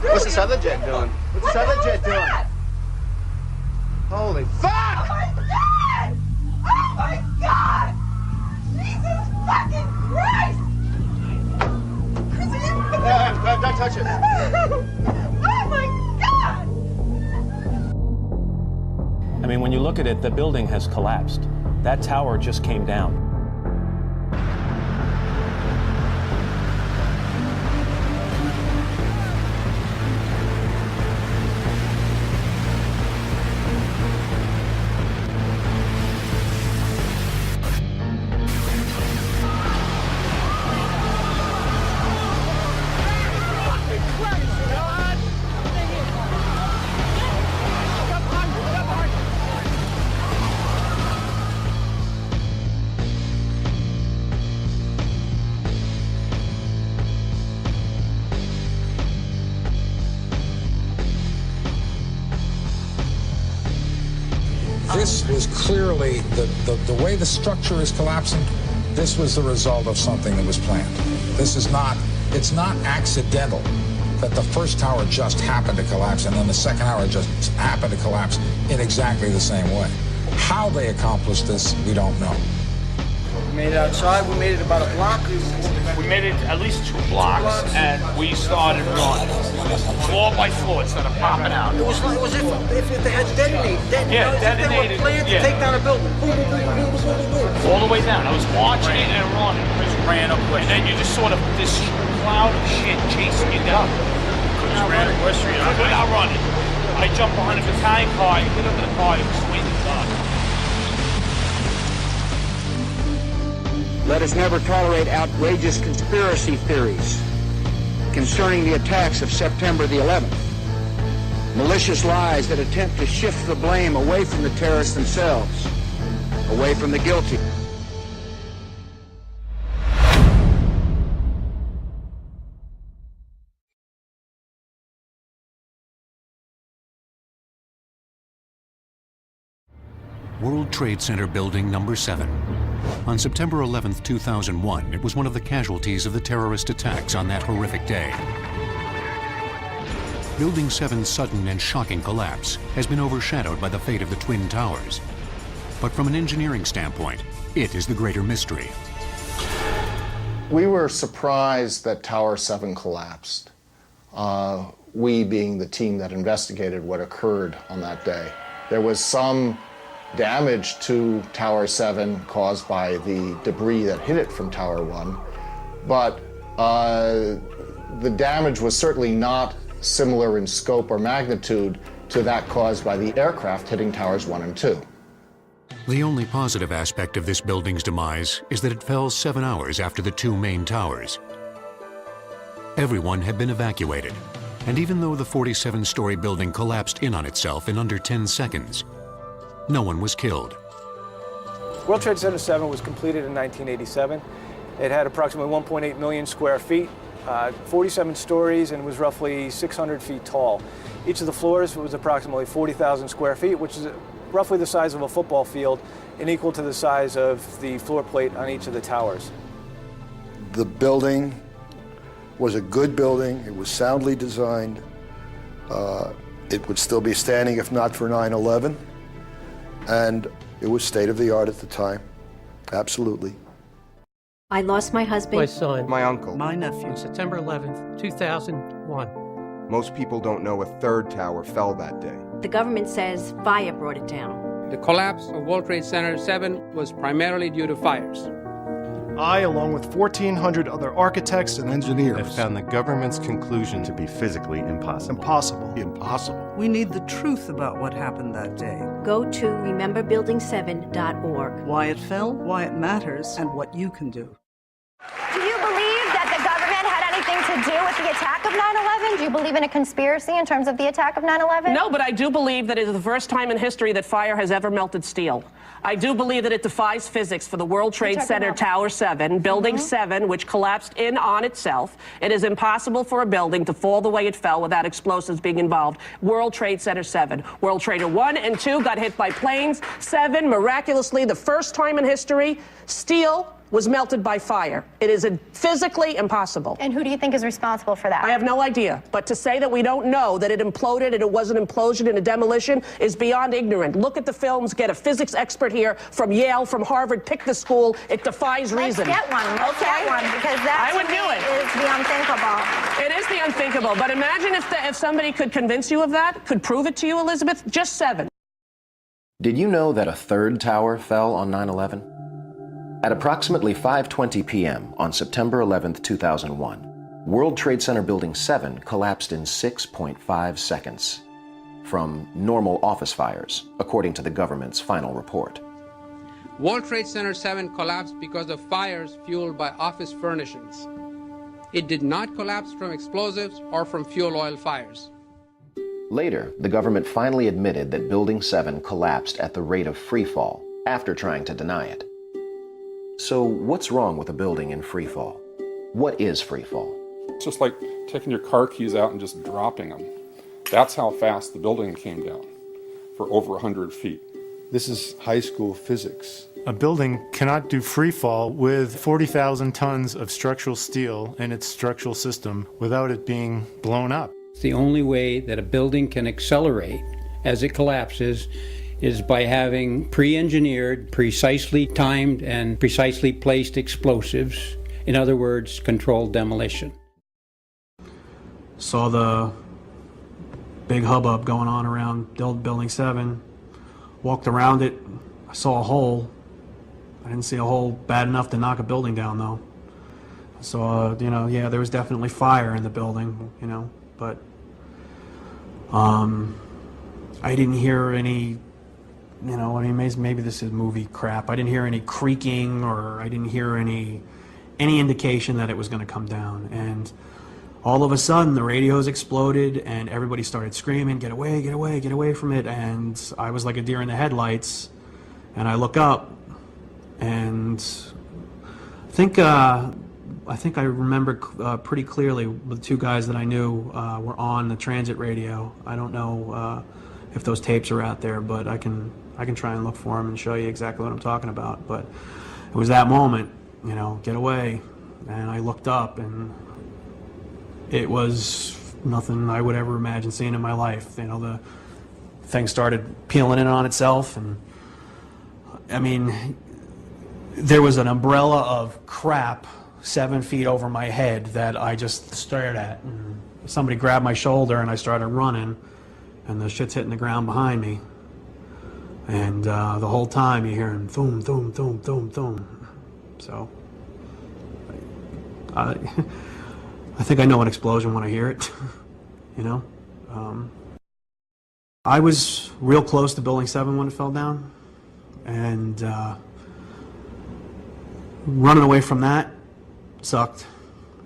What's this other jet doing? What's this other jet doing? Holy fuck! Oh my God! Oh my God! Jesus fucking Christ! Don't touch it. Oh my God! I mean, when you look at it, the building has collapsed. That tower just came down. This was clearly, the way the structure is collapsing, this was the result of something that was planned. This is not, it's not accidental that the first tower just happened to collapse and then the second tower just happened to collapse in exactly the same way. How they accomplished this, we don't know. We made it outside, we made it about a block. We made it at least 2 blocks, and we started running. Floor by floor, instead of popping out. It was if they had detonated. Yeah, detonated. They were planned to take down a building. Boom, boom, boom, boom, boom, boom, boom. All the way down. I was watching it and running. Just ran up, and then you just sort of, this cloud of shit chasing you down. Just ran up West Street. Without running. I jumped behind a battalion car, I hit under the car, it was swinging dark. Let us never tolerate outrageous conspiracy theories concerning the attacks of September the 11th. Malicious lies that attempt to shift the blame away from the terrorists themselves, away from the guilty. World Trade Center Building Number 7. On September 11, 2001, it was one of the casualties of the terrorist attacks on that horrific day. Building 7's sudden and shocking collapse has been overshadowed by the fate of the Twin Towers. But from an engineering standpoint, it is the greater mystery. We were surprised that Tower 7 collapsed. We being the team that investigated what occurred on that day. There was some damage to Tower 7 caused by the debris that hit it from Tower 1, but the damage was certainly not similar in scope or magnitude to that caused by the aircraft hitting Towers 1 and 2. The only positive aspect of this building's demise is that it fell 7 hours after the 2 main towers. Everyone had been evacuated, and even though the 47-story building collapsed in on itself in under 10 seconds, no one was killed. World Trade Center 7 was completed in 1987. It had approximately 1.8 million square feet, 47 stories, and was roughly 600 feet tall. Each of the floors was approximately 40,000 square feet, which is roughly the size of a football field and equal to the size of the floor plate on each of the towers. The building was a good building. It was soundly designed. It would still be standing if not for 9/11. And it was state-of-the-art at the time, absolutely. I lost my husband. My son. My uncle. My nephew. September 11th, 2001. Most people don't know a 3rd tower fell that day. The government says fire brought it down. The collapse of World Trade Center 7 was primarily due to fires. I, along with 1,400 other architects and engineers, have found the government's conclusion to be physically impossible. Impossible. We need the truth about what happened that day. Go to rememberbuilding7.org. Why it fell, why it matters, and what you can do. Do you believe that the government had anything to do with the attack of 9/11? Do you believe in a conspiracy in terms of the attack of 9/11? No, but I do believe that it is the first time in history that fire has ever melted steel. I do believe that it defies physics for the World Trade Center Tower 7, Building 7, which collapsed in on itself. It is impossible for a building to fall the way it fell without explosives being involved. World Trade Center 7. World Trader 1 and 2 got hit by planes. 7, miraculously, the first time in history, steel was melted by fire. It is physically impossible. And who do you think is responsible for that? I have no idea. But to say that we don't know that it imploded and it was an implosion and a demolition is beyond ignorant. Look at the films, get a physics expert here from Yale, from Harvard, pick the school. It defies reason. Let's get one. Let's get one, because that I would do it. Is the unthinkable. It is the unthinkable. But imagine if somebody could convince you of that, could prove it to you, Elizabeth. Just 7. Did you know that a third tower fell on 9/11? At approximately 5:20 p.m. on September 11, 2001, World Trade Center Building 7 collapsed in 6.5 seconds from normal office fires, according to the government's final report. World Trade Center 7 collapsed because of fires fueled by office furnishings. It did not collapse from explosives or from fuel oil fires. Later, the government finally admitted that Building 7 collapsed at the rate of free fall, after trying to deny it. So what's wrong with a building in free fall? What is free fall? It's just like taking your car keys out and just dropping them. That's how fast the building came down, for over 100 feet. This is high school physics. A building cannot do free fall with 40,000 tons of structural steel in its structural system without it being blown up. The only way that a building can accelerate as it collapses is by having pre-engineered, precisely timed, and precisely placed explosives. In other words, controlled demolition. Saw the big hubbub going on around Building 7. Walked around it. I saw a hole. I didn't see a hole bad enough to knock a building down, though. So, yeah, there was definitely fire in the building, but I didn't hear any, maybe this is movie crap. I didn't hear any creaking, or I didn't hear any indication that it was going to come down. And all of a sudden, the radios exploded, and everybody started screaming, "Get away, get away, get away from it!" And I was like a deer in the headlights, and I look up, and I think I remember pretty clearly the 2 guys that I knew were on the transit radio. I don't know if those tapes are out there, but I can try and look for them and show you exactly what I'm talking about. But it was that moment, get away, and I looked up, and it was nothing I would ever imagine seeing in my life. The thing started peeling in on itself, and I mean, there was an umbrella of crap 7 feet over my head that I just stared at. And somebody grabbed my shoulder, and I started running, and the shit's hitting the ground behind me. And the whole time you're hearing thum, thum, thum, thum, thum. So I think I know an explosion when I hear it, I was real close to Building 7 when it fell down, and running away from that sucked.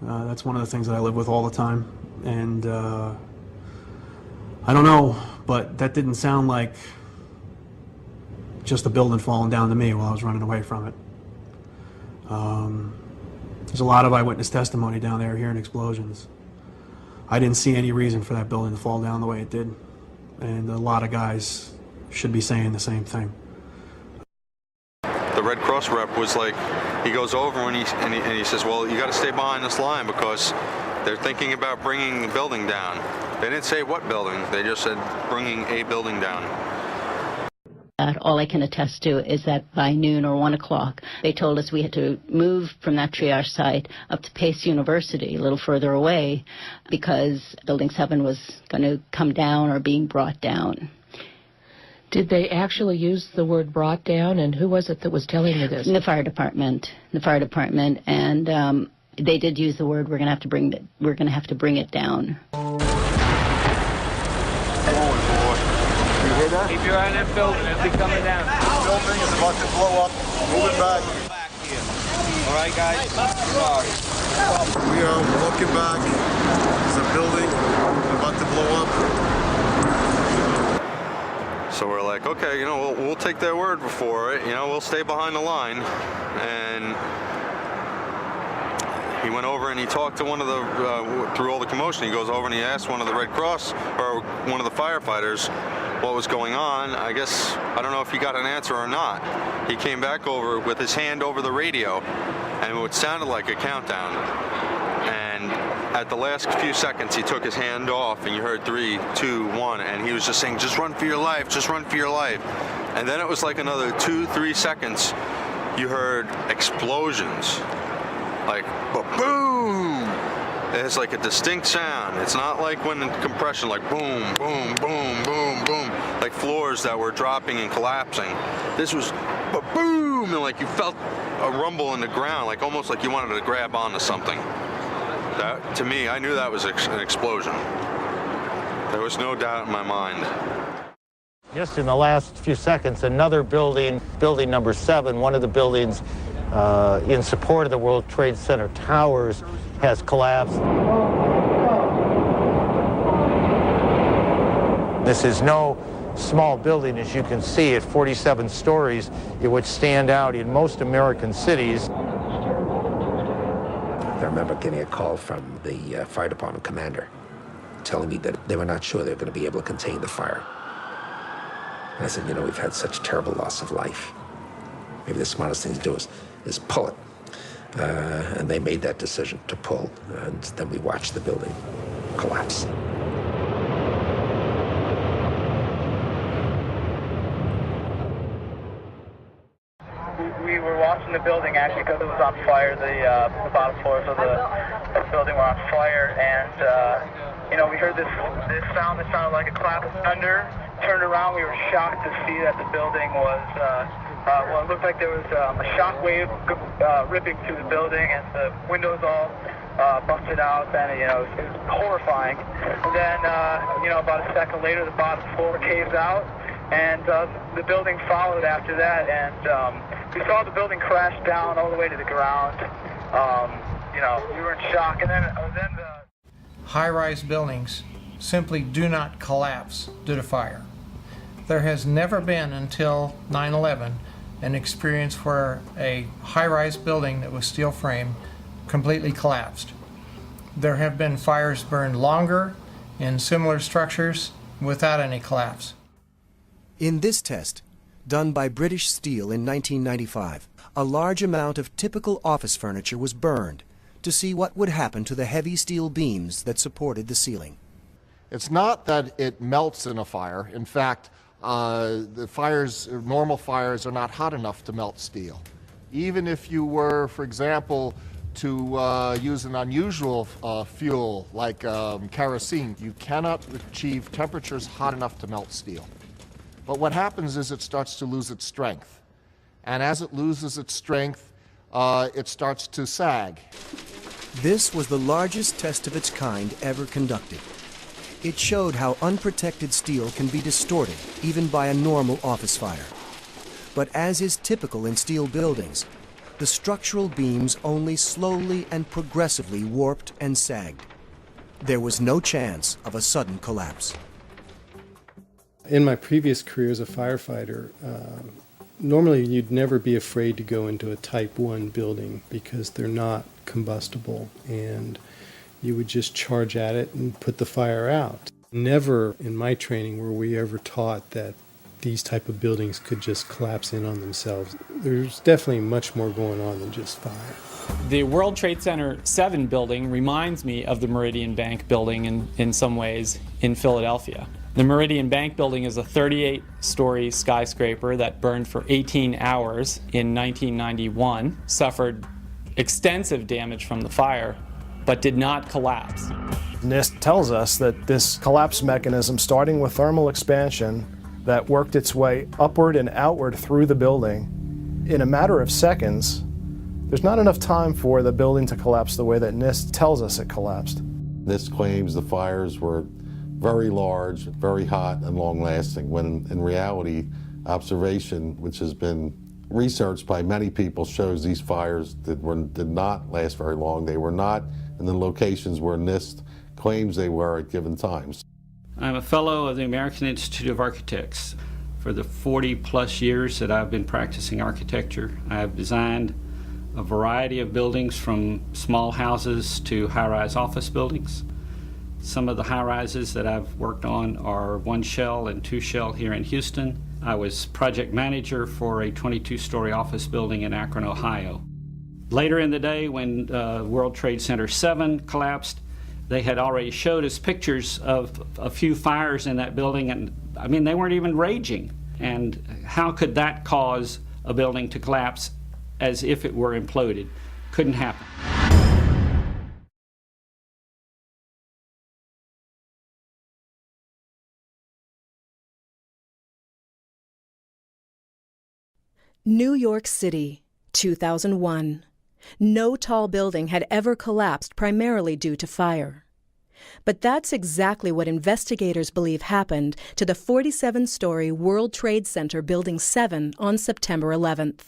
That's one of the things that I live with all the time, and I don't know, but that didn't sound like just a building falling down to me while I was running away from it. There's a lot of eyewitness testimony down there hearing explosions. I didn't see any reason for that building to fall down the way it did, and a lot of guys should be saying the same thing. The Red Cross rep was like, he goes over and he says, well, you got to stay behind this line because they're thinking about bringing the building down. They didn't say what building, they just said bringing a building down. All I can attest to is that by noon or 1 o'clock, they told us we had to move from that triage site up to Pace University, a little further away, because Building 7 was going to come down or being brought down. Did they actually use the word brought down, and who was it that was telling you this? The fire department, and they did use the word, we're going to have to bring it down. Keep your eye on that building, it'll be coming down. The building is about to blow up. Moving back. All right, guys. We are walking back. There's a building about to blow up. So we're like, okay, we'll take their word for it. We'll stay behind the line. And he went over and he talked to one of the, through all the commotion, he goes over and he asked one of the Red Cross, or one of the firefighters, what was going on. I guess, I don't know if he got an answer or not. He came back over with his hand over the radio, and it sounded like a countdown. And at the last few seconds, he took his hand off, and you heard 3, 2, 1, and he was just saying, just run for your life, just run for your life. And then it was like another 2, 3 seconds, you heard explosions, like boom. It has like a distinct sound. It's not like when in compression, like boom, boom, boom, boom, boom, like floors that were dropping and collapsing. This was boom, and like you felt a rumble in the ground, like almost like you wanted to grab onto something. That, to me, I knew that was an explosion. There was no doubt in my mind. Just in the last few seconds, another building, building number 7, one of the buildings in support of the World Trade Center towers, has collapsed. This is no small building, as you can see, at 47 stories. It would stand out in most American cities. I remember getting a call from the fire department commander telling me that they were not sure they were going to be able to contain the fire. And I said, you know, we've had such terrible loss of life. Maybe the smartest thing to do is pull it. And they made that decision to pull, and then we watched the building collapse. We were watching the building actually because it was on fire. The bottom floors of the building were on fire, and you know, we heard this sound that sounded like a clap of thunder. Turned around, we were shocked to see that the building was. Well, it looked like there was a shock wave ripping through the building, and the windows all busted out, and you know, it was horrifying. And then, you know, about a second later, the bottom floor caves out, and the building followed after that, and we saw the building crash down all the way to the ground. You know, we were in shock, and then the high-rise buildings simply do not collapse due to fire. There has never been until 9/11 an experience where a high-rise building that was steel frame completely collapsed. There have been fires burned longer in similar structures without any collapse. In this test, done by British Steel in 1995, a large amount of typical office furniture was burned to see what would happen to the heavy steel beams that supported the ceiling. It's not that it melts in a fire. In fact, the fires, normal fires, are not hot enough to melt steel. Even if you were, for example, to use an unusual fuel like kerosene, you cannot achieve temperatures hot enough to melt steel. But what happens is it starts to lose its strength. And as it loses its strength, it starts to sag. This was the largest test of its kind ever conducted. It showed how unprotected steel can be distorted, even by a normal office fire. But as is typical in steel buildings, the structural beams only slowly and progressively warped and sagged. There was no chance of a sudden collapse. In my previous career as a firefighter, normally you'd never be afraid to go into a Type 1 building because they're not combustible, and you would just charge at it and put the fire out. Never in my training were we ever taught that these type of buildings could just collapse in on themselves. There's definitely much more going on than just fire. The World Trade Center 7 building reminds me of the Meridian Bank building in some ways in Philadelphia. The Meridian Bank building is a 38-story skyscraper that burned for 18 hours in 1991, suffered extensive damage from the fire, but did not collapse. NIST tells us that this collapse mechanism, starting with thermal expansion, that worked its way upward and outward through the building, in a matter of seconds, there's not enough time for the building to collapse the way that NIST tells us it collapsed. NIST claims the fires were very large, very hot, and long-lasting, when in reality, observation, which has been researched by many people, shows these fires did not last very long. They were not in the locations where NIST claims they were at given times. I'm a fellow of the American Institute of Architects. For the 40-plus years that I've been practicing architecture, I have designed a variety of buildings from small houses to high-rise office buildings. Some of the high-rises that I've worked on are 1 shell and 2 shell here in Houston. I was project manager for a 22-story office building in Akron, Ohio. Later in the day, when World Trade Center 7 collapsed, they had already showed us pictures of a few fires in that building, and I mean, they weren't even raging. And how could that cause a building to collapse as if it were imploded? Couldn't happen. New York City, 2001. No tall building had ever collapsed primarily due to fire. But that's exactly what investigators believe happened to the 47-story World Trade Center Building 7 on September 11th.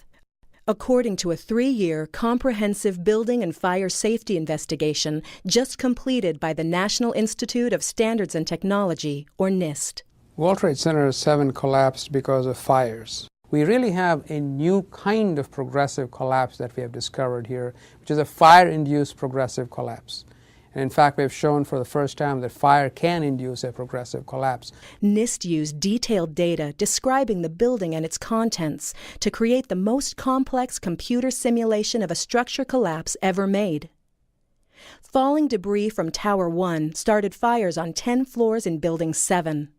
According to a 3-year comprehensive building and fire safety investigation just completed by the National Institute of Standards and Technology, or NIST. World Trade Center 7 collapsed because of fires. We really have a new kind of progressive collapse that we have discovered here, which is a fire-induced progressive collapse. And in fact, we've shown for the first time that fire can induce a progressive collapse. NIST used detailed data describing the building and its contents to create the most complex computer simulation of a structure collapse ever made. Falling debris from Tower 1 started fires on 10 floors in Building 7.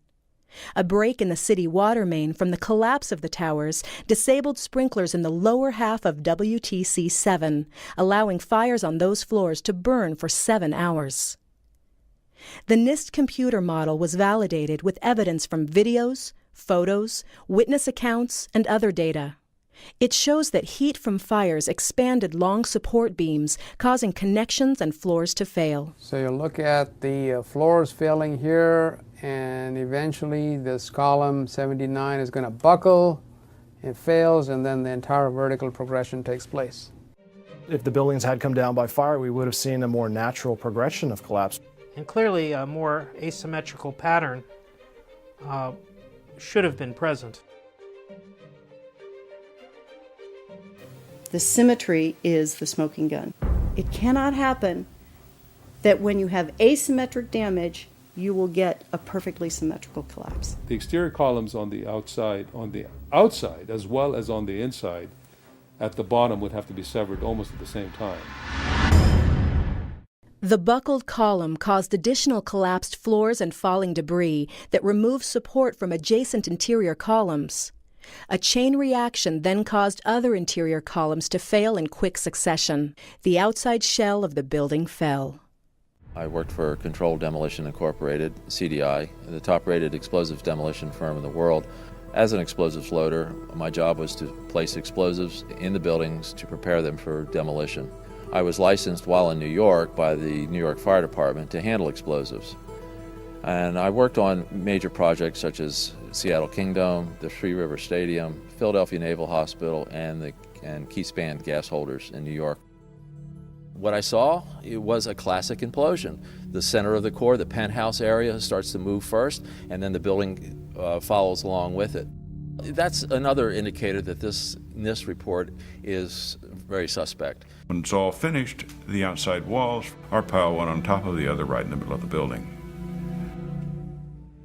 A break in the city water main from the collapse of the towers disabled sprinklers in the lower half of WTC 7, allowing fires on those floors to burn for 7 hours. The NIST computer model was validated with evidence from videos, photos, witness accounts, and other data. It shows that heat from fires expanded long support beams, causing connections and floors to fail. So you look at the floors failing here, and eventually this column 79 is going to buckle, it fails, and then the entire vertical progression takes place. If the buildings had come down by fire, we would have seen a more natural progression of collapse. And clearly a more asymmetrical pattern should have been present. The symmetry is the smoking gun. It cannot happen that when you have asymmetric damage, you will get a perfectly symmetrical collapse. The exterior columns on the outside as well as on the inside at the bottom would have to be severed almost at the same time. The buckled column caused additional collapsed floors and falling debris that removed support from adjacent interior columns. A chain reaction then caused other interior columns to fail in quick succession. The outside shell of the building fell. I worked for Controlled Demolition Incorporated, CDI, the top-rated explosives demolition firm in the world. As an explosives loader, my job was to place explosives in the buildings to prepare them for demolition. I was licensed while in New York by the New York Fire Department to handle explosives. And I worked on major projects such as Seattle Kingdom, the Three River Stadium, Philadelphia Naval Hospital, and Keyspan gas holders in New York. What I saw, it was a classic implosion. The center of the core, the penthouse area, starts to move first, and then the building follows along with it. That's another indicator that this NIST report is very suspect. When it's all finished, the outside walls are piled one on top of the other right in the middle of the building.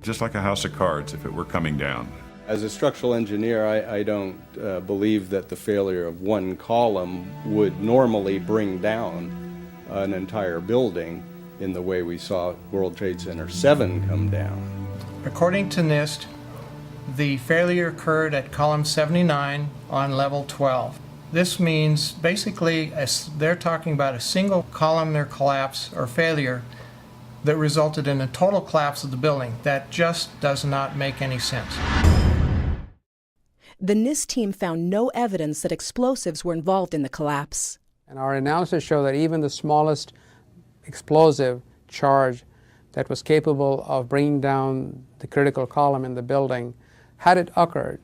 Just like a house of cards if it were coming down. As a structural engineer, I don't believe that the failure of one column would normally bring down an entire building in the way we saw World Trade Center 7 come down. According to NIST, the failure occurred at column 79 on level 12. This means basically they're talking about a single columnar collapse or failure that resulted in a total collapse of the building. That just does not make any sense. The NIST team found no evidence that explosives were involved in the collapse. And our analysis showed that even the smallest explosive charge that was capable of bringing down the critical column in the building, had it occurred,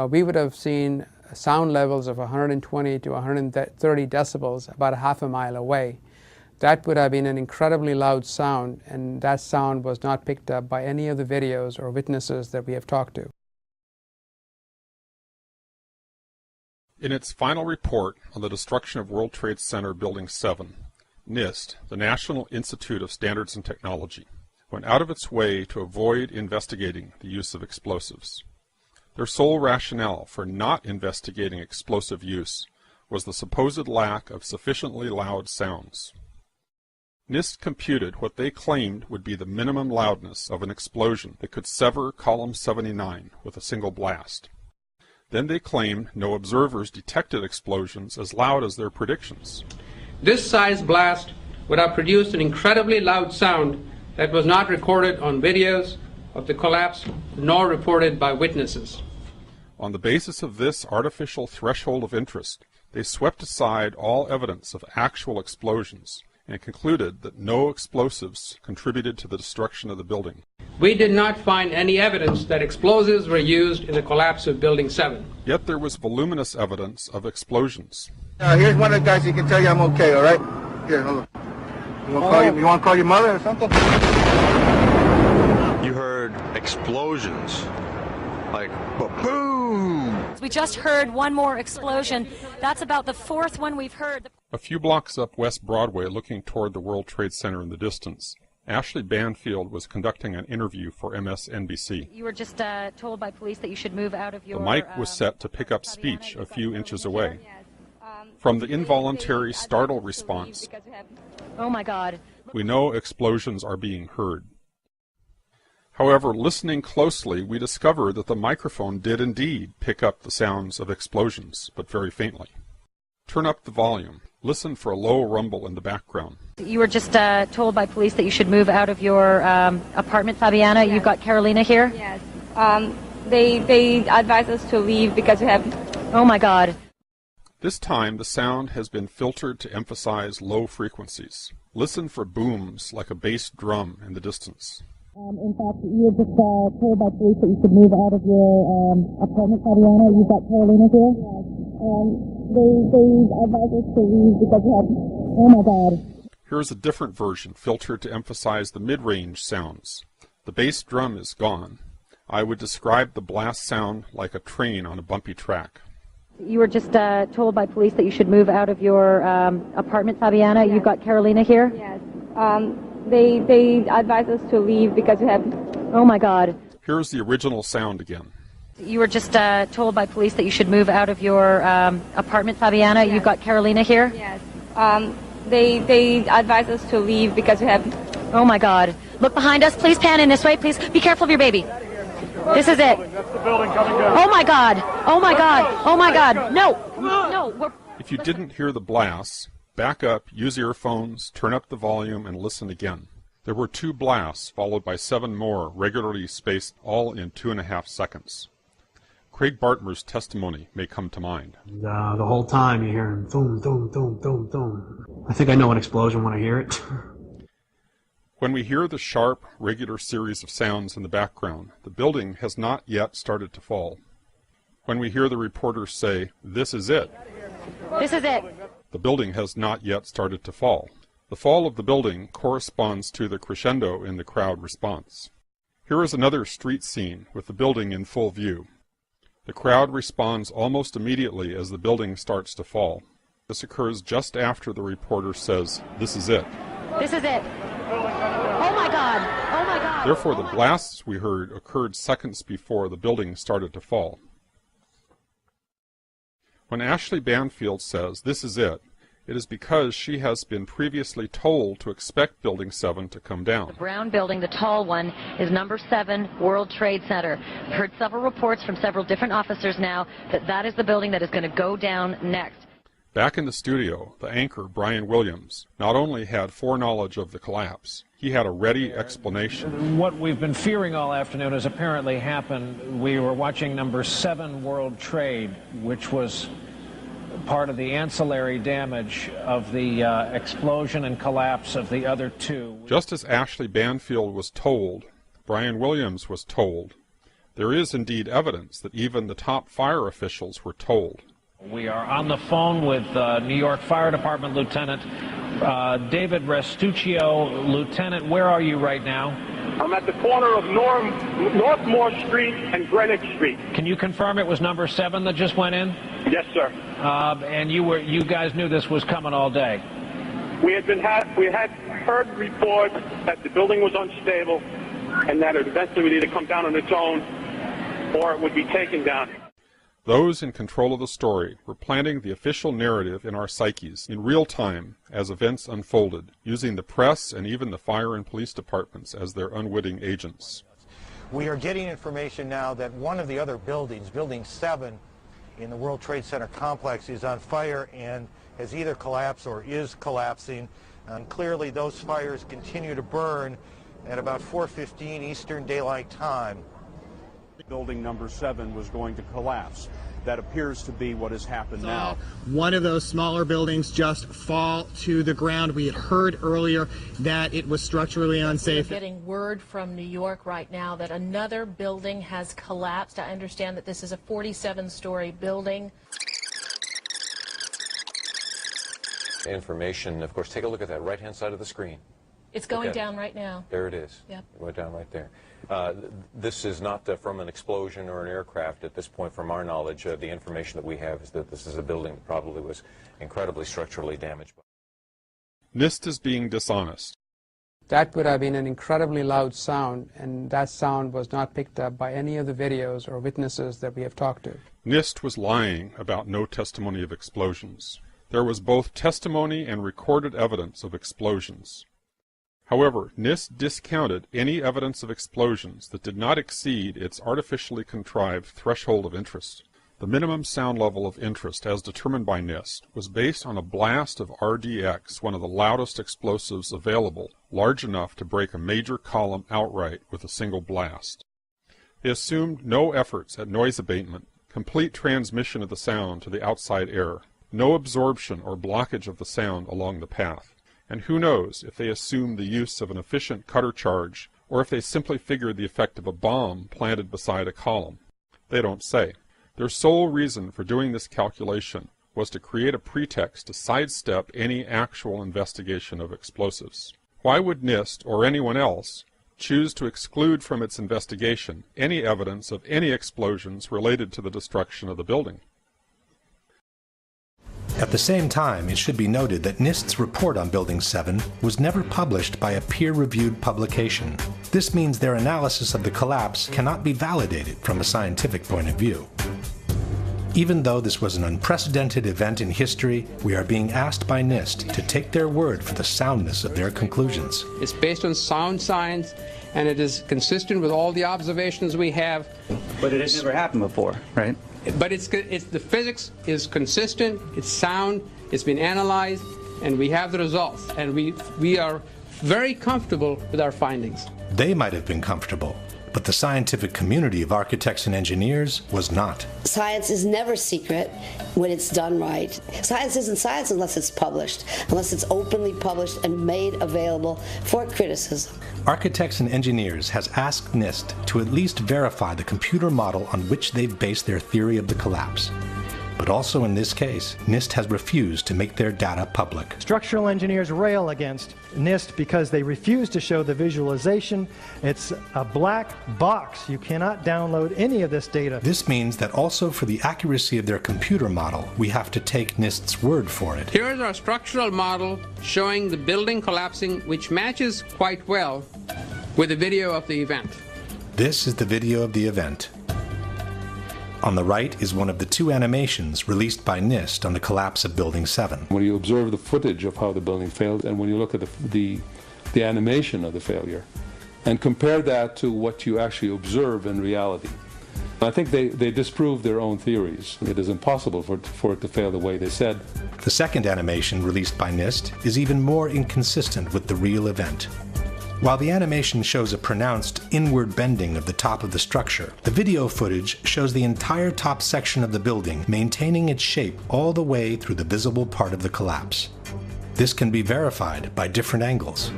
we would have seen sound levels of 120 to 130 decibels about a half a mile away. That would have been an incredibly loud sound, and that sound was not picked up by any of the videos or witnesses that we have talked to. In its final report on the destruction of World Trade Center Building 7, NIST, the National Institute of Standards and Technology, went out of its way to avoid investigating the use of explosives. Their sole rationale for not investigating explosive use was the supposed lack of sufficiently loud sounds. NIST computed what they claimed would be the minimum loudness of an explosion that could sever column 79 with a single blast. Then they claimed no observers detected explosions as loud as their predictions. This size blast would have produced an incredibly loud sound that was not recorded on videos of the collapse nor reported by witnesses. On the basis of this artificial threshold of interest, they swept aside all evidence of actual explosions and concluded that no explosives contributed to the destruction of the building. We did not find any evidence that explosives were used in the collapse of Building 7. Yet there was voluminous evidence of explosions. Here's one of the guys who can tell you I'm okay, all right? Here, hold on. You want to call your mother or something? You heard explosions, like boom! We just heard one more explosion. That's about the fourth one we've heard. A few blocks up West Broadway, looking toward the World Trade Center in the distance, Ashley Banfield was conducting an interview for MSNBC. You were just told by police that you should move out of your... The mic was set to pick up speech a few inches away. From the involuntary startle response, oh my God, we know explosions are being heard. However, listening closely, we discover that the microphone did indeed pick up the sounds of explosions, but very faintly. Turn up the volume. Listen for a low rumble in the background. you were just told by police that you should move out of your apartment, Fabiana. Yes. You've got Carolina here? Yes. They advised us to leave because we have... Oh my God. This time the sound has been filtered to emphasize low frequencies. Listen for booms like a bass drum in the distance. In fact, you were just told by police that you should move out of your apartment, Fabiana. You've got Carolina here? Yes. They advised us to leave because we have... Oh my God. Here's a different version filtered to emphasize the mid-range sounds. The bass drum is gone. I would describe the blast sound like a train on a bumpy track. You were just told by police that you should move out of your apartment, Fabiana. Yes. You've got Carolina here? Yes. They advised us to leave because we have... Oh my God. Here's the original sound again. You were just told by police that you should move out of your apartment, Fabiana. Yes. You've got Carolina here? Yes. They advised us to leave because we have... Oh my God. Look behind us. Please pan in this way. Please be careful of your baby. This is it. That's the building coming down. Oh my God. Oh my God. Oh my God. No. No. If you didn't hear the blasts, back up, use earphones, turn up the volume, and listen again. There were 2 blasts, followed by 7 more, regularly spaced, all in 2.5 seconds. Craig Bartmer's testimony may come to mind. The whole time you hear boom, boom, boom, boom, boom. I think I know an explosion when I hear it. When we hear the sharp, regular series of sounds in the background, the building has not yet started to fall. When we hear the reporters say, "This is it," this is it, the building has not yet started to fall. The fall of the building corresponds to the crescendo in the crowd response. Here is another street scene with the building in full view. The crowd responds almost immediately as the building starts to fall. This occurs just after the reporter says, "This is it." This is it. Oh my God. Oh my God. Therefore, the blasts we heard occurred seconds before the building started to fall. When Ashley Banfield says, "This is it," it is because she has been previously told to expect Building 7 to come down. The brown building, the tall one, is number 7 World Trade Center. I've heard several reports from several different officers now that that is the building that is going to go down next. Back in the studio, the anchor, Brian Williams, not only had foreknowledge of the collapse, he had a ready explanation. What we've been fearing all afternoon has apparently happened. We were watching number 7 World Trade, which was part of the ancillary damage of the explosion and collapse of the other 2. Just as Ashley Banfield was told, Brian Williams was told. There is indeed evidence that even the top fire officials were told. We are on the phone with New York Fire Department Lieutenant David Restuccio. Lieutenant, where are you right now? I'm at the corner of Northmore Street and Greenwich Street. Can you confirm it was number 7 that just went in? Yes, sir. And you guys knew this was coming all day? We had heard reports that the building was unstable and that it eventually would either come down on its own or it would be taken down. Those in control of the story were planting the official narrative in our psyches in real time as events unfolded, using the press and even the fire and police departments as their unwitting agents. We are getting information now that one of the other buildings, Building 7 in the World Trade Center complex, is on fire and has either collapsed or is collapsing. And clearly those fires continue to burn at about 4:15 Eastern Daylight Time. Building number 7 was going to collapse. That appears to be what has happened now. One of those smaller buildings just fall to the ground. We had heard earlier that it was structurally unsafe. We're getting word from New York right now that another building has collapsed. I understand that this is a 47-story building. Information, of course, take a look at that right-hand side of the screen. It's going down right now. There it is. Yep. It went down right there. This is not from an explosion or an aircraft at this point, from our knowledge. The information that we have is that this is a building that probably was incredibly structurally damaged. NIST is being dishonest. That would have been an incredibly loud sound, and that sound was not picked up by any of the videos or witnesses that we have talked to. NIST was lying about no testimony of explosions. There was both testimony and recorded evidence of explosions. However, NIST discounted any evidence of explosions that did not exceed its artificially contrived threshold of interest. The minimum sound level of interest, as determined by NIST, was based on a blast of RDX, one of the loudest explosives available, large enough to break a major column outright with a single blast. They assumed no efforts at noise abatement, complete transmission of the sound to the outside air, no absorption or blockage of the sound along the path. And who knows if they assumed the use of an efficient cutter charge, or if they simply figured the effect of a bomb planted beside a column. They don't say. Their sole reason for doing this calculation was to create a pretext to sidestep any actual investigation of explosives. Why would NIST, or anyone else, choose to exclude from its investigation any evidence of any explosions related to the destruction of the building? At the same time, it should be noted that NIST's report on Building 7 was never published by a peer-reviewed publication. This means their analysis of the collapse cannot be validated from a scientific point of view. Even though this was an unprecedented event in history, we are being asked by NIST to take their word for the soundness of their conclusions. It's based on sound science, and it is consistent with all the observations we have. But it has never happened before, right? But the physics is consistent, it's sound, it's been analyzed, and we have the results. And we are very comfortable with our findings. They might have been comfortable, but the scientific community of architects and engineers was not. Science is never secret when it's done right. Science isn't science unless it's published, unless it's openly published and made available for criticism. Architects and Engineers has asked NIST to at least verify the computer model on which they've based their theory of the collapse. But also in this case, NIST has refused to make their data public. Structural engineers rail against NIST because they refuse to show the visualization. It's a black box. You cannot download any of this data. This means that also for the accuracy of their computer model, we have to take NIST's word for it. Here is our structural model showing the building collapsing, which matches quite well with the video of the event. This is the video of the event. On the right is one of the two animations released by NIST on the collapse of Building 7. When you observe the footage of how the building failed, and when you look at the animation of the failure, and compare that to what you actually observe in reality, I think they disprove their own theories. It is impossible for it to fail the way they said. The second animation released by NIST is even more inconsistent with the real event. While the animation shows a pronounced inward bending of the top of the structure, the video footage shows the entire top section of the building maintaining its shape all the way through the visible part of the collapse. This can be verified by different angles.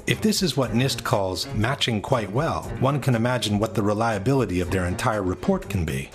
If this is what NIST calls matching quite well, one can imagine what the reliability of their entire report can be.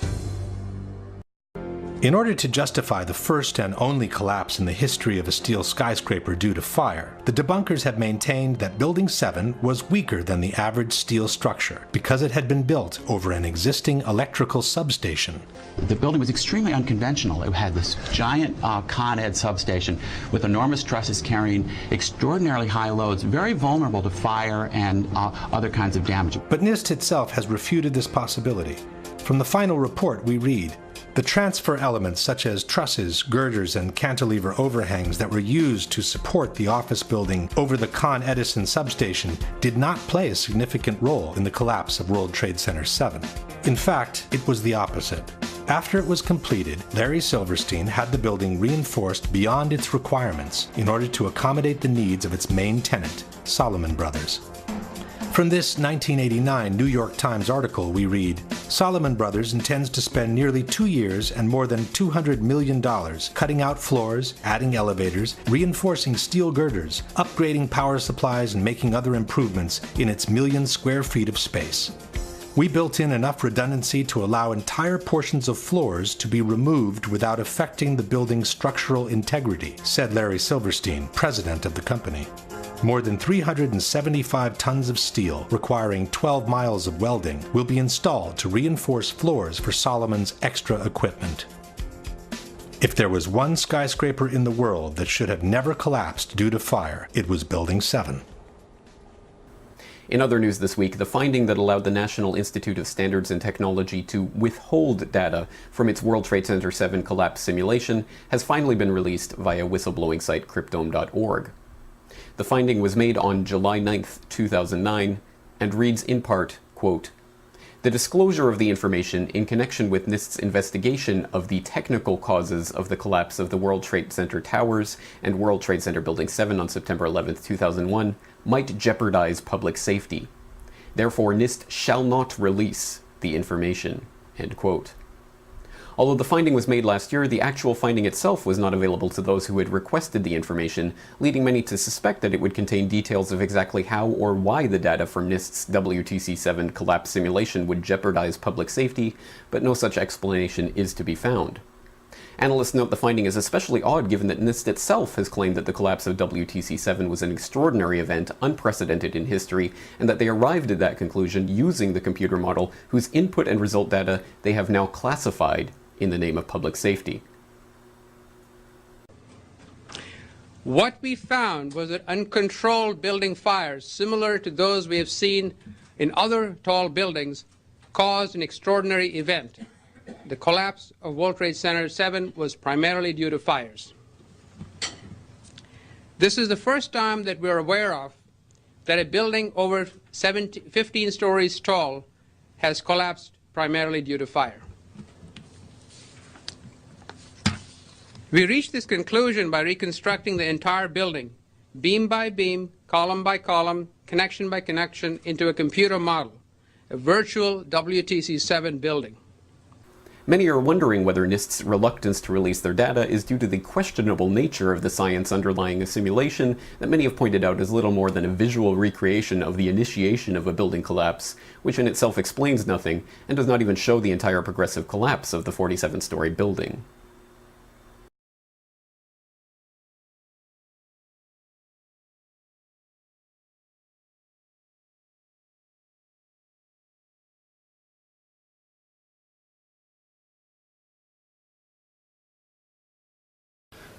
In order to justify the first and only collapse in the history of a steel skyscraper due to fire, the debunkers have maintained that Building 7 was weaker than the average steel structure because it had been built over an existing electrical substation. The building was extremely unconventional. It had this giant Con Ed substation with enormous trusses carrying extraordinarily high loads, very vulnerable to fire and other kinds of damage. But NIST itself has refuted this possibility. From the final report we read, the transfer elements such as trusses, girders, and cantilever overhangs that were used to support the office building over the Con Edison substation did not play a significant role in the collapse of World Trade Center 7. In fact, it was the opposite. After it was completed, Larry Silverstein had the building reinforced beyond its requirements in order to accommodate the needs of its main tenant, Salomon Brothers. From this 1989 New York Times article we read, Salomon Brothers intends to spend nearly 2 years and more than $200 million cutting out floors, adding elevators, reinforcing steel girders, upgrading power supplies, and making other improvements in its million square feet of space. We built in enough redundancy to allow entire portions of floors to be removed without affecting the building's structural integrity, said Larry Silverstein, president of the company. More than 375 tons of steel, requiring 12 miles of welding, will be installed to reinforce floors for Salomon's extra equipment. If there was one skyscraper in the world that should have never collapsed due to fire, it was Building 7. In other news this week, the finding that allowed the National Institute of Standards and Technology to withhold data from its World Trade Center 7 collapse simulation has finally been released via whistleblowing site cryptome.org. The finding was made on July 9, 2009, and reads in part, quote, "The disclosure of the information in connection with NIST's investigation of the technical causes of the collapse of the World Trade Center towers and World Trade Center Building 7 on September 11, 2001 might jeopardize public safety. Therefore, NIST shall not release the information," end quote. Although the finding was made last year, the actual finding itself was not available to those who had requested the information, leading many to suspect that it would contain details of exactly how or why the data from NIST's WTC-7 collapse simulation would jeopardize public safety, but no such explanation is to be found. Analysts note the finding is especially odd given that NIST itself has claimed that the collapse of WTC-7 was an extraordinary event, unprecedented in history, and that they arrived at that conclusion using the computer model whose input and result data they have now classified in the name of public safety. What we found was that uncontrolled building fires, similar to those we have seen in other tall buildings, caused an extraordinary event. The collapse of World Trade Center 7 was primarily due to fires. This is the first time that we're aware of that a building over 15 stories tall has collapsed primarily due to fire. We reached this conclusion by reconstructing the entire building, beam by beam, column by column, connection by connection, into a computer model, a virtual WTC-7 building. Many are wondering whether NIST's reluctance to release their data is due to the questionable nature of the science underlying a simulation that many have pointed out is little more than a visual recreation of the initiation of a building collapse, which in itself explains nothing and does not even show the entire progressive collapse of the 47-story building.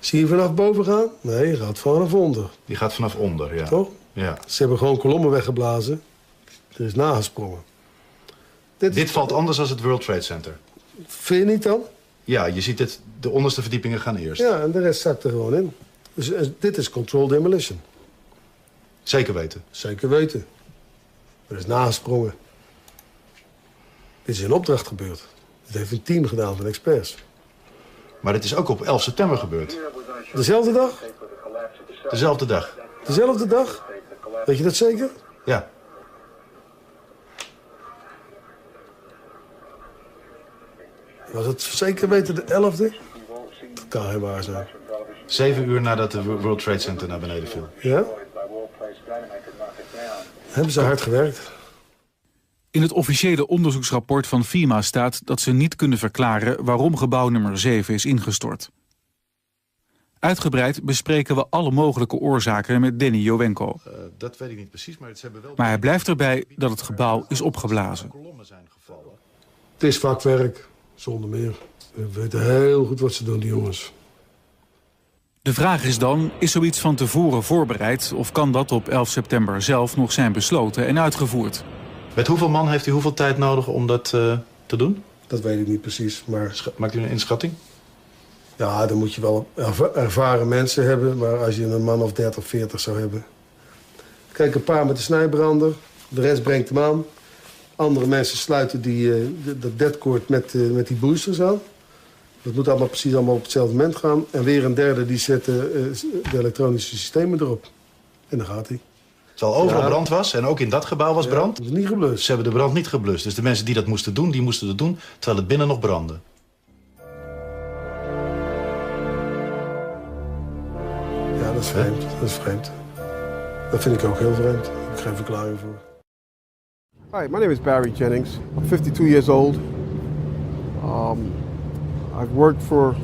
Zie je vanaf boven gaan? Nee, je gaat vanaf onder. Die gaat vanaf onder, ja. Toch? Ja. Ze hebben gewoon kolommen weggeblazen. Er is nagesprongen. Dit valt anders dan het World Trade Center. Vind je niet dan? Ja, je ziet het, de onderste verdiepingen gaan eerst. Ja, en de rest zakt er gewoon in. Dus dit is controlled demolition. Zeker weten? Zeker weten. Er is nagesprongen. Dit is in opdracht gebeurd. Dit heeft een team gedaan van experts. Maar dit is ook op 11 september gebeurd. Dezelfde dag? Dezelfde dag. Dezelfde dag? Weet je dat zeker? Ja. Was het zeker weten de 11e? Dat kan geen waar zijn. 7 uur nadat de World Trade Center naar beneden viel. Ja? Hebben ze hard gewerkt. In het officiële onderzoeksrapport van FEMA staat dat ze niet kunnen verklaren waarom gebouw nummer 7 is ingestort. Uitgebreid bespreken we alle mogelijke oorzaken met Denny Jowenko. Dat weet ik niet precies, maar ze hebben wel... Maar hij blijft erbij dat het gebouw is opgeblazen. Het is vakwerk, zonder meer. We weten heel goed wat ze doen, die jongens. De vraag is dan, is zoiets van tevoren voorbereid of kan dat op 11 september zelf nog zijn besloten en uitgevoerd? Met hoeveel man heeft u hoeveel tijd nodig om dat te doen? Dat weet ik niet precies, maar... Maakt u een inschatting? Ja, dan moet je wel ervaren mensen hebben, maar als je een man of 30, 40 zou hebben... Kijk, een paar met de snijbrander, de rest brengt hem aan. Andere mensen sluiten dat deadcord met die boosters aan. Dat moet allemaal precies op hetzelfde moment gaan. En weer een derde die zet de elektronische systemen erop. En dan gaat hij. Terwijl overal brand was en ook in dat gebouw was brand? Dat is niet geblust. Ze hebben de brand niet geblust. Dus de mensen die dat moesten doen, die moesten het doen terwijl het binnen nog brandde. Ja, dat is vreemd. Dat is vreemd. Dat vind ik ook heel vreemd. Daar heb ik geen verklaring voor. Hi, my name is Barry Jennings. I'm 52 years old. I've worked for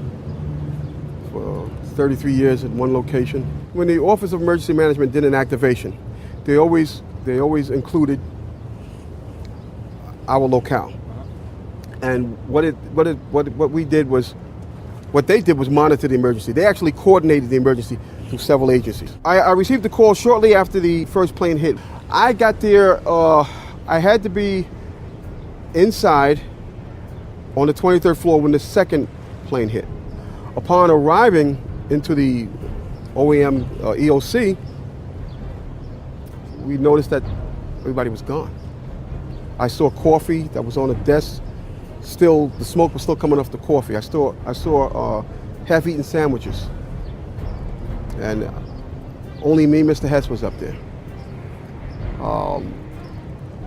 33 years at one location. When the Office of Emergency Management did an activation, they always included our locale. And what they did was monitor the emergency. They actually coordinated the emergency through several agencies. I received the call shortly after the first plane hit. I got there, I had to be inside on the 23rd floor when the second plane hit. Upon arriving into the OEM EOC, we noticed that everybody was gone. I saw coffee that was on a desk. Still, the smoke was still coming off the coffee. I saw half-eaten sandwiches. And only me, Mr. Hess, was up there.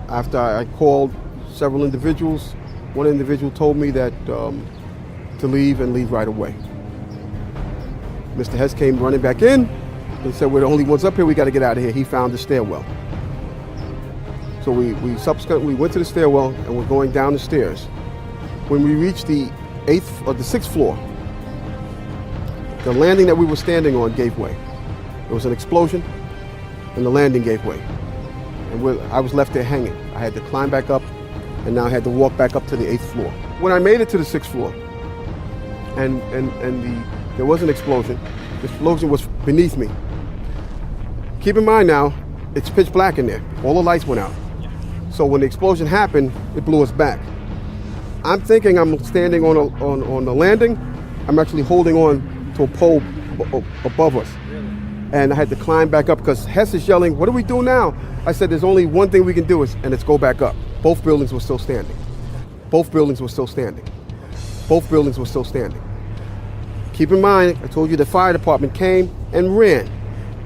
After I called several individuals, one individual told me that to leave and leave right away. Mr. Hess came running back in and said, we're the only ones up here, we got to get out of here. He found the stairwell. So we subsequently went to the stairwell and we're going down the stairs. When we reached the 6th floor, the landing that we were standing on gave way. There was an explosion and the landing gave way. And I was left there hanging. I had to climb back up and now I had to walk back up to the 8th floor. When I made it to the 6th floor and there was an explosion, the explosion was beneath me. Keep in mind now, it's pitch black in there. All the lights went out. So when the explosion happened, it blew us back. I'm thinking I'm standing on the landing. I'm actually holding on to a pole above us. And I had to climb back up because Hess is yelling, what do we do now? I said, there's only one thing we can do and it's go back up. Both buildings were still standing. Both buildings were still standing. Both buildings were still standing. Keep in mind, I told you the fire department came and ran.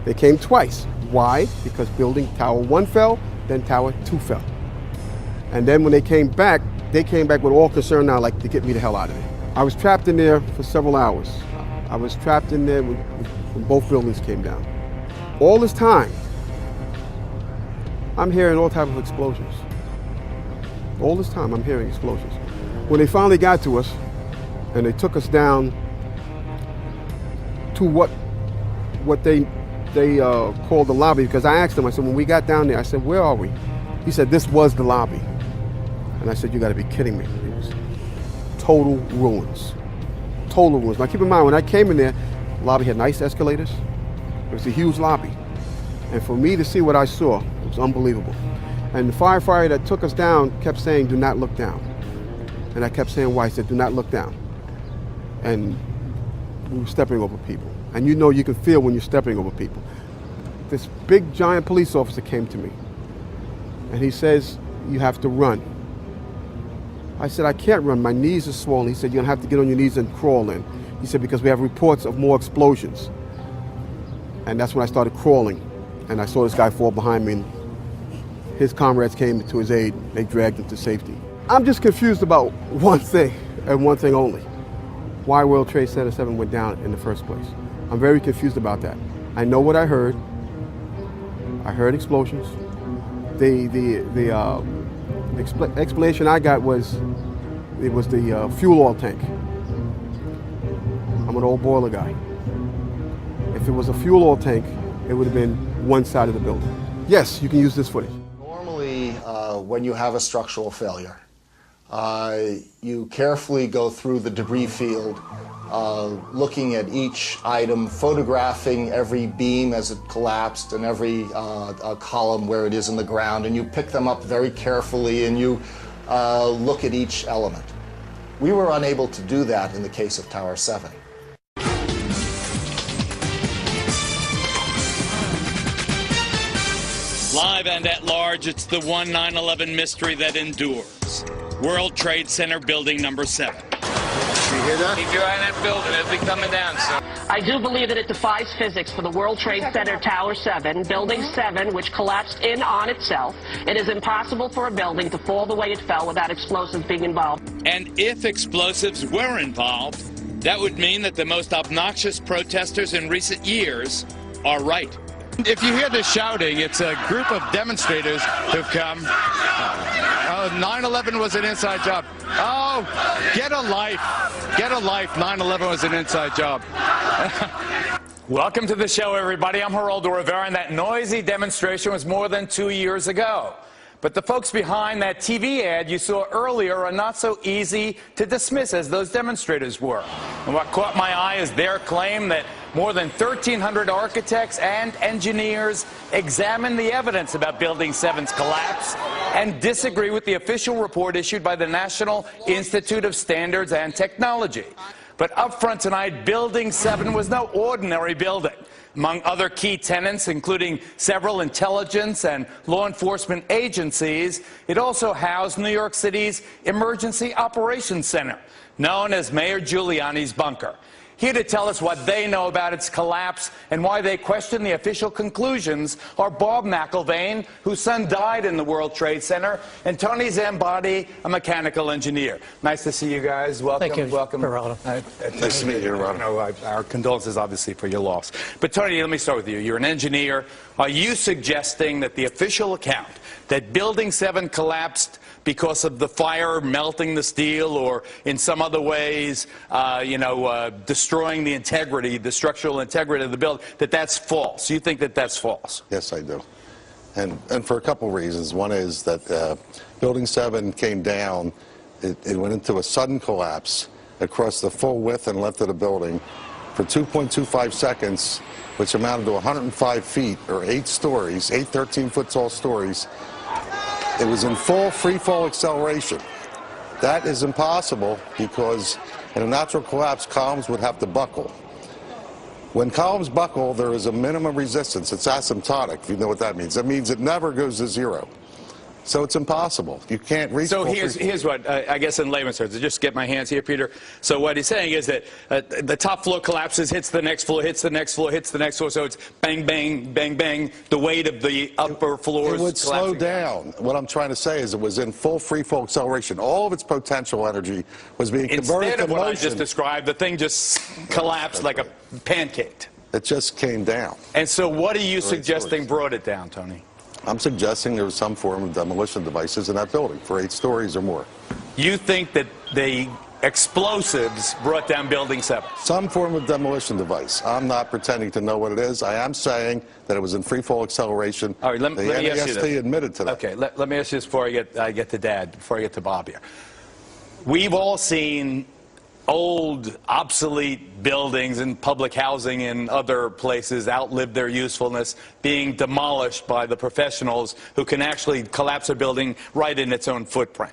They came twice. Why? Because building tower 1 fell, then tower 2 fell. And then when they came back with all concern now, like to get me the hell out of there. I was trapped in there for several hours. I was trapped in there when both buildings came down. All this time, I'm hearing all types of explosions. All this time, I'm hearing explosions. When they finally got to us, and they took us down to what they called the lobby, because I asked them, I said, when we got down there, I said, where are we? He said, this was the lobby. And I said, you gotta be kidding me. It was total ruins. Total ruins. Now keep in mind, when I came in there, the lobby had nice escalators. It was a huge lobby. And for me to see what I saw, it was unbelievable. And the firefighter that took us down kept saying, do not look down. And I kept saying, why? He said, do not look down. And we were stepping over people. And you know you can feel when you're stepping over people. This big giant police officer came to me. And he says, you have to run. I said, I can't run, my knees are swollen. He said, you're gonna have to get on your knees and crawl in. He said, because we have reports of more explosions. And that's when I started crawling. And I saw this guy fall behind me and his comrades came to his aid. They dragged him to safety. I'm just confused about one thing and one thing only. Why World Trade Center 7 went down in the first place. I'm very confused about that. I know what I heard. I heard explosions. Explanation I got was it was the fuel oil tank. I'm an old boiler guy. If it was a fuel oil tank, it would have been one side of the building. Yes, you can use this footage. Normally, when you have a structural failure, you carefully go through the debris field, looking at each item, photographing every beam as it collapsed and every column where it is in the ground, and you pick them up very carefully and you look at each element. We were unable to do that in the case of Tower 7. Live and at large, it's the one 9/11 mystery that endures. World Trade Center building number 7. You hear that? Keep your eye on that building. It'll be coming down soon. I do believe that it defies physics for the World Trade Center Tower 7, Building 7, which collapsed in on itself. It is impossible for a building to fall the way it fell without explosives being involved. And if explosives were involved, that would mean that the most obnoxious protesters in recent years are right. If you hear the shouting, it's a group of demonstrators who've come. 9/11 was an inside job. Oh, get a life. Get a life. 9/11 was an inside job. Welcome to the show, everybody. I'm Geraldo Rivera, and that noisy demonstration was more than 2 years ago. But the folks behind that TV ad you saw earlier are not so easy to dismiss as those demonstrators were. And what caught my eye is their claim that more than 1,300 architects and engineers examined the evidence about Building 7's collapse and disagree with the official report issued by the National Institute of Standards and Technology. But up front tonight, Building 7 was no ordinary building. Among other key tenants, including several intelligence and law enforcement agencies, it also housed New York City's Emergency Operations Center, known as Mayor Giuliani's bunker. Here to tell us what they know about its collapse and why they question the official conclusions are Bob McIlvaine, whose son died in the World Trade Center, and Tony Zambati, a mechanical engineer. Nice to see you guys. Welcome. Thank you. Welcome. Nice to meet you, Geraldo. Our condolences, obviously, for your loss. But Tony, let me start with you. You're an engineer. Are you suggesting that the official account that Building 7 collapsed because of the fire melting the steel or in some other ways, destroying the integrity, the structural integrity of the building, that's false? You think that that's false? Yes, I do. And for a couple reasons. One is that Building 7 came down, it went into a sudden collapse across the full width and length of the building for 2.25 seconds, which amounted to 105 feet, or 8 stories, 8 13-foot tall stories. It was in full free fall acceleration. That is impossible because in a natural collapse, columns would have to buckle. When columns buckle, there is a minimum resistance. It's asymptotic, if you know what that means. That means it never goes to zero. So it's impossible. You can't reach. So here's what, I guess in layman's terms, to just get my hands here, Peter. So what he's saying is that the top floor collapses, hits the next floor, hits the next floor, hits the next floor. So it's bang, bang, bang, bang. The weight of the upper floors. It would slow down. What I'm trying to say is it was in full free fall acceleration. All of its potential energy was being converted to motion. Instead of what I just described, the thing just collapsed like a pancake. It just came down. And so what are you suggesting brought it down, Tony? I'm suggesting there was some form of demolition devices in that building for 8 stories or more. You think that the explosives brought down Building 7? Some form of demolition device. I'm not pretending to know what it is. I am saying that it was in free fall acceleration. All right, let me ask you this. NIST admitted to that. Okay, let me ask you this before I get to Dad, before I get to Bob here. We've all seen old, obsolete buildings and public housing in other places outlive their usefulness, being demolished by the professionals who can actually collapse a building right in its own footprint.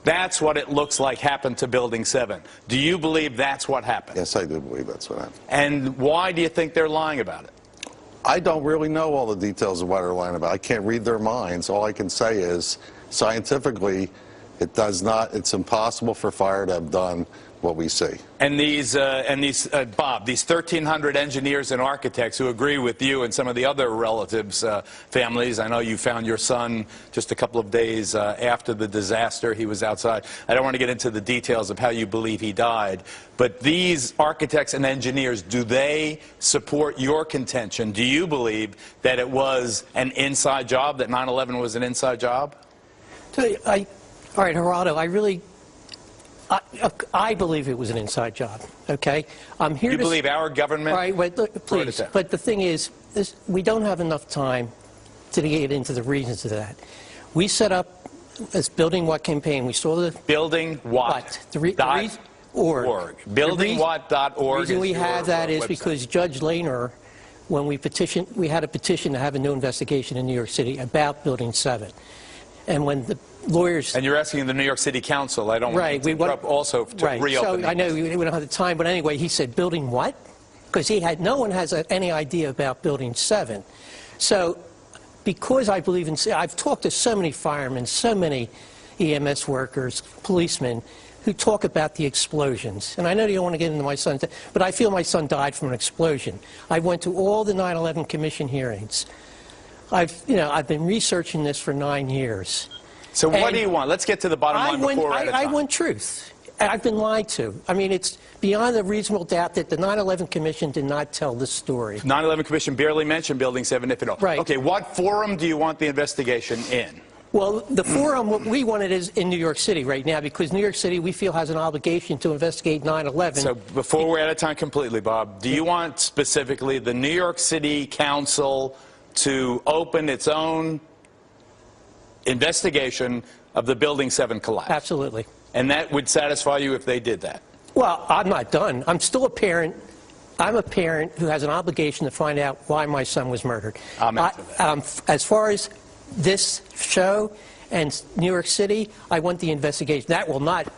That's what it looks like happened to Building 7. Do you believe that's what happened? Yes, I do believe that's what happened. And why do you think they're lying about it? I don't really know all the details of why they're lying about it. I can't read their minds. All I can say is, scientifically, it's impossible for fire to have done what we see. And Bob, these 1,300 engineers and architects who agree with you and some of the other relatives' families. I know you found your son just a couple of days after the disaster. He was outside. I don't want to get into the details of how you believe he died. But these architects and engineers, do they support your contention? Do you believe that it was an inside job, that 9/11 was an inside job? All right, Geraldo, I believe it was an inside job, okay? I'm here You believe our government? All right, wait, look, please. But the thing is, we don't have enough time to get into the reasons of that. We set up this Building What campaign. We saw the... Building what? .org. BuildingWhat.org. The reason we have that is because Judge Lehner, when we had a petition to have a new investigation in New York City about Building 7. And when the lawyers... And you're asking the New York City Council. I don't want to interrupt also to reopen. So I know we don't have the time, but anyway, he said, building what? Because no one has any idea about Building 7. So because I believe in... I've talked to so many firemen, so many EMS workers, policemen, who talk about the explosions. And I know you don't want to get into my son's... But I feel my son died from an explosion. I went to all the 9/11 Commission hearings. I've been researching this for 9 years. So what do you want? Let's get to the bottom line before we're out of time. I want truth. I've been lied to. I mean, it's beyond a reasonable doubt that the 9/11 Commission did not tell this story. 9/11 Commission barely mentioned Building 7, if at all. Right. Okay, what forum do you want the investigation in? Well, the forum, what we want it is in New York City right now, because New York City, we feel, has an obligation to investigate 9/11. So before we're out of time completely, Bob, do you want specifically the New York City Council to open its own investigation of the Building 7 collapse? Absolutely. And that would satisfy you if they did that? Well, I'm not done. I'm still a parent. I'm a parent who has an obligation to find out why my son was murdered. As far as this show and New York City, I want the investigation. That will not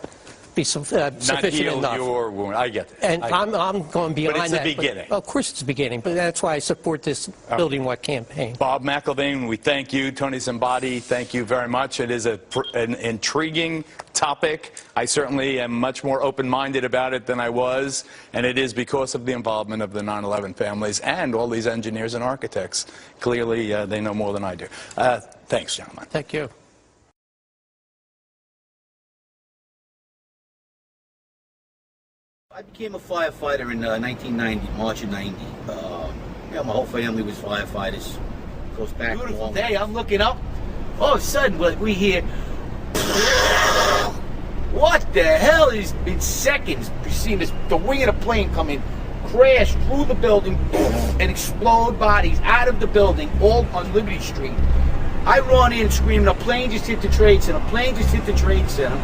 be sufficient enough. Your wound. I get that. And I'm going beyond that. But it's the beginning. Of course it's the beginning, but that's why I support this Building What campaign. Bob McElvain, we thank you. Tony Zambati, thank you very much. It is an intriguing topic. I certainly am much more open-minded about it than I was, and it is because of the involvement of the 9/11 families and all these engineers and architects. Clearly, they know more than I do. Thanks, gentlemen. Thank you. I became a firefighter in 1990, March of 90. Yeah, my whole family was firefighters. Goes back a long day. I'm looking up. All of a sudden, we hear, what the hell is, in seconds, you see the wing of the plane come in, crash through the building, and explode bodies out of the building, all on Liberty Street. I run in screaming, a plane just hit the Trade Center, a plane just hit the Trade Center.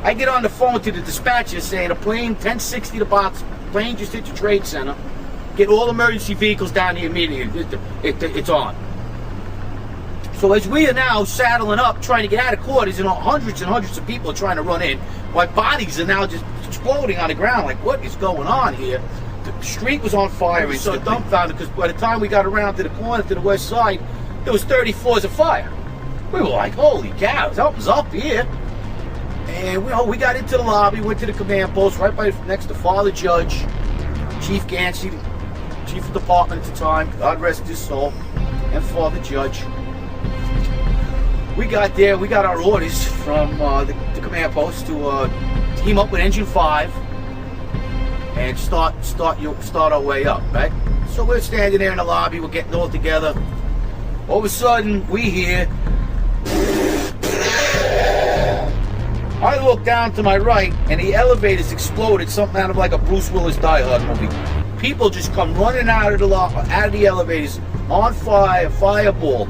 I get on the phone to the dispatcher saying a plane, 1060 the box, plane just hit the Trade Center. Get all emergency vehicles down here immediately. It's on. So as we are now saddling up, trying to get out of quarters, and hundreds and hundreds of people are trying to run in, while bodies are now just exploding on the ground. Like, what is going on here? The street was on fire. We were so dumbfounded because by the time we got around to the corner, to the west side, there was 30 floors of fire. We were like, holy cow, something's up here. And we got into the lobby, went to the command post, right next to Father Judge, Chief Gansey, Chief of Department at the time, God rest his soul, and Father Judge. We got there, we got our orders from the command post to team up with Engine 5 and start our way up, right? So we're standing there in the lobby, we're getting all together. All of a sudden, we hear... I look down to my right, and the elevators exploded, something out of like a Bruce Willis Die Hard movie. People just come running out of the elevators, on fire, fireball.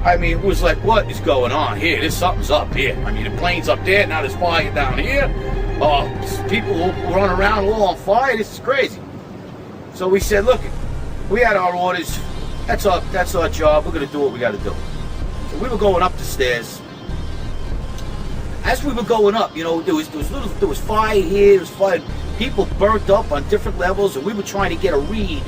I mean, it was like, what is going on here? Something's up here. I mean, the plane's up there, now there's fire down here. People run around all on fire. This is crazy. So we said, look, we had our orders. That's our job. We're going to do what we got to do. So we were going up the stairs. As we were going up, you know, there was fire here, there was fire. People burnt up on different levels, and we were trying to get a read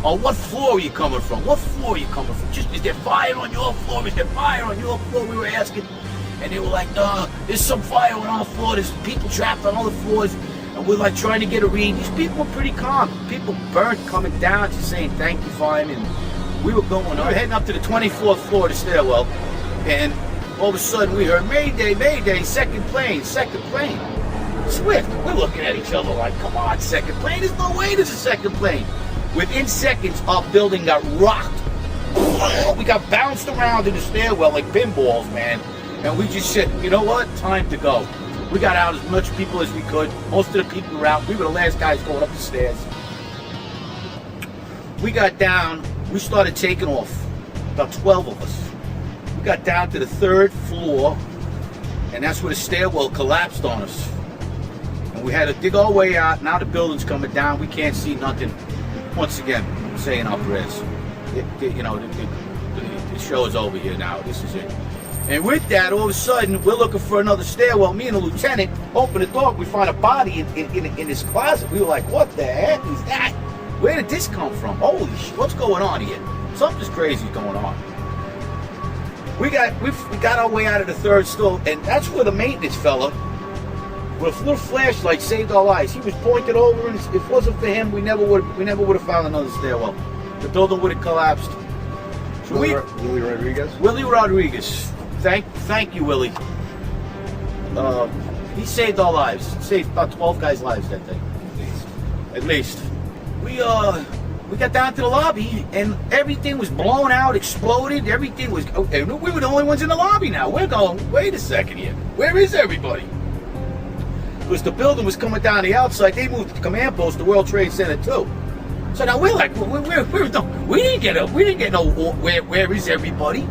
on what floor are you coming from? What floor are you coming from? Just, is there fire on your floor? Is there fire on your floor? We were asking, and they were like, no, there's some fire on our floor. There's people trapped on other floors, and we're like trying to get a read. These people were pretty calm. People burnt coming down, just saying thank you, fireman. We were going up. We were heading up to the 24th floor of the stairwell, and all of a sudden we heard, Mayday, Mayday, second plane, second plane. Swift, we're looking at each other like, come on, second plane? There's no way there's a second plane. Within seconds, our building got rocked. We got bounced around in the stairwell like pinballs, man. And we just said, you know what? Time to go. We got out as much people as we could. Most of the people were out. We were the last guys going up the stairs. We got down. We started taking off. About 12 of us. We got down to the 3rd floor, and that's where the stairwell collapsed on us. And we had to dig our way out. Now the building's coming down. We can't see nothing. Once again, saying up res. You know, the show is over here now. This is it. And with that, all of a sudden, we're looking for another stairwell. Me and the lieutenant open the door. We find a body in this closet. We were like, what the heck is that? Where did this come from? Holy shit, what's going on here? Something's crazy going on. We got our way out of the 3rd story, and that's where the maintenance fella with a little flashlight saved our lives. He was pointed over, and if it wasn't for him, we never would have found another stairwell. The building would have collapsed. So Willie Rodriguez? Willie Rodriguez. Thank you, Willie. He saved our lives. Saved about 12 guys' lives that day. At least. We got down to the lobby, and everything was blown out, exploded. Everything was. We were the only ones in the lobby now. We're going, wait a second here. Where is everybody? Because the building was coming down the outside. They moved the command post to World Trade Center too. So now we're like, we didn't get no. Where is everybody?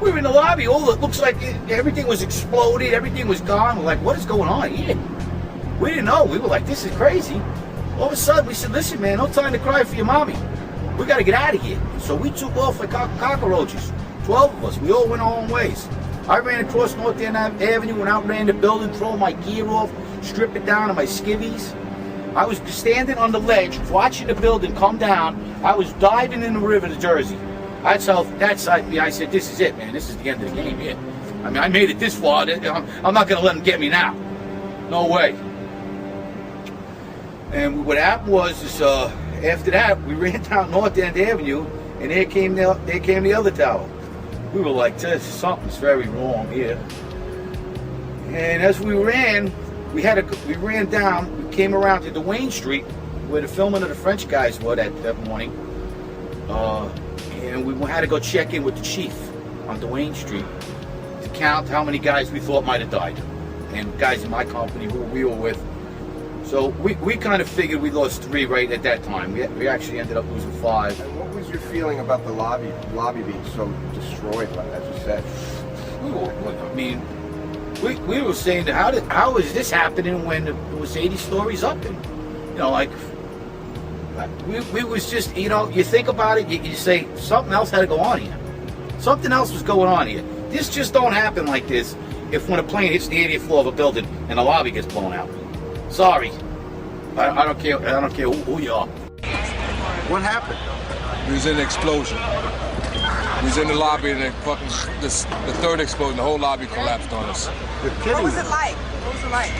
We were in the lobby. Oh, it looks like everything was exploded. Everything was gone. We're like, what is going on here? We didn't know. We were like, this is crazy. All of a sudden, we said, listen, man, no time to cry for your mommy. We got to get out of here. So we took off like cockroaches. 12 of us. We all went our own ways. I ran across North End Avenue, went out, ran the building, throw my gear off, strip it down to my skivvies. I was standing on the ledge, watching the building come down. I was diving in the river to Jersey. That's how, I said, this is it, man. This is the end of the game here. I mean, I made it this far. I'm not going to let them get me now. No way. And what happened was, after that, we ran down North End Avenue, and there came the other tower. We were like, something's very wrong here. And as we ran, we ran down, we came around to Duane Street, where the filming of the French guys were that morning. And we had to go check in with the chief on Duane Street to count how many guys we thought might have died. And guys in my company who we were with. So we kind of figured we lost 3 right at that time. We actually ended up losing 5. And what was your feeling about the lobby being so destroyed, as you said? I mean, we were saying, how is this happening when it was 80 stories up? And, you know, like, we was just, you know, you think about it, you say, something else had to go on here. Something else was going on here. This just don't happen like this if when a plane hits the 80th floor of a building and the lobby gets blown out. Sorry. I don't care who you are. What happened? We was in an explosion. We was in the lobby and the 3rd explosion, the whole lobby collapsed on us. What was it like? What was it like?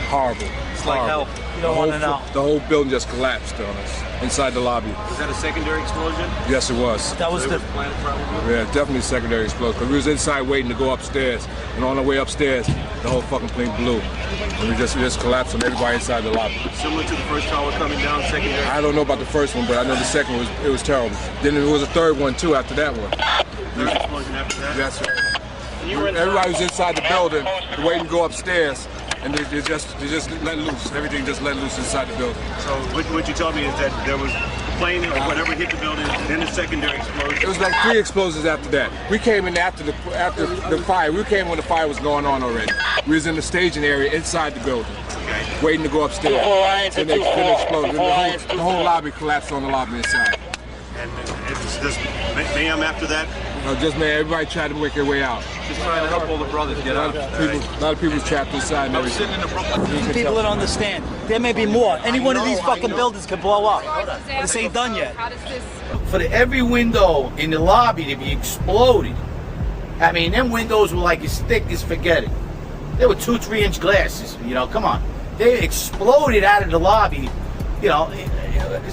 Horrible. It's like hell. You don't want to know. The whole building just collapsed on us inside the lobby. Was that a secondary explosion? Yes, it was. That was the planet, probably? Yeah, definitely secondary explosion. Because we was inside waiting to go upstairs, and on the way upstairs, the whole fucking plane blew, and we just collapsed on everybody inside the lobby. Similar to the first tower coming down, secondary. I don't know about the first one, but I know the second one was terrible. Then there was a 3rd one too after that one. Third explosion after that. Yes, sir. Everybody was inside the building, waiting to go upstairs. And they just let loose. Everything just let loose inside the building. So what you told me is that there was a plane or whatever hit the building, then a secondary explosion. It was like 3 explosions after that. We came in after the fire. We came when the fire was going on already. We was in the staging area inside the building, waiting to go upstairs. And they exploded. The whole lobby collapsed on the lobby inside. And it's just mayhem after that? Just man, everybody tried to make their way out. Just trying to help all the brothers get out. A lot of people trapped inside and everything. People don't understand. There may be more. Any one of these fucking buildings could blow up. This ain't done yet. For every window in the lobby to be exploded, I mean, them windows were like as thick as forget it. They were 2-3-inch glasses, you know, come on. They exploded out of the lobby, you know,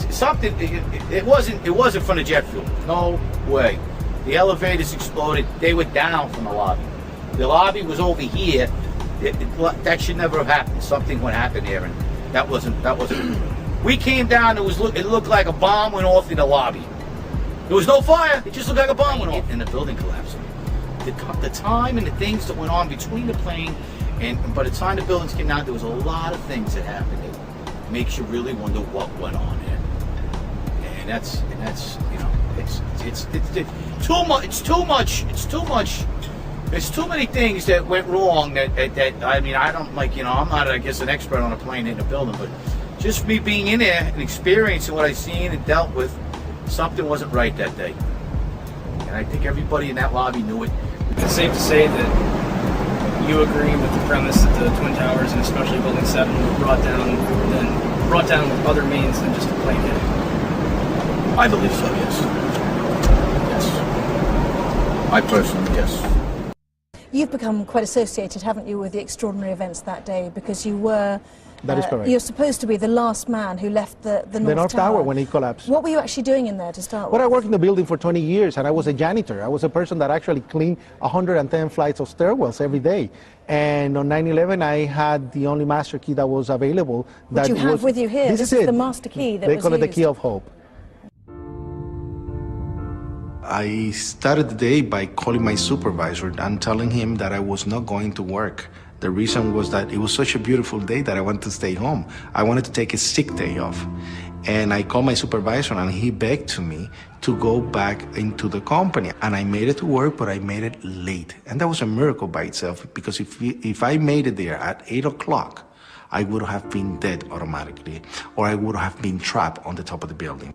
something, it wasn't from the jet fuel. No way. The elevators exploded. They were down from the lobby. The lobby was over here. That should never have happened. Something would happen there, and that wasn't. We came down. It looked like a bomb went off in the lobby. There was no fire. It just looked like a bomb went off, and the building collapsed. the time and the things that went on between the plane and by the time the buildings came down, there was a lot of things that happened that makes you really wonder what went on there. And that's you know, it's too much. It's too much. There's too many things that went wrong that I mean, I don't like, you know, I'm not, I guess, an expert on a plane hitting a building, but just me being in there and experiencing what I've seen and dealt with, something wasn't right that day. And I think everybody in that lobby knew it. It's safe to say that you agree with the premise that the Twin Towers and especially Building 7 were brought down with other means than just a plane hit. I believe so, yes. Yes. I personally, yes. You've become quite associated, haven't you, with the extraordinary events that day, because you were... That is correct. You're supposed to be the last man who left the North Tower when it collapsed. What were you actually doing in there to start with? Well, I worked in the building for 20 years, and I was a janitor. I was a person that actually cleaned 110 flights of stairwells every day. And on 9/11, I had the only master key that was available. Which you have with you here. This is the master key that was used. They call it the key of hope. I started the day by calling my supervisor and telling him that I was not going to work. The reason was that it was such a beautiful day that I wanted to stay home. I wanted to take a sick day off. And I called my supervisor and he begged to me to go back into the company. And I made it to work, but I made it late. And that was a miracle by itself, because if I made it there at 8 o'clock, I would have been dead automatically, or I would have been trapped on the top of the building.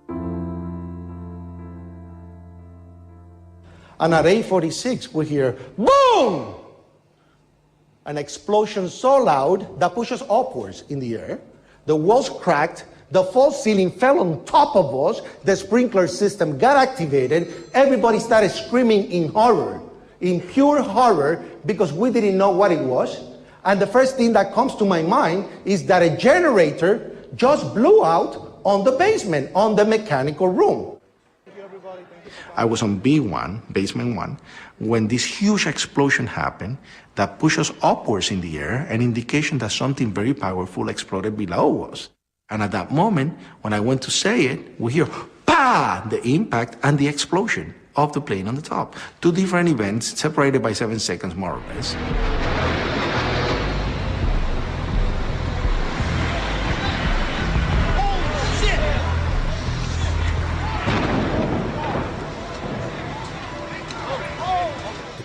And at 8:46, we hear, boom! An explosion so loud that pushes upwards in the air. The walls cracked, the false ceiling fell on top of us, the sprinkler system got activated, everybody started screaming in horror, in pure horror, because we didn't know what it was. And the first thing that comes to my mind is that a generator just blew out on the basement, on the mechanical room. I was on B1, basement 1, when this huge explosion happened that pushed us upwards in the air, an indication that something very powerful exploded below us. And at that moment, when I went to say it, we hear, pa! The impact and the explosion of the plane on the top. Two different events separated by 7 seconds, more or less.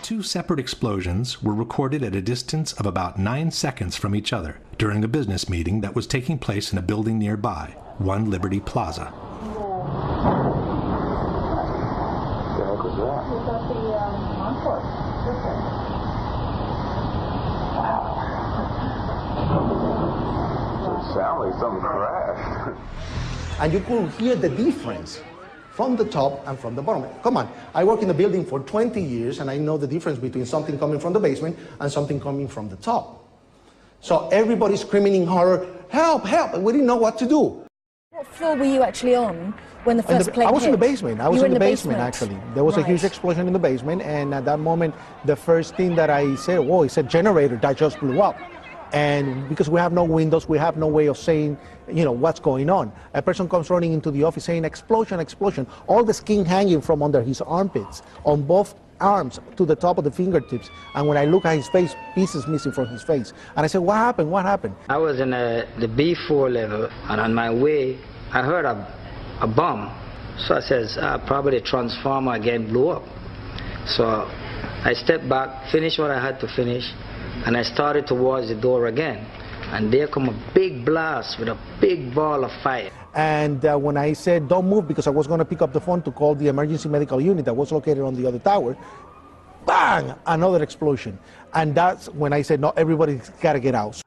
Two separate explosions were recorded at a distance of about 9 seconds from each other during a business meeting that was taking place in a building nearby, One Liberty Plaza. It sounded like something crashed. And you could hear the difference from the top and from the bottom. Come on, I work in the building for 20 years and I know the difference between something coming from the basement and something coming from the top. So everybody's screaming in horror, help, help, and we didn't know what to do. What floor were you actually on when the first plane hit? I was in the basement. I was in the basement, actually. There was Right. a huge explosion in the basement, and at that moment, the first thing that I said, whoa, it's a generator that just blew up. And because we have no windows, we have no way of saying, you know, what's going on. A person comes running into the office saying, explosion, explosion. All the skin hanging from under his armpits, on both arms to the top of the fingertips. And when I look at his face, pieces missing from his face. And I said, what happened? What happened? I was in the B4 level, and on my way, I heard a bomb. So I says, probably the transformer again blew up. So I stepped back, finished what I had to finish, and I started towards the door again. And there come a big blast with a big ball of fire. And when I said, don't move, because I was going to pick up the phone to call the emergency medical unit that was located on the other tower, bang, another explosion. And that's when I said, no, everybody's got to get out.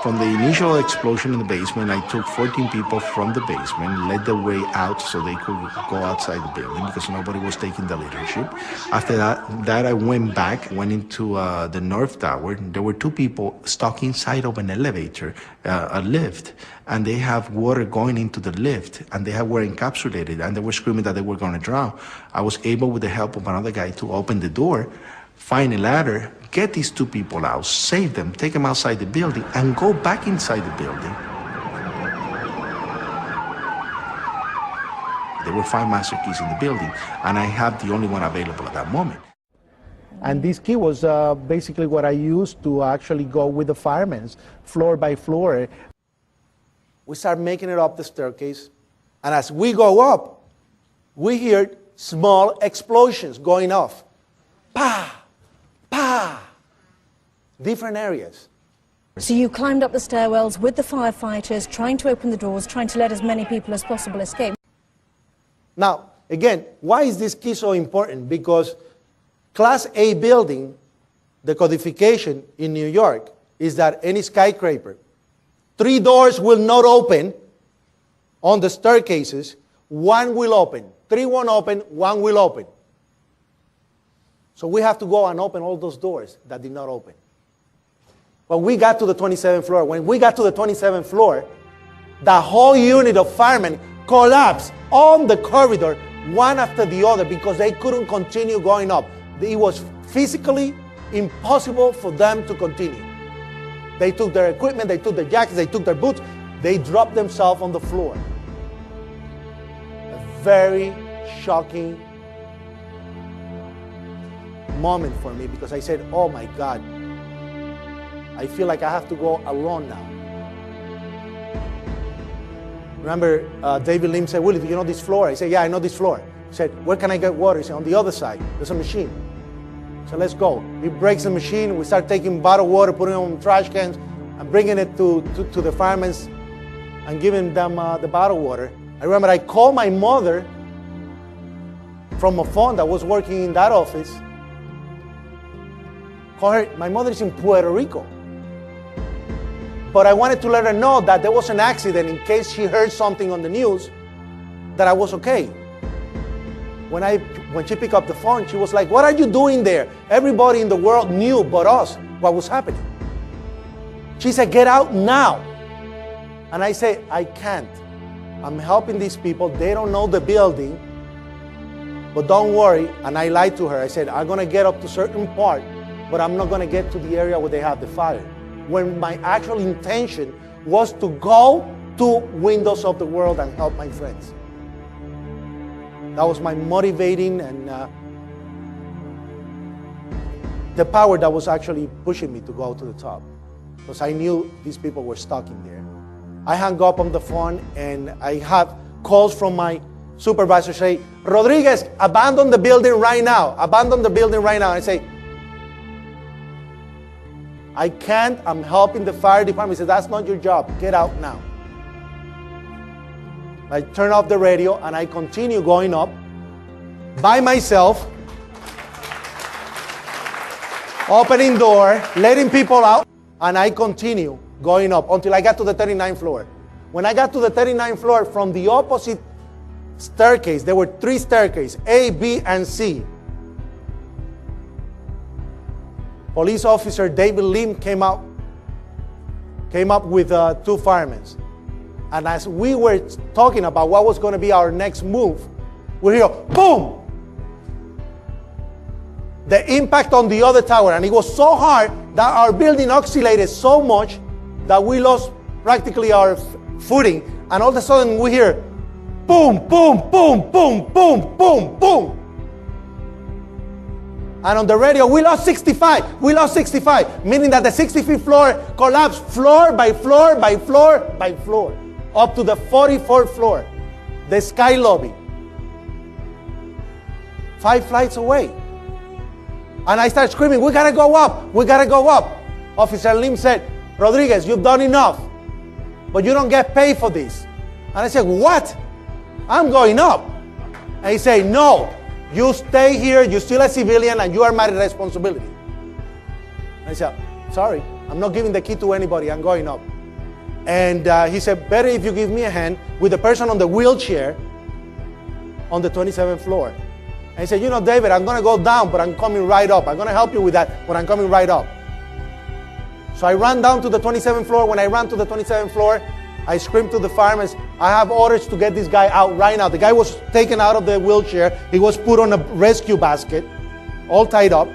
From the initial explosion in the basement, I took 14 people from the basement, led the way out so they could go outside the building because nobody was taking the leadership. After that I went back, went into the North Tower. There were 2 people stuck inside of an elevator, a lift, and they have water going into the lift, and they were encapsulated, and they were screaming that they were going to drown. I was able, with the help of another guy, to open the door, find a ladder, get these 2 people out, save them, take them outside the building, and go back inside the building. There were 5 master keys in the building, and I had the only one available at that moment. And this key was basically what I used to actually go with the firemen, floor by floor. We start making it up the staircase, and as we go up, we hear small explosions going off. Pa, pa, different areas. So you climbed up the stairwells with the firefighters, trying to open the doors, trying to let as many people as possible escape. Now, again, why is this key so important? Because Class A building, the codification in New York is that any skyscraper, 3 doors will not open on the staircases, 1 will open. 3 won't open, 1 will open. So we have to go and open all those doors that did not open. When we got to the 27th floor, the whole unit of firemen collapsed on the corridor, one after the other, because they couldn't continue going up. It was physically impossible for them to continue. They took their equipment, they took their jackets, they took their boots, they dropped themselves on the floor. A very shocking moment for me, because I said, oh my God, I feel like I have to go alone now. Remember, David Lim said, Willie, do you know this floor? I said, yeah, I know this floor. He said, where can I get water? He said, on the other side, there's a machine. So let's go. He breaks the machine. We start taking bottled water, putting it on trash cans, and bringing it to the firemen and giving them the bottled water. I remember I called my mother from a phone that was working in that office. Call her. My mother is in Puerto Rico. But I wanted to let her know that there was an accident in case she heard something on the news, that I was okay. When she picked up the phone, she was like, what are you doing there? Everybody in the world knew but us what was happening. She said, get out now. And I said, I can't. I'm helping these people. They don't know the building. But don't worry. And I lied to her. I said, I'm going to get up to a certain part, but I'm not going to get to the area where they have the fire. When my actual intention was to go to Windows of the World and help my friends. That was my motivating and the power that was actually pushing me to go to the top. Because I knew these people were stuck in there. I hung up on the phone and I had calls from my supervisor say, Rodriguez, abandon the building right now. Abandon the building right now. And I say, I can't, I'm helping the fire department. He said, that's not your job, get out now. I turn off the radio and I continue going up by myself, opening door, letting people out, and I continue going up until I got to the 39th floor. When I got to the 39th floor, from the opposite staircase, there were 3 staircases, A, B, and C. Police officer David Lim came up with 2 firemen. And as we were talking about what was going to be our next move, we hear, boom! The impact on the other tower. And it was so hard that our building oscillated so much that we lost practically our footing. And all of a sudden we hear, boom, boom, boom, boom, boom, boom, boom. And on the radio, we lost 65. We lost 65, meaning that the 65th floor collapsed floor by floor by floor by floor, up to the 44th floor, the sky lobby, 5 flights away. And I started screaming, we gotta go up, we gotta go up. Officer Lim said, Rodriguez, you've done enough, but you don't get paid for this. And I said, what? I'm going up. And he said, no. You stay here, you're still a civilian, and you are my responsibility. I said, sorry, I'm not giving the key to anybody, I'm going up. And he said, better if you give me a hand with the person on the wheelchair on the 27th floor. And he said, you know, David, I'm going to go down, but I'm coming right up. I'm going to help you with that, but I'm coming right up. So I ran down to the 27th floor. When I ran to the 27th floor, I screamed to the firemen, I have orders to get this guy out right now. The guy was taken out of the wheelchair. He was put on a rescue basket, all tied up.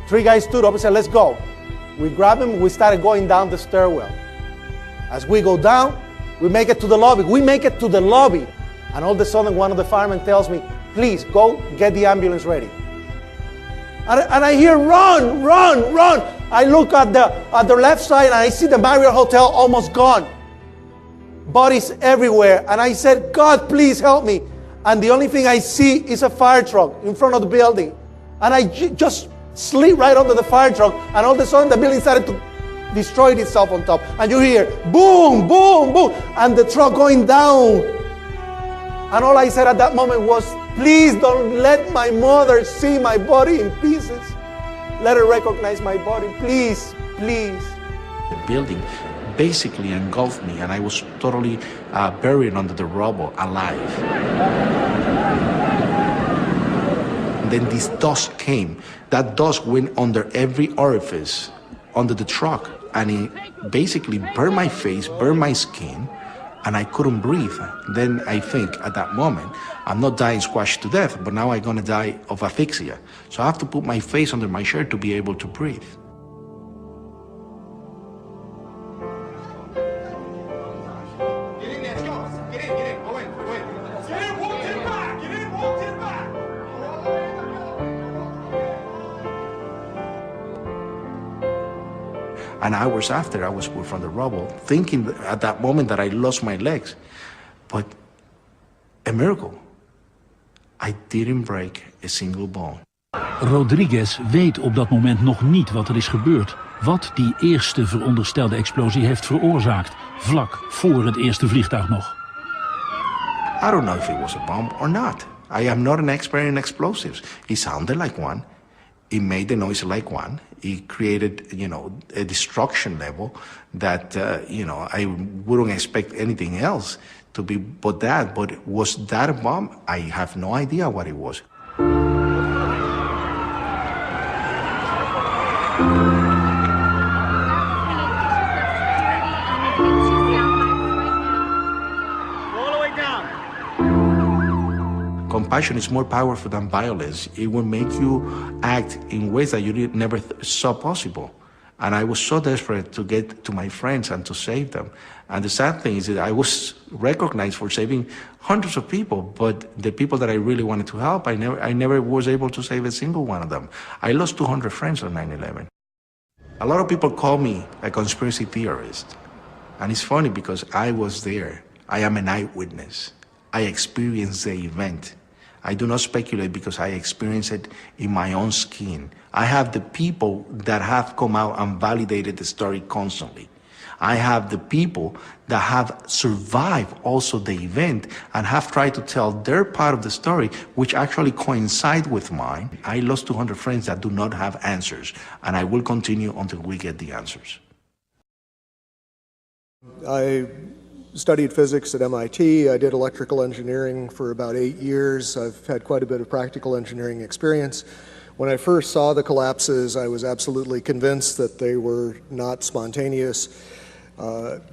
3 guys stood up and said, let's go. We grabbed him, we started going down the stairwell. As we go down, we make it to the lobby. We make it to the lobby. And all of a sudden, one of the firemen tells me, please go get the ambulance ready. And I hear, run, run, run. I look at the left side and I see the Marriott Hotel almost gone. Bodies everywhere. And I said, God, please help me. And the only thing I see is a fire truck in front of the building. And I just slid right under the fire truck. And all of a sudden the building started to destroy itself on top. And you hear, boom, boom, boom. And the truck going down. And all I said at that moment was, please don't let my mother see my body in pieces. Let her recognize my body, please, please. The building basically engulfed me and I was totally buried under the rubble, alive. And then this dust came. That dust went under every orifice under the truck and it basically burned my face, burned my skin, and I couldn't breathe. Then I think at that moment, I'm not dying squashed to death, but now I'm gonna die of asphyxia. So I have to put my face under my shirt to be able to breathe. And hours after, I was pulled from the rubble, thinking at that moment that I lost my legs. But a miracle. I didn't break a single bone. Rodriguez weet op dat moment nog niet wat er is gebeurd. Wat die eerste veronderstelde explosie heeft veroorzaakt. Vlak voor het eerste vliegtuig nog. I don't know if it was a bomb or not. I am not an expert in explosives. It sounded like one. It made the noise like one. It created, a destruction level that, I wouldn't expect anything else to be but that. But was that a bomb? I have no idea what it was. Compassion is more powerful than violence. It will make you act in ways that you never saw possible. And I was so desperate to get to my friends and to save them. And the sad thing is that I was recognized for saving hundreds of people, but the people that I really wanted to help, I never was able to save a single one of them. I lost 200 friends on 9/11. A lot of people call me a conspiracy theorist. And it's funny because I was there. I am an eyewitness. I experienced the event. I do not speculate because I experience it in my own skin. I have the people that have come out and validated the story constantly. I have the people that have survived also the event and have tried to tell their part of the story, which actually coincide with mine. I lost 200 friends that do not have answers, and I will continue until we get the answers. I studied physics at MIT. I did electrical engineering for about 8 years. I've had quite a bit of practical engineering experience. When I first saw the collapses, I was absolutely convinced that they were not spontaneous.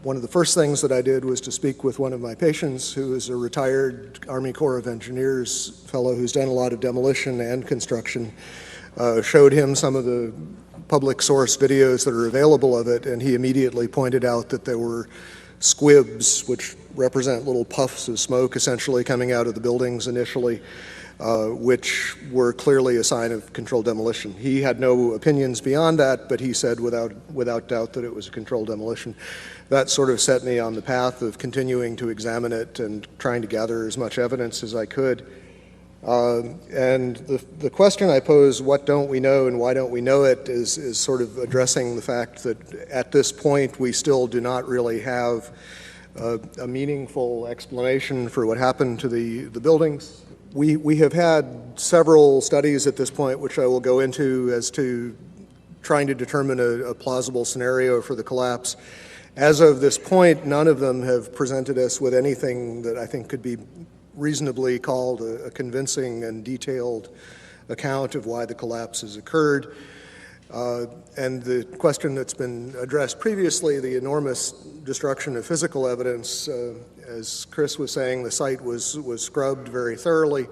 One of the first things that I did was to speak with one of my patients, who is a retired Army Corps of Engineers fellow who's done a lot of demolition and construction. Showed him some of the public source videos that are available of it, and he immediately pointed out that there were squibs, which represent little puffs of smoke essentially coming out of the buildings initially, which were clearly a sign of controlled demolition. He had no opinions beyond that, but he said without doubt that it was a controlled demolition. That sort of set me on the path of continuing to examine it and trying to gather as much evidence as I could. And the question I pose, what don't we know and why don't we know it, is sort of addressing the fact that at this point we still do not really have a meaningful explanation for what happened to the buildings. We have had several studies at this point, which I will go into, as to trying to determine a plausible scenario for the collapse. As of this point, none of them have presented us with anything that I think could be reasonably called a convincing and detailed account of why the collapse has occurred. And the question that's been addressed previously, the enormous destruction of physical evidence, as Chris was saying, the site was scrubbed very thoroughly.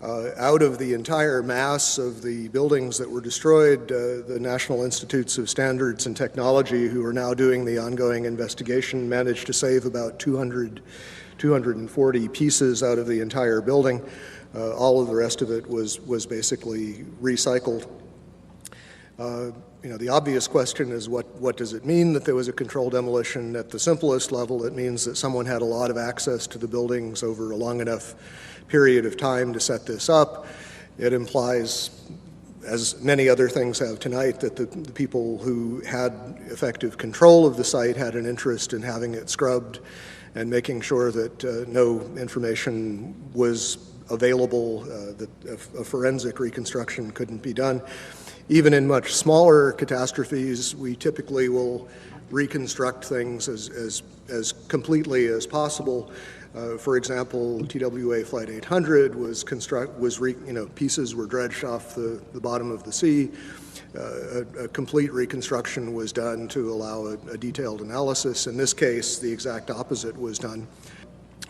Out of the entire mass of the buildings that were destroyed, the National Institutes of Standards and Technology, who are now doing the ongoing investigation, managed to save about 240 pieces out of the entire building. All of the rest of it was basically recycled. The obvious question is what does it mean that there was a controlled demolition? At the simplest level, it means that someone had a lot of access to the buildings over a long enough period of time to set this up. It implies, as many other things have tonight, that the people who had effective control of the site had an interest in having it scrubbed and making sure that no information was available, that a forensic reconstruction couldn't be done. Even in much smaller catastrophes, we typically will reconstruct things as completely as possible. For example, TWA Flight 800 pieces were dredged off the bottom of the sea. A complete reconstruction was done to allow a detailed analysis. In this case, the exact opposite was done.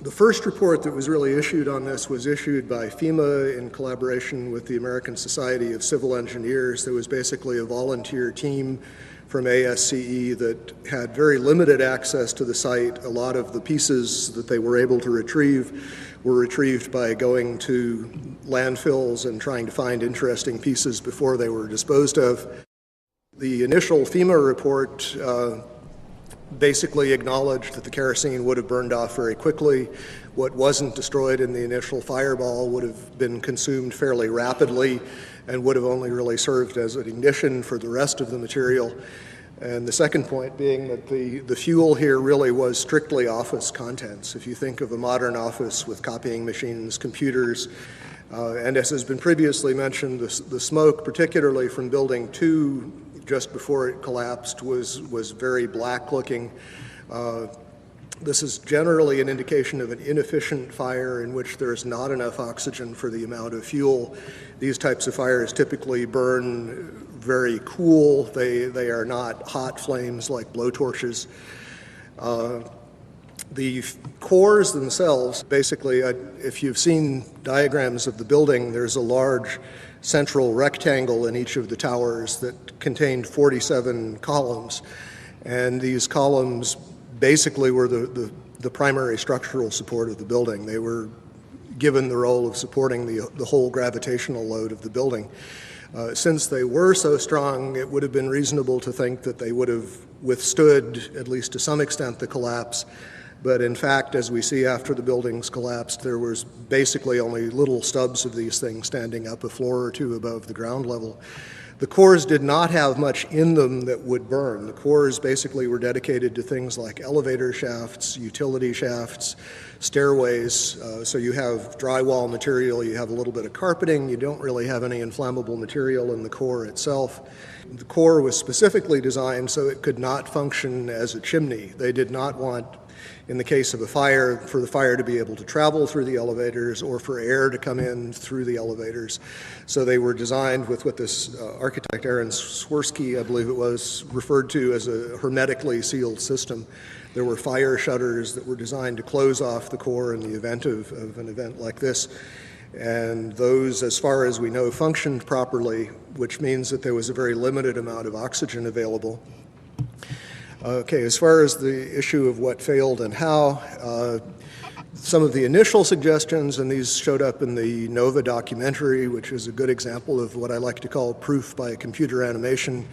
The first report that was really issued on this was issued by FEMA in collaboration with the American Society of Civil Engineers. There was basically a volunteer team from ASCE that had very limited access to the site. A lot of the pieces that they were able to retrieve were retrieved by going to landfills and trying to find interesting pieces before they were disposed of. The initial FEMA report basically acknowledged that the kerosene would have burned off very quickly. What wasn't destroyed in the initial fireball would have been consumed fairly rapidly and would have only really served as an ignition for the rest of the material. And the second point being that the fuel here really was strictly office contents. If you think of a modern office with copying machines, computers, and as has been previously mentioned, the smoke, particularly from Building 2, just before it collapsed, was very black looking. This is generally an indication of an inefficient fire in which there's not enough oxygen for the amount of fuel. These types of fires typically burn very cool. They are not hot flames like blowtorches. The cores themselves, basically, if you've seen diagrams of the building, there's a large central rectangle in each of the towers that contained 47 columns. And these columns basically were the primary structural support of the building. They were given the role of supporting the whole gravitational load of the building. Since they were so strong, it would have been reasonable to think that they would have withstood, at least to some extent, the collapse. But in fact, as we see after the buildings collapsed, there was basically only little stubs of these things standing up a floor or two above the ground level. The cores did not have much in them that would burn. The cores basically were dedicated to things like elevator shafts, utility shafts, stairways. So you have drywall material, you have a little bit of carpeting, you don't really have any inflammable material in the core itself. The core was specifically designed so it could not function as a chimney. They did not want, in the case of a fire, for the fire to be able to travel through the elevators or for air to come in through the elevators. So they were designed with what this architect, Aaron Swirsky, I believe it was, referred to as a hermetically sealed system. There were fire shutters that were designed to close off the core in the event of an event like this. And those, as far as we know, functioned properly, which means that there was a very limited amount of oxygen available. Okay, as far as the issue of what failed and how, some of the initial suggestions, and these showed up in the NOVA documentary, which is a good example of what I like to call proof by computer animation.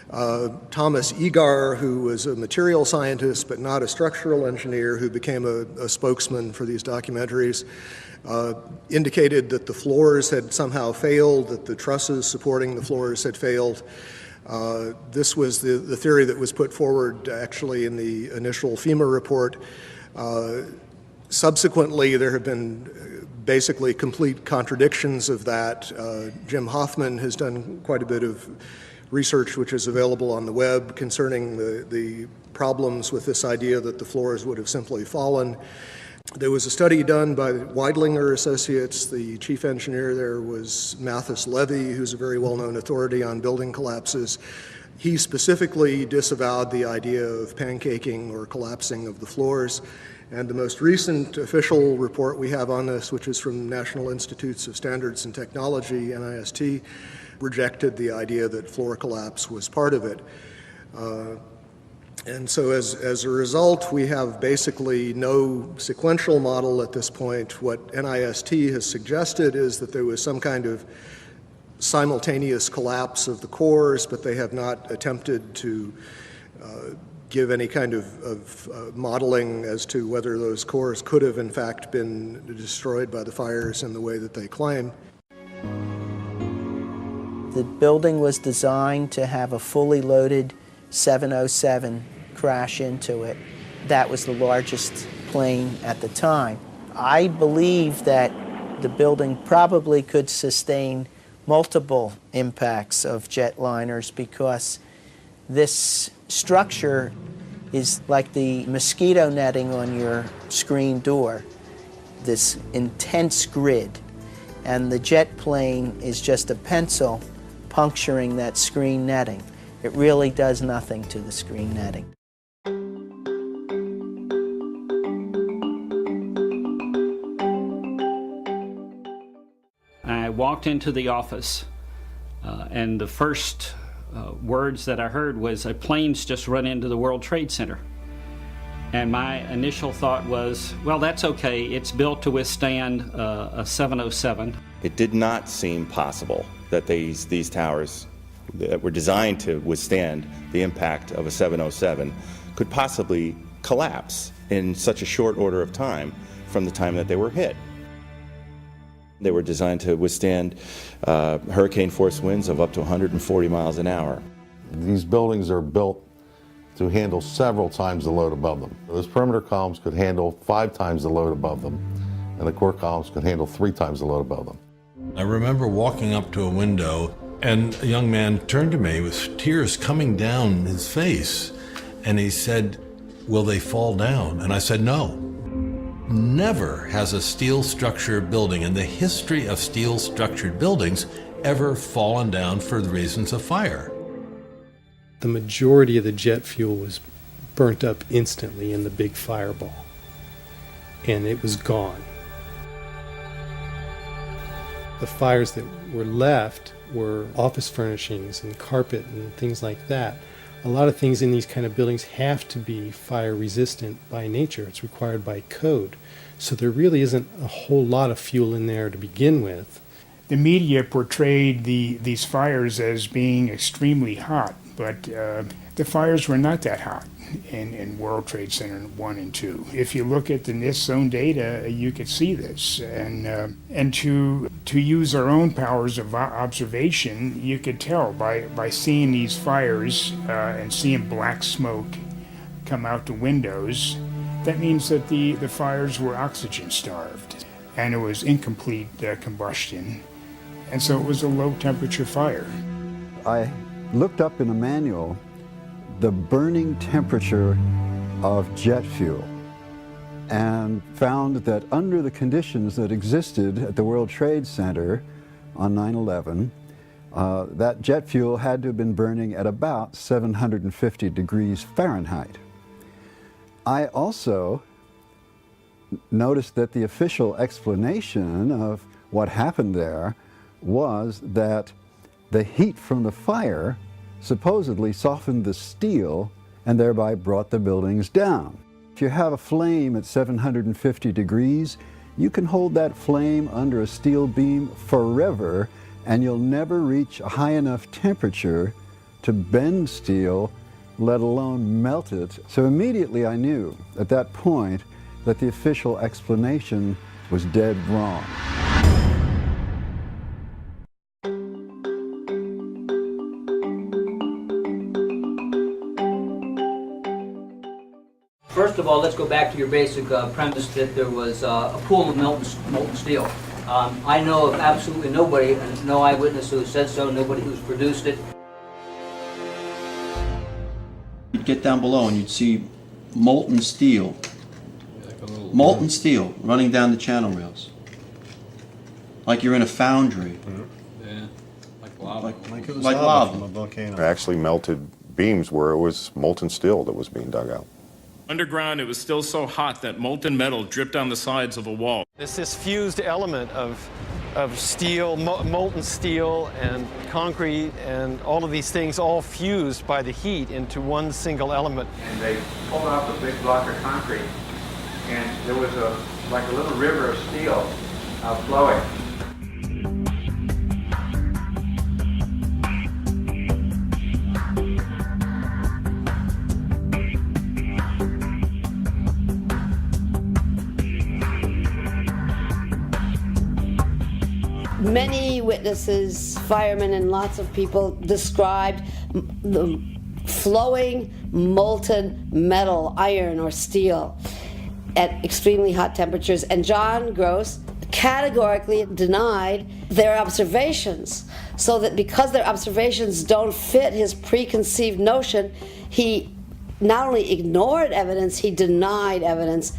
Thomas Egar, who was a material scientist but not a structural engineer, who became a spokesman for these documentaries, indicated that the floors had somehow failed, that the trusses supporting the floors had failed. This was the theory that was put forward actually in the initial FEMA report. Subsequently, there have been basically complete contradictions of that. Jim Hoffman has done quite a bit of research which is available on the web concerning the problems with this idea that the floors would have simply fallen. There was a study done by Weidlinger Associates. The chief engineer there was Mathis Levy, who's a very well-known authority on building collapses. He specifically disavowed the idea of pancaking or collapsing of the floors. And the most recent official report we have on this, which is from National Institutes of Standards and Technology, NIST, rejected the idea that floor collapse was part of it. And so as a result, we have basically no sequential model at this point. What NIST has suggested is that there was some kind of simultaneous collapse of the cores, but they have not attempted to give any kind of modeling as to whether those cores could have in fact been destroyed by the fires in the way that they claim. The building was designed to have a fully loaded 707 crash into it. That was the largest plane at the time. I believe that the building probably could sustain multiple impacts of jetliners because this structure is like the mosquito netting on your screen door, this intense grid, and the jet plane is just a pencil puncturing that screen netting. It really does nothing to the screen netting. I walked into the office and the first words that I heard was, a plane's just run into the World Trade Center. And my initial thought was, well, that's okay. It's built to withstand a 707. It did not seem possible that these towers that were designed to withstand the impact of a 707 could possibly collapse in such a short order of time from the time that they were hit. They were designed to withstand hurricane force winds of up to 140 miles an hour. These buildings are built to handle several times the load above them. Those perimeter columns could handle 5 times the load above them, and the core columns could handle 3 times the load above them. I remember walking up to a window, and a young man turned to me with tears coming down his face, and he said, "Will they fall down?" And I said, "No." Never has a steel structure building in the history of steel structured buildings ever fallen down for the reasons of fire. The majority of the jet fuel was burnt up instantly in the big fireball, and it was gone. The fires that were left were office furnishings and carpet and things like that. A lot of things in these kind of buildings have to be fire resistant by nature. It's required by code. So there really isn't a whole lot of fuel in there to begin with. The media portrayed these fires as being extremely hot, but the fires were not that hot in World Trade Center 1 and 2. If you look at the NIST zone data, you could see this. And to use our own powers of observation, you could tell by seeing these fires and seeing black smoke come out the windows. That means that the fires were oxygen starved, and it was incomplete combustion. And so it was a low temperature fire. I looked up in a manual the burning temperature of jet fuel and found that under the conditions that existed at the World Trade Center on 9/11, that jet fuel had to have been burning at about 750 degrees Fahrenheit. I also noticed that the official explanation of what happened there was that the heat from the fire supposedly softened the steel and thereby brought the buildings down. If you have a flame at 750 degrees, you can hold that flame under a steel beam forever, and you'll never reach a high enough temperature to bend steel, let alone melt it. So immediately I knew at that point that the official explanation was dead wrong. First of all, let's go back to your basic premise that there was a pool of molten steel. I know of absolutely nobody, and no eyewitness who said so, nobody who's produced it. You'd get down below and you'd see molten steel running down the channel rails. Like you're in a foundry. Yeah, like lava. Like it was like lava from a volcano. Actually melted beams where it was molten steel that was being dug out. Underground, it was still so hot that molten metal dripped down the sides of a wall. It's this fused element of steel, molten steel and concrete and all of these things all fused by the heat into one single element. And they pulled off a big block of concrete, and there was like a little river of steel flowing. eyewitnesses, firemen, and lots of people described the flowing molten metal, iron or steel, at extremely hot temperatures. And John Gross categorically denied their observations, so that because their observations don't fit his preconceived notion, he not only ignored evidence, he denied evidence.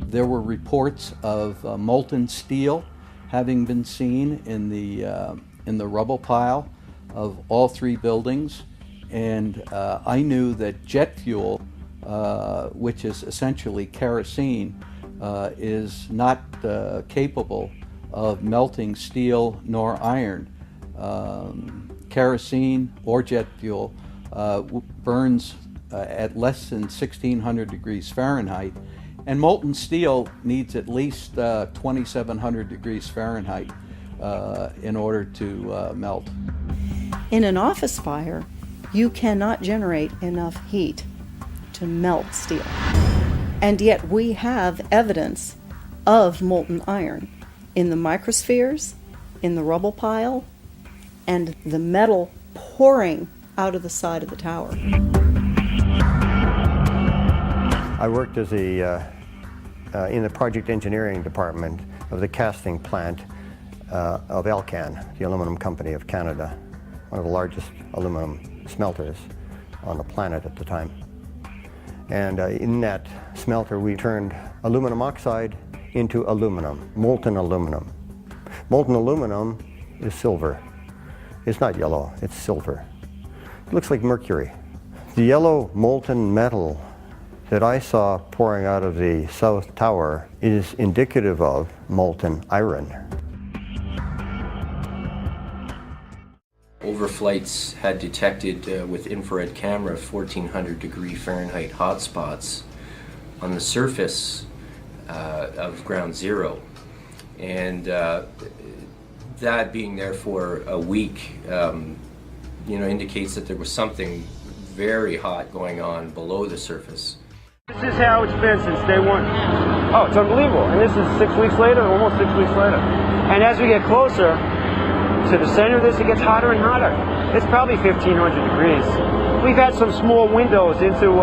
There were reports of molten steel having been seen in the rubble pile of all three buildings, and I knew that jet fuel, which is essentially kerosene, is not capable of melting steel nor iron. Kerosene or jet fuel burns at less than 1600 degrees Fahrenheit, and molten steel needs at least 2700 degrees Fahrenheit in order to melt. In an office fire, you cannot generate enough heat to melt steel. And yet we have evidence of molten iron in the microspheres, in the rubble pile, and the metal pouring out of the side of the tower. I worked as in the project engineering department of the casting plant of Alcan, the aluminum company of Canada, one of the largest aluminum smelters on the planet at the time. And in that smelter we turned aluminum oxide into aluminum, molten aluminum. Molten aluminum is silver. It's not yellow, it's silver. It looks like mercury. The yellow molten metal that I saw pouring out of the south tower is indicative of molten iron. Overflights had detected with infrared camera 1400 degree Fahrenheit hotspots on the surface of ground zero. And that being there for a week, indicates that there was something very hot going on below the surface. This is how it's been since day one. Oh, it's unbelievable. And this is 6 weeks later, almost 6 weeks later. And as we get closer to the center of this, it gets hotter and hotter. It's probably 1500 degrees. We've had some small windows into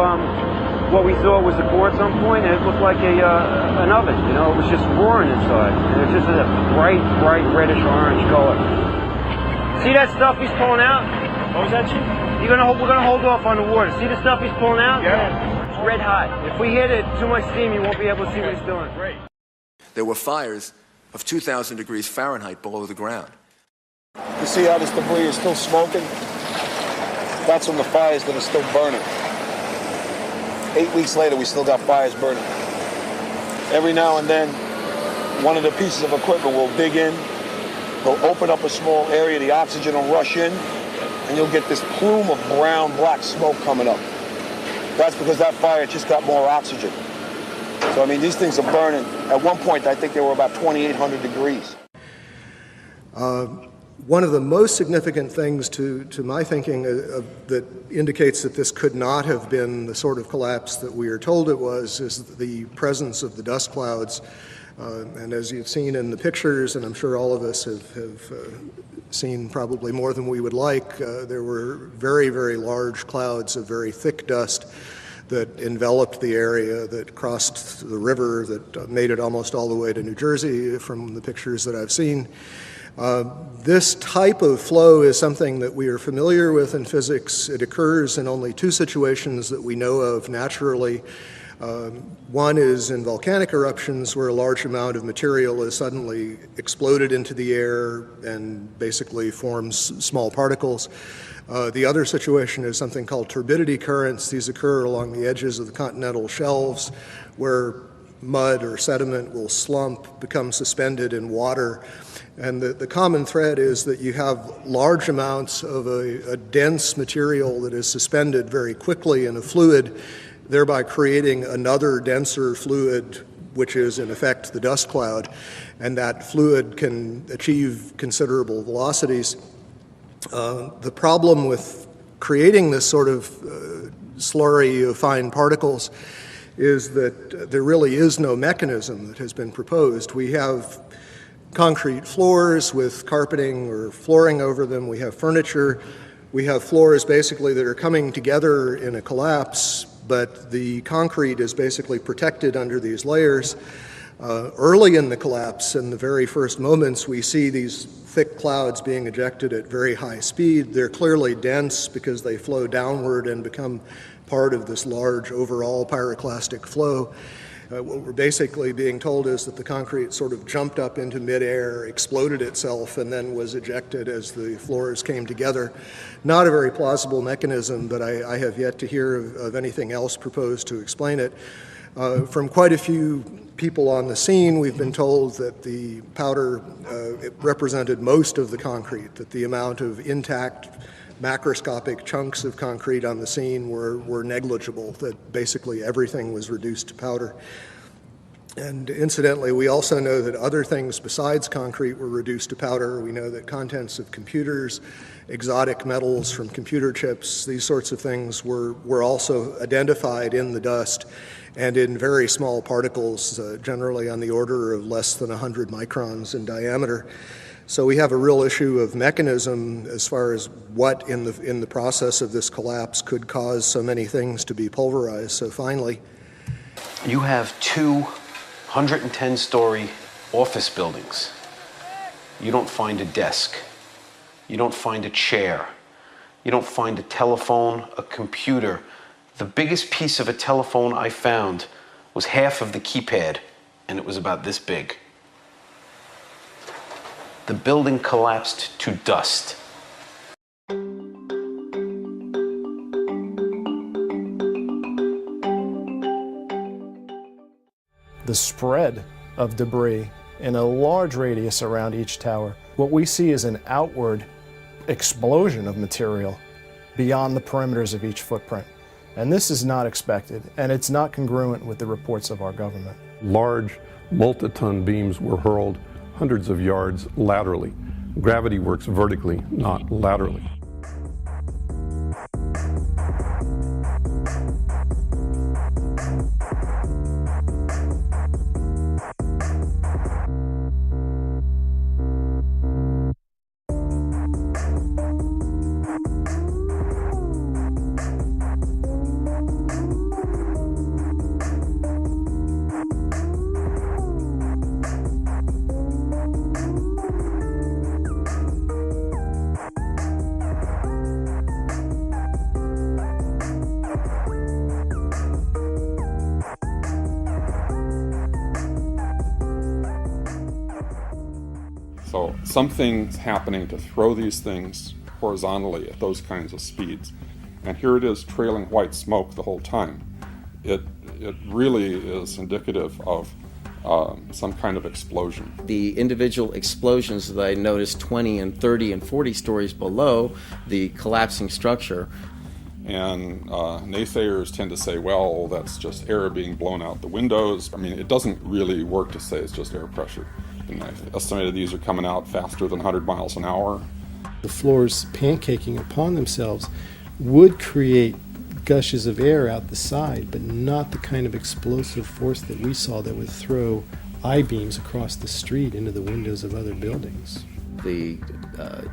what we thought was a core at some point, and it looked like an oven. It was just roaring inside. And it's just a bright reddish orange color. See that stuff he's pulling out? What was that, Chief? We're gonna hold off on the water. See the stuff he's pulling out? Yeah. It's red hot. If we hit it too much steam, you won't be able to see what he's doing. Great. There were fires of 2,000 degrees Fahrenheit below the ground. You see how this debris is still smoking? That's from the fires that are still burning. 8 weeks later, we still got fires burning. Every now and then, one of the pieces of equipment will dig in, they'll open up a small area, the oxygen will rush in, and you'll get this plume of brown, black smoke coming up. That's because that fire just got more oxygen. So, these things are burning. At one point, I think they were about 2,800 degrees. One of the most significant things to my thinking that indicates that this could not have been the sort of collapse that we are told it was is the presence of the dust clouds. And as you've seen in the pictures, and I'm sure all of us have seen probably more than we would like, there were very, very large clouds of very thick dust that enveloped the area, that crossed the river, that made it almost all the way to New Jersey from the pictures that I've seen. This type of flow is something that we are familiar with in physics. It occurs in only two situations that we know of naturally. One is in volcanic eruptions where a large amount of material is suddenly exploded into the air and basically forms small particles. The other situation is something called turbidity currents. These occur along the edges of the continental shelves where mud or sediment will slump, become suspended in water. And the common thread is that you have large amounts of a dense material that is suspended very quickly in a fluid, thereby creating another denser fluid, which is in effect the dust cloud. And that fluid can achieve considerable velocities. The problem with creating this sort of slurry of fine particles is that there really is no mechanism that has been proposed. We have concrete floors with carpeting or flooring over them. We have furniture. We have floors basically that are coming together in a collapse, but the concrete is basically protected under these layers. Early in the collapse, in the very first moments, we see these thick clouds being ejected at very high speed. They're clearly dense because they flow downward and become part of this large overall pyroclastic flow. What we're basically being told is that the concrete sort of jumped up into midair, exploded itself, and then was ejected as the floors came together. Not a very plausible mechanism, but I have yet to hear of anything else proposed to explain it. From quite a few people on the scene, we've been told that the powder it represented most of the concrete, that the amount of intact macroscopic chunks of concrete on the scene were negligible, that basically everything was reduced to powder. And incidentally, we also know that other things besides concrete were reduced to powder. We know that contents of computers, exotic metals from computer chips, these sorts of things were also identified in the dust and in very small particles, generally on the order of less than 100 microns in diameter. So we have a real issue of mechanism as far as what in the process of this collapse could cause so many things to be pulverized so finely. You have 2 110-story office buildings. You don't find a desk. You don't find a chair. You don't find a telephone, a computer. The biggest piece of a telephone I found was half of the keypad, and it was about this big. The building collapsed to dust. The spread of debris in a large radius around each tower. What we see is an outward explosion of material beyond the perimeters of each footprint. And this is not expected, and it's not congruent with the reports of our government. Large multi-ton beams were hurled hundreds of yards laterally. Gravity works vertically, not laterally. So something's happening to throw these things horizontally at those kinds of speeds. And here it is trailing white smoke the whole time. It really is indicative of some kind of explosion. The individual explosions that I noticed 20 and 30 and 40 stories below the collapsing structure. And naysayers tend to say, well, that's just air being blown out the windows. I mean, it doesn't really work to say it's just air pressure. And I've estimated these are coming out faster than 100 miles an hour. The floors pancaking upon themselves would create gushes of air out the side, but not the kind of explosive force that we saw that would throw I-beams across the street into the windows of other buildings. The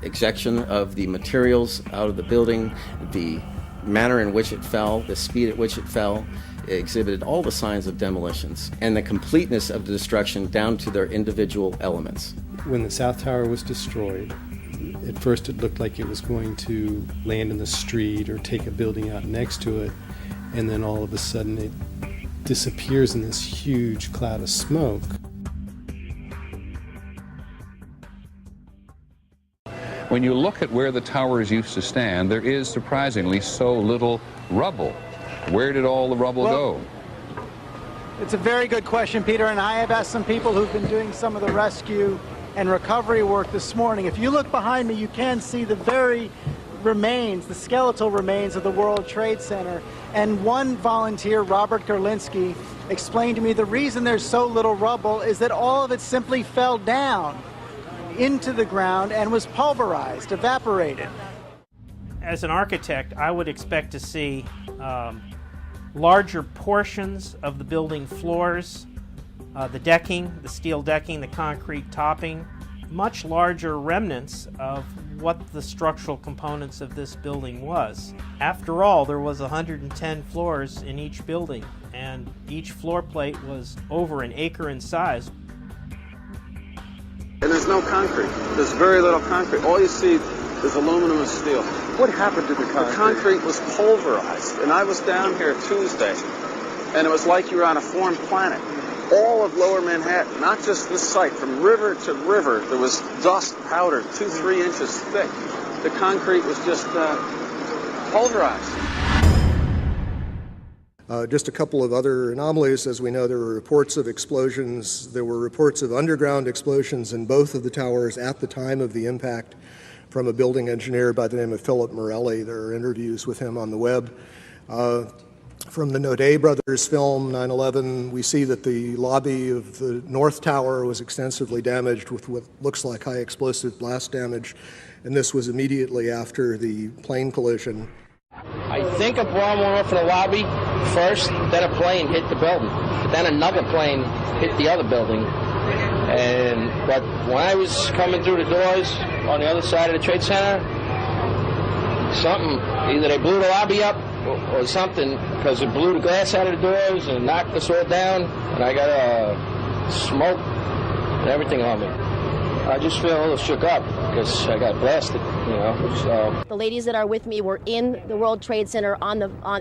ejection of the materials out of the building, the manner in which it fell, the speed at which it fell, exhibited all the signs of demolitions and the completeness of the destruction down to their individual elements. When the South Tower was destroyed, at first it looked like it was going to land in the street or take a building out next to it, and then all of a sudden it disappears in this huge cloud of smoke. When you look at where the towers used to stand, there is surprisingly so little rubble. Where did all the rubble go? It's a very good question, Peter, and I have asked some people who've been doing some of the rescue and recovery work this morning. If you look behind me, you can see the very remains, the skeletal remains of the World Trade Center. And one volunteer, Robert Gerlinski, explained to me the reason there's so little rubble is that all of it simply fell down into the ground and was pulverized, evaporated. As an architect, I would expect to see larger portions of the building floors, the decking, the steel decking, the concrete topping, much larger remnants of what the structural components of this building was. After all, there was 110 floors in each building, and each floor plate was over an acre in size. And there's no concrete. There's very little concrete. All you see is aluminum and steel. What happened to the concrete? The concrete was pulverized. And I was down here Tuesday, and it was like you were on a foreign planet. All of Lower Manhattan, not just this site, from river to river, there was dust, powder, 2-3 inches thick. The concrete was just pulverized. Just a couple of other anomalies. As we know, there were reports of explosions. There were reports of underground explosions in both of the towers at the time of the impact from a building engineer by the name of Philip Morelli. There are interviews with him on the web. From the Naudet brothers film, 9/11, we see that the lobby of the North Tower was extensively damaged with what looks like high explosive blast damage, and this was immediately after the plane collision. I think a bomb went off in the lobby first, then a plane hit the building. Then another plane hit the other building. But when I was coming through the doors on the other side of the Trade Center, either they blew the lobby up or something, because it blew the glass out of the doors and knocked us all down, and I got smoke and everything on me. I just feel a little shook up because I got blasted, so. The ladies that are with me were in the World Trade Center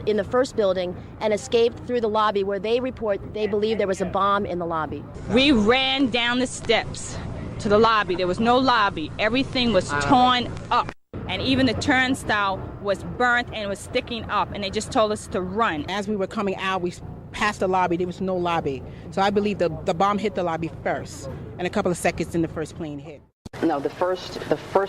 in the first building and escaped through the lobby, where they report they believe there was a bomb in the lobby. We ran down the steps to the lobby. There was no lobby. Everything was torn up. And even the turnstile was burnt and was sticking up, and they just told us to run. As we were coming out, we passed the lobby. There was no lobby. So I believe the bomb hit the lobby first, and a couple of seconds then the first plane hit. No, the first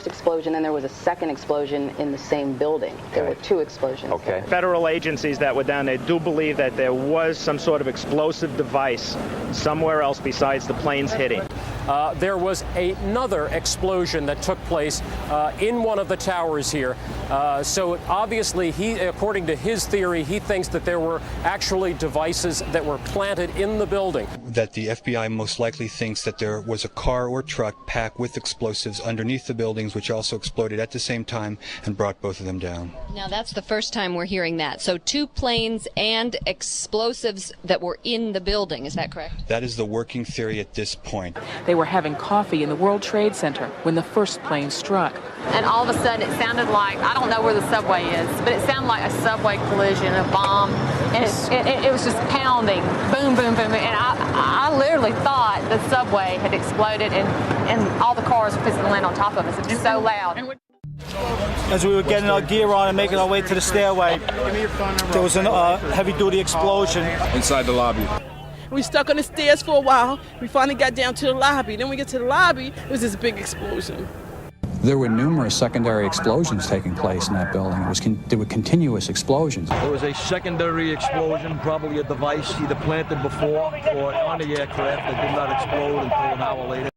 explosion, and there was a second explosion in the same building. There were two explosions. Okay. Federal agencies that were down there do believe that there was some sort of explosive device somewhere else besides the planes hitting. There was another explosion that took place in one of the towers here. So obviously, according to his theory, he thinks that there were actually devices that were planted in the building. That the FBI most likely thinks that there was a car or truck packed with explosives underneath the buildings, which also exploded at the same time and brought both of them down. Now, that's the first time we're hearing that. So 2 planes and explosives that were in the building. Is that correct? That is the working theory at this point. They were having coffee in the World Trade Center when the first plane struck. And all of a sudden it sounded like, I don't know where the subway is, but it sounded like a subway collision, a bomb, and it was just pounding, boom, boom, boom, and I literally thought the subway had exploded and all the cars were physically land on top of us. It was so loud. As we were getting our gear on and making our way to the stairway, there was a heavy-duty explosion inside the lobby. We stuck on the stairs for a while. We finally got down to the lobby. Then we get to the lobby, it was this big explosion. There were numerous secondary explosions taking place in that building. There were continuous explosions. There was a secondary explosion, probably a device either planted before or on the aircraft that did not explode until an hour later.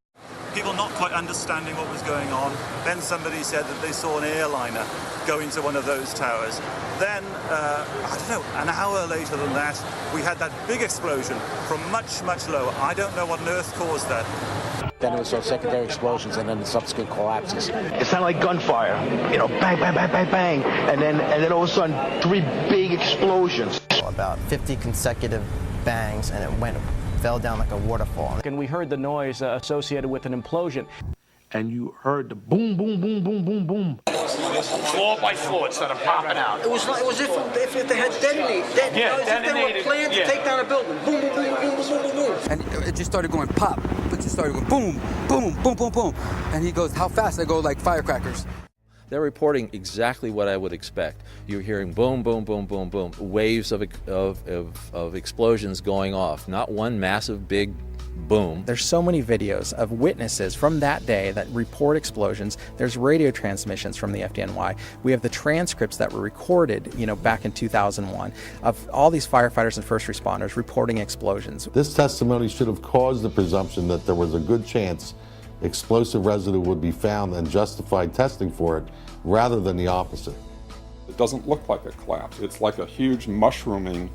People not quite understanding what was going on. Then somebody said that they saw an airliner go into one of those towers. Then, I don't know, an hour later than that, we had that big explosion from much, much lower. I don't know what on earth caused that. Then there was those secondary explosions and then the subsequent collapses. It sounded like gunfire, bang, bang, bang, bang, bang, and then all of a sudden, 3 big explosions. About 50 consecutive bangs, and it fell down like a waterfall. And we heard the noise associated with an implosion. And you heard the boom, boom, boom, boom, boom, boom. Floor by floor, instead of popping out. It was if they had detonated. If they were planned to take down a building. Boom, boom, boom, boom, boom, boom, boom. And it just started going pop. It just started going boom, boom, boom, boom, boom. And he goes, how fast? I go like firecrackers. They're reporting exactly what I would expect. You're hearing boom, boom, boom, boom, boom, waves of explosions going off. Not one massive big boom. There's so many videos of witnesses from that day that report explosions. There's radio transmissions from the FDNY. We have the transcripts that were recorded, back in 2001 of all these firefighters and first responders reporting explosions. This testimony should have caused the presumption that there was a good chance explosive residue would be found and justified testing for it, rather than the opposite. It doesn't look like a collapse. It's like a huge mushrooming,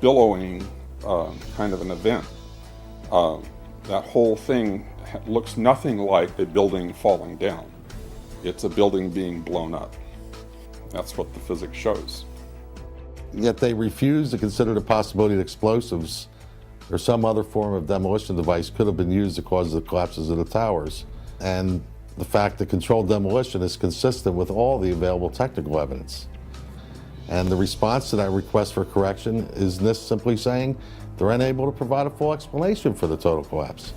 billowing kind of an event. That whole thing looks nothing like a building falling down. It's a building being blown up. That's what the physics shows. Yet they refuse to consider the possibility that explosives or some other form of demolition device could have been used to cause the collapses of the towers. And the fact that controlled demolition is consistent with all the available technical evidence. And the response to that request for correction is NIST simply saying they're unable to provide a full explanation for the total collapse,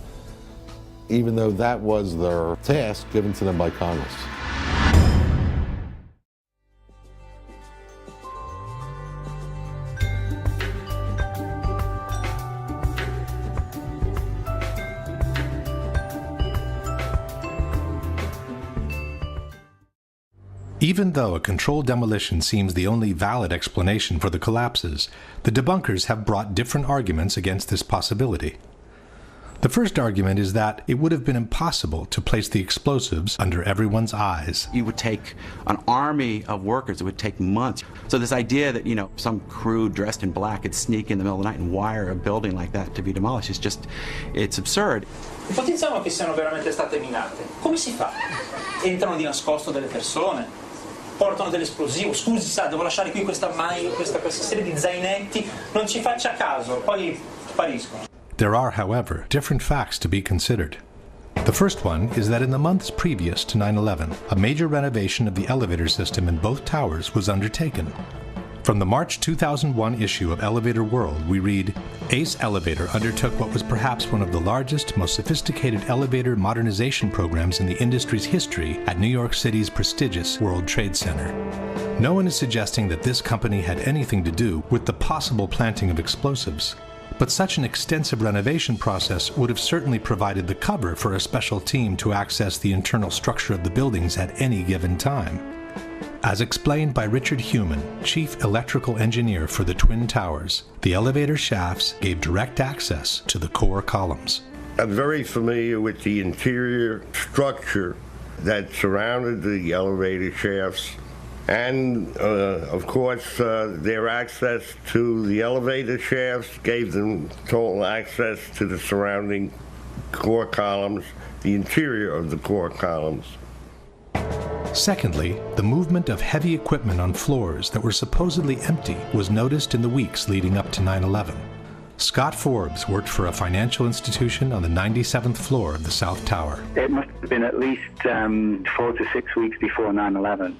even though that was their task given to them by Congress. Even though a controlled demolition seems the only valid explanation for the collapses, the debunkers have brought different arguments against this possibility. The first argument is that it would have been impossible to place the explosives under everyone's eyes. You would take an army of workers. It would take months. So this idea that, some crew dressed in black could sneak in the middle of the night and wire a building like that to be demolished is just, it's absurd. Ipotizziamo che siano veramente state minate. Come si fa? Entrano di nascosto delle persone, portano dell'esplosivo. Scusi, sa, devo lasciare qui questa serie di zainetti. Non ci faccia caso, poi spariscono. There are, however, different facts to be considered. The first one is that in the months previous to 9/11, a major renovation of the elevator system in both towers was undertaken. From the March 2001 issue of Elevator World, we read, Ace Elevator undertook what was perhaps one of the largest, most sophisticated elevator modernization programs in the industry's history at New York City's prestigious World Trade Center. No one is suggesting that this company had anything to do with the possible planting of explosives. But such an extensive renovation process would have certainly provided the cover for a special team to access the internal structure of the buildings at any given time. As explained by Richard Heumann, Chief Electrical Engineer for the Twin Towers, the elevator shafts gave direct access to the core columns. I'm very familiar with the interior structure that surrounded the elevator shafts. And, of course, their access to the elevator shafts gave them total access to the surrounding core columns, the interior of the core columns. Secondly, the movement of heavy equipment on floors that were supposedly empty was noticed in the weeks leading up to 9/11. Scott Forbes worked for a financial institution on the 97th floor of the South Tower. It must have been at least 4 to 6 weeks before 9/11.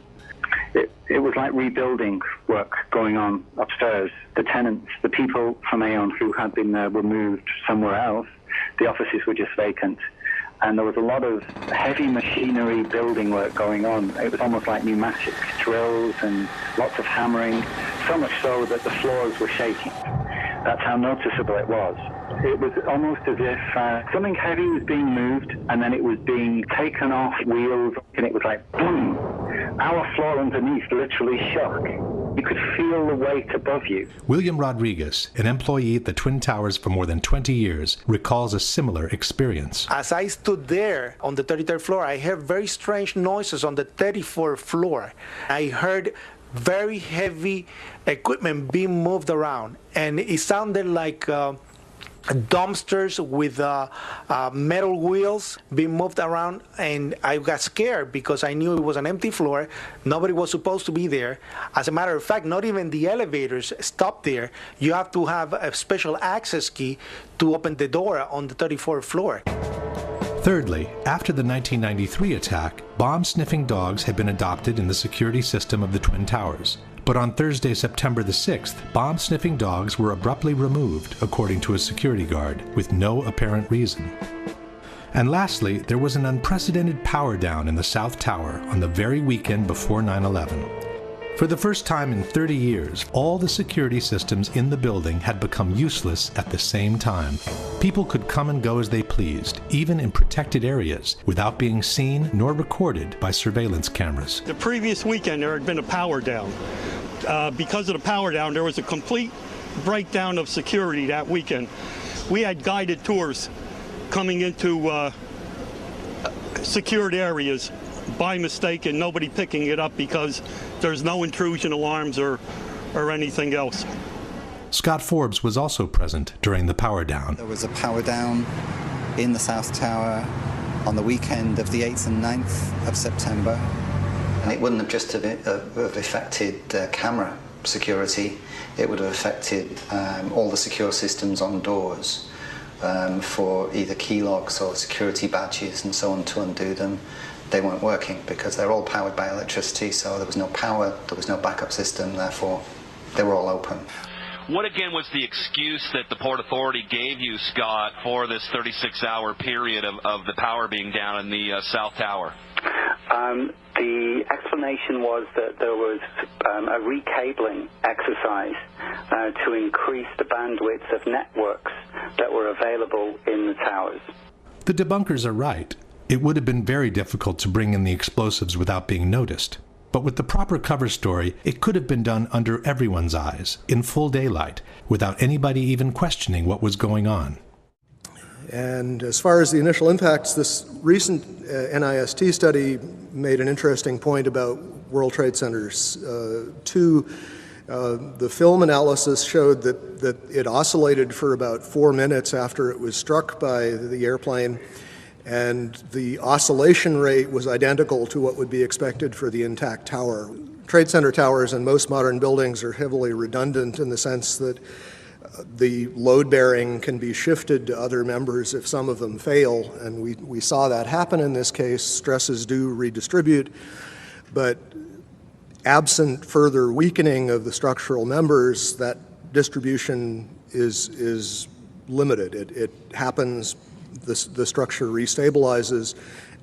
It was like rebuilding work going on upstairs. The tenants, the people from Aon who had been there were moved somewhere else. The offices were just vacant. And there was a lot of heavy machinery building work going on. It was almost like pneumatic drills and lots of hammering, so much so that the floors were shaking. That's how noticeable it was. It was almost as if something heavy was being moved and then it was being taken off wheels, and it was like boom. Our floor underneath literally shook. You could feel the weight above you. William Rodriguez, an employee at the Twin Towers for more than 20 years, recalls a similar experience. As I stood there on the 33rd floor, I heard very strange noises on the 34th floor. I heard very heavy equipment being moved around, and it sounded like dumpsters with metal wheels being moved around, and I got scared because I knew it was an empty floor. Nobody was supposed to be there. As a matter of fact, not even the elevators stopped there. You have to have a special access key to open the door on the 34th floor. Thirdly, after the 1993 attack, bomb-sniffing dogs had been adopted in the security system of the Twin Towers. But on Thursday, September the 6th, bomb-sniffing dogs were abruptly removed, according to a security guard, with no apparent reason. And lastly, there was an unprecedented power down in the South Tower on the very weekend before 9/11. For the first time in 30 years, all the security systems in the building had become useless at the same time. People could come and go as they pleased, even in protected areas, without being seen nor recorded by surveillance cameras. The previous weekend, there had been a power down. Because of the power down, there was a complete breakdown of security that weekend. We had guided tours coming into secured areas by mistake and nobody picking it up because there's no intrusion alarms or anything else. Scott Forbes was also present during the power down. There was a power down in the South Tower on the weekend of the 8th and 9th of September. And it wouldn't have just have affected camera security, it would have affected all the secure systems on doors for either key locks or security badges and so on. To undo them, they weren't working because they're all powered by electricity, so there was no power, there was no backup system, therefore they were all open. What again was the excuse that the Port Authority gave you, Scott, for this 36-hour period of the power being down in the South Tower? The explanation was that there was a recabling exercise to increase the bandwidth of networks that were available in the towers. The debunkers are right. It would have been very difficult to bring in the explosives without being noticed. But with the proper cover story, it could have been done under everyone's eyes, in full daylight, without anybody even questioning what was going on. And as far as the initial impacts, this recent NIST study made an interesting point about World Trade Centers. The film analysis showed that it oscillated for about 4 minutes after it was struck by the airplane, and the oscillation rate was identical to what would be expected for the intact tower. Trade Center towers in most modern buildings are heavily redundant in the sense that the load bearing can be shifted to other members if some of them fail, and we saw that happen in this case. Stresses do redistribute, but absent further weakening of the structural members, that distribution is limited. It happens, the structure restabilizes,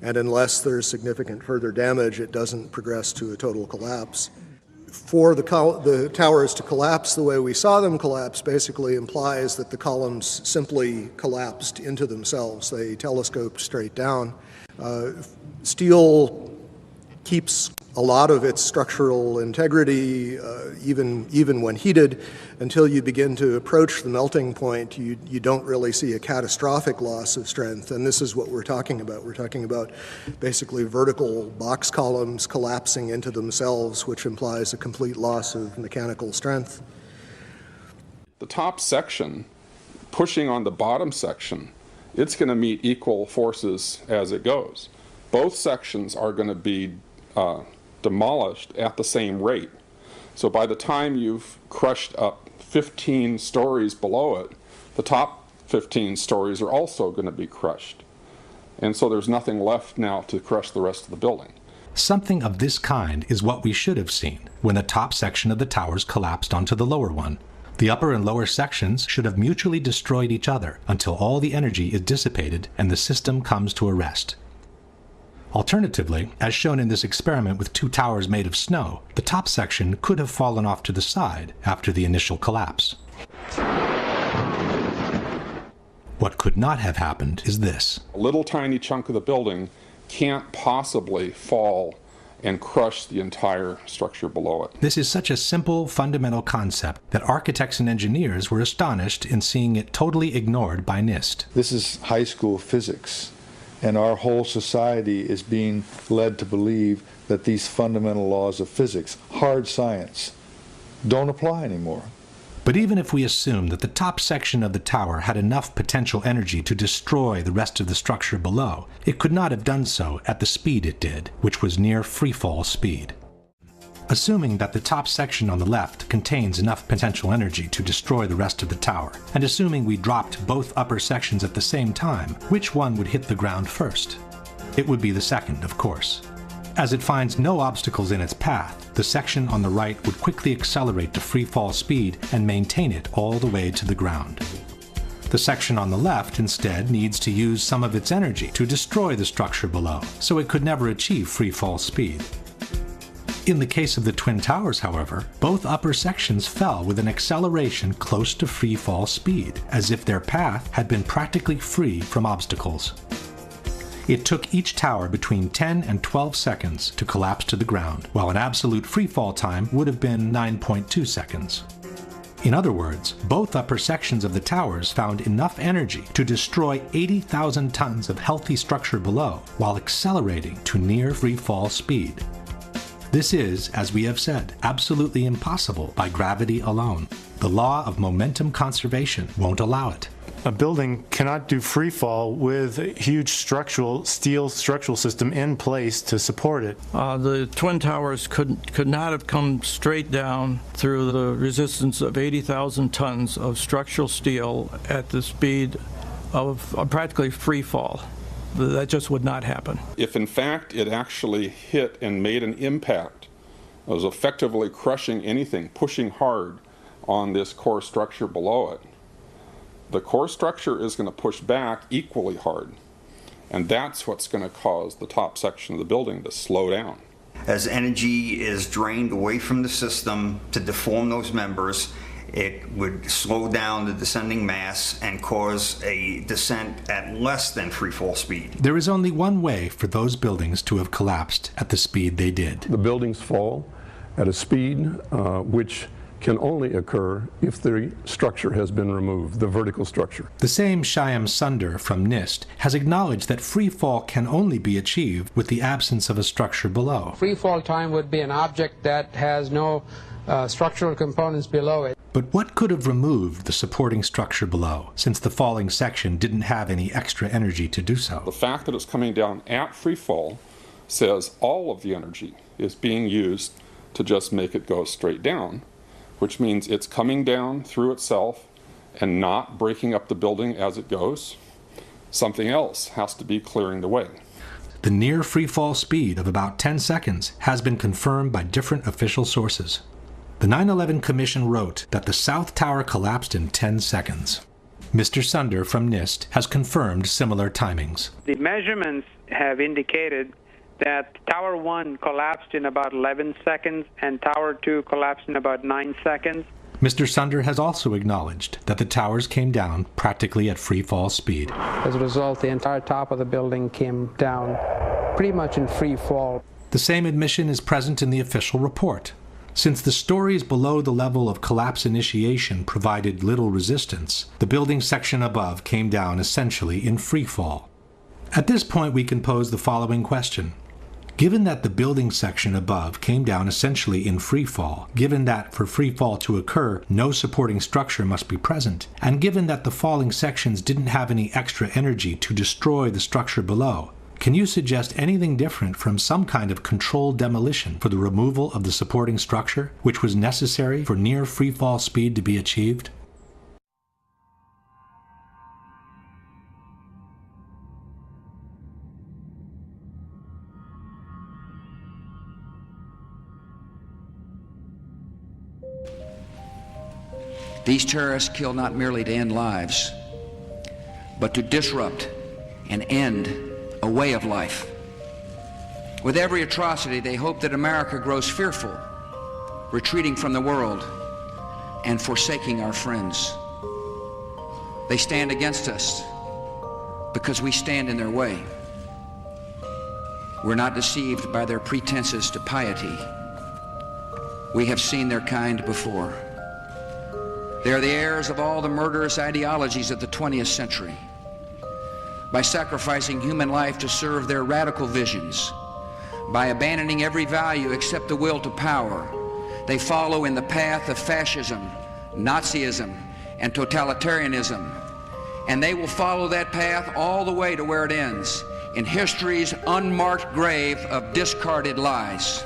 and unless there's significant further damage, it doesn't progress to a total collapse. For the towers to collapse the way we saw them collapse basically implies that the columns simply collapsed into themselves. They telescoped straight down. Steel keeps a lot of its structural integrity, even when heated, until you begin to approach the melting point. You don't really see a catastrophic loss of strength, and this is what we're talking about. We're talking about basically vertical box columns collapsing into themselves, which implies a complete loss of mechanical strength. The top section pushing on the bottom section, it's going to meet equal forces as it goes. Both sections are going to be demolished at the same rate. So by the time you've crushed up 15 stories below it, the top 15 stories are also going to be crushed. And so there's nothing left now to crush the rest of the building. Something of this kind is what we should have seen when the top section of the towers collapsed onto the lower one. The upper and lower sections should have mutually destroyed each other until all the energy is dissipated and the system comes to a rest. Alternatively, as shown in this experiment with 2 towers made of snow, the top section could have fallen off to the side after the initial collapse. What could not have happened is this. A little tiny chunk of the building can't possibly fall and crush the entire structure below it. This is such a simple, fundamental concept that architects and engineers were astonished in seeing it totally ignored by NIST. This is high school physics. And our whole society is being led to believe that these fundamental laws of physics, hard science, don't apply anymore. But even if we assume that the top section of the tower had enough potential energy to destroy the rest of the structure below, it could not have done so at the speed it did, which was near freefall speed. Assuming that the top section on the left contains enough potential energy to destroy the rest of the tower, and assuming we dropped both upper sections at the same time, which one would hit the ground first? It would be the second, of course. As it finds no obstacles in its path, the section on the right would quickly accelerate to free fall speed and maintain it all the way to the ground. The section on the left instead needs to use some of its energy to destroy the structure below, so it could never achieve free fall speed. In the case of the Twin Towers, however, both upper sections fell with an acceleration close to free fall speed, as if their path had been practically free from obstacles. It took each tower between 10 and 12 seconds to collapse to the ground, while an absolute free fall time would have been 9.2 seconds. In other words, both upper sections of the towers found enough energy to destroy 80,000 tons of healthy structure below while accelerating to near free-fall speed. This is, as we have said, absolutely impossible by gravity alone. The law of momentum conservation won't allow it. A building cannot do free fall with a huge steel structural system in place to support it. The Twin Towers could not have come straight down through the resistance of 80,000 tons of structural steel at the speed of practically free fall. That just would not happen. If in fact it actually hit and made an impact, it was effectively crushing anything, pushing hard on this core structure below it, the core structure is going to push back equally hard, and that's what's going to cause the top section of the building to slow down. As energy is drained away from the system to deform those members, it would slow down the descending mass and cause a descent at less than free fall speed. There is only one way for those buildings to have collapsed at the speed they did. The buildings fall at a speed which can only occur if the structure has been removed, the vertical structure. The same Shyam Sunder from NIST has acknowledged that free fall can only be achieved with the absence of a structure below. Free fall time would be an object that has no structural components below it. But what could have removed the supporting structure below, since the falling section didn't have any extra energy to do so? The fact that it's coming down at free fall says all of the energy is being used to just make it go straight down, which means it's coming down through itself and not breaking up the building as it goes. Something else has to be clearing the way. The near free fall speed of about 10 seconds has been confirmed by different official sources. The 9/11 Commission wrote that the South Tower collapsed in 10 seconds. Mr. Sunder from NIST has confirmed similar timings. The measurements have indicated that Tower 1 collapsed in about 11 seconds and Tower 2 collapsed in about 9 seconds. Mr. Sunder has also acknowledged that the towers came down practically at free fall speed. As a result, the entire top of the building came down pretty much in free fall. The same admission is present in the official report. Since the stories below the level of collapse initiation provided little resistance, the building section above came down essentially in free fall. At this point, we can pose the following question. Given that the building section above came down essentially in free fall, given that for free fall to occur, no supporting structure must be present, and given that the falling sections didn't have any extra energy to destroy the structure below, can you suggest anything different from some kind of controlled demolition for the removal of the supporting structure, which was necessary for near free fall speed to be achieved? These terrorists kill not merely to end lives, but to disrupt and end a way of life. With every atrocity, they hope that America grows fearful, retreating from the world and forsaking our friends. They stand against us because we stand in their way. We're not deceived by their pretenses to piety. We have seen their kind before. They are the heirs of all the murderous ideologies of the 20th century. By sacrificing human life to serve their radical visions, by abandoning every value except the will to power, they follow in the path of fascism, Nazism, and totalitarianism. And they will follow that path all the way to where it ends, in history's unmarked grave of discarded lies.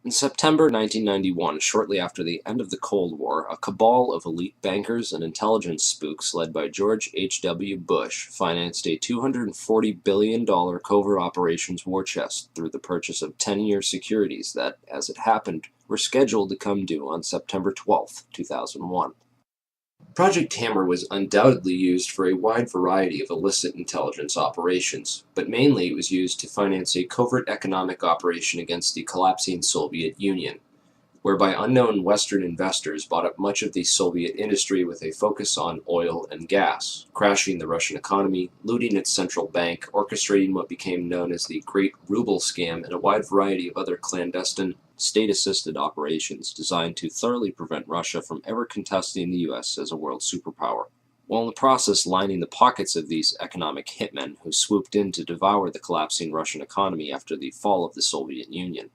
In September 1991, shortly after the end of the Cold War, a cabal of elite bankers and intelligence spooks led by George H.W. Bush financed a $240 billion covert operations war chest through the purchase of 10-year securities that, as it happened, were scheduled to come due on September 12, 2001. Project Hammer was undoubtedly used for a wide variety of illicit intelligence operations, but mainly it was used to finance a covert economic operation against the collapsing Soviet Union, whereby unknown Western investors bought up much of the Soviet industry with a focus on oil and gas, crashing the Russian economy, looting its central bank, orchestrating what became known as the Great Ruble Scam, and a wide variety of other clandestine, state-assisted operations designed to thoroughly prevent Russia from ever contesting the U.S. as a world superpower, while in the process lining the pockets of these economic hitmen who swooped in to devour the collapsing Russian economy after the fall of the Soviet Union.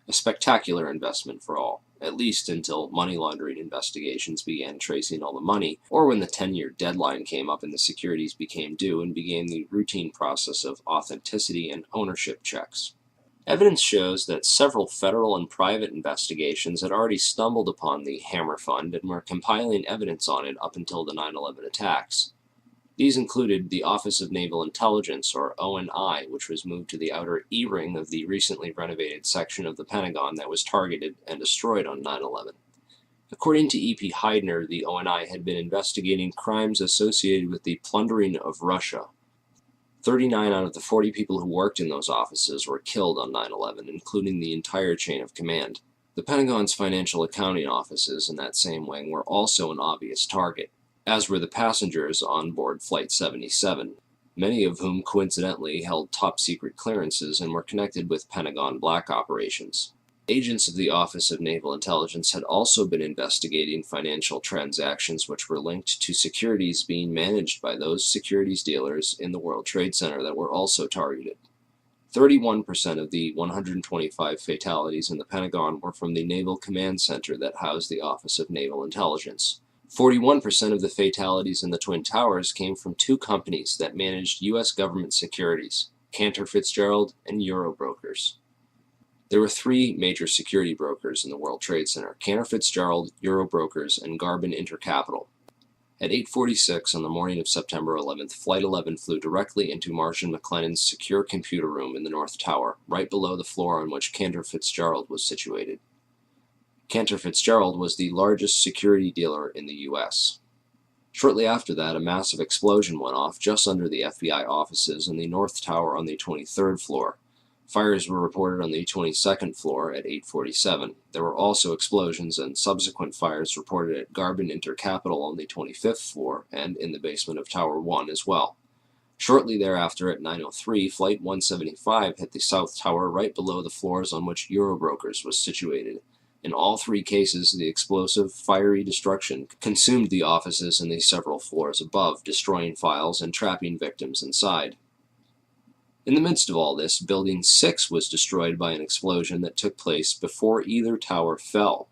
A spectacular investment for all, at least until money laundering investigations began tracing all the money, or when the 10-year deadline came up and the securities became due and began the routine process of authenticity and ownership checks. Evidence shows that several federal and private investigations had already stumbled upon the Hammer Fund and were compiling evidence on it up until the 9/11 attacks. These included the Office of Naval Intelligence, or ONI, which was moved to the outer E-ring of the recently renovated section of the Pentagon that was targeted and destroyed on 9/11. According to E.P. Heidner, the ONI had been investigating crimes associated with the plundering of Russia. 39 out of the 40 people who worked in those offices were killed on 9/11, including the entire chain of command. The Pentagon's financial accounting offices in that same wing were also an obvious target, as were the passengers on board Flight 77, many of whom coincidentally held top-secret clearances and were connected with Pentagon black operations. Agents of the Office of Naval Intelligence had also been investigating financial transactions which were linked to securities being managed by those securities dealers in the World Trade Center that were also targeted. 31% of the 125 fatalities in the Pentagon were from the Naval Command Center that housed the Office of Naval Intelligence. 41% of the fatalities in the Twin Towers came from two companies that managed U.S. government securities, Cantor Fitzgerald and Eurobrokers. There were three major security brokers in the World Trade Center: Cantor Fitzgerald, Eurobrokers, and Garbin Intercapital. At 8:46 on the morning of September 11th, Flight 11 flew directly into Marshall McLennan's secure computer room in the North Tower, right below the floor on which Cantor Fitzgerald was situated. Cantor Fitzgerald was the largest security dealer in the U.S. Shortly after that, a massive explosion went off just under the FBI offices in the North Tower on the 23rd floor. Fires were reported on the 22nd floor at 8:47. There were also explosions and subsequent fires reported at Garbin Intercapital on the 25th floor and in the basement of Tower 1 as well. Shortly thereafter, at 9:03, Flight 175 hit the South Tower right below the floors on which Eurobrokers was situated. In all three cases, the explosive, fiery destruction consumed the offices and the several floors above, destroying files and trapping victims inside. In the midst of all this, Building 6 was destroyed by an explosion that took place before either tower fell.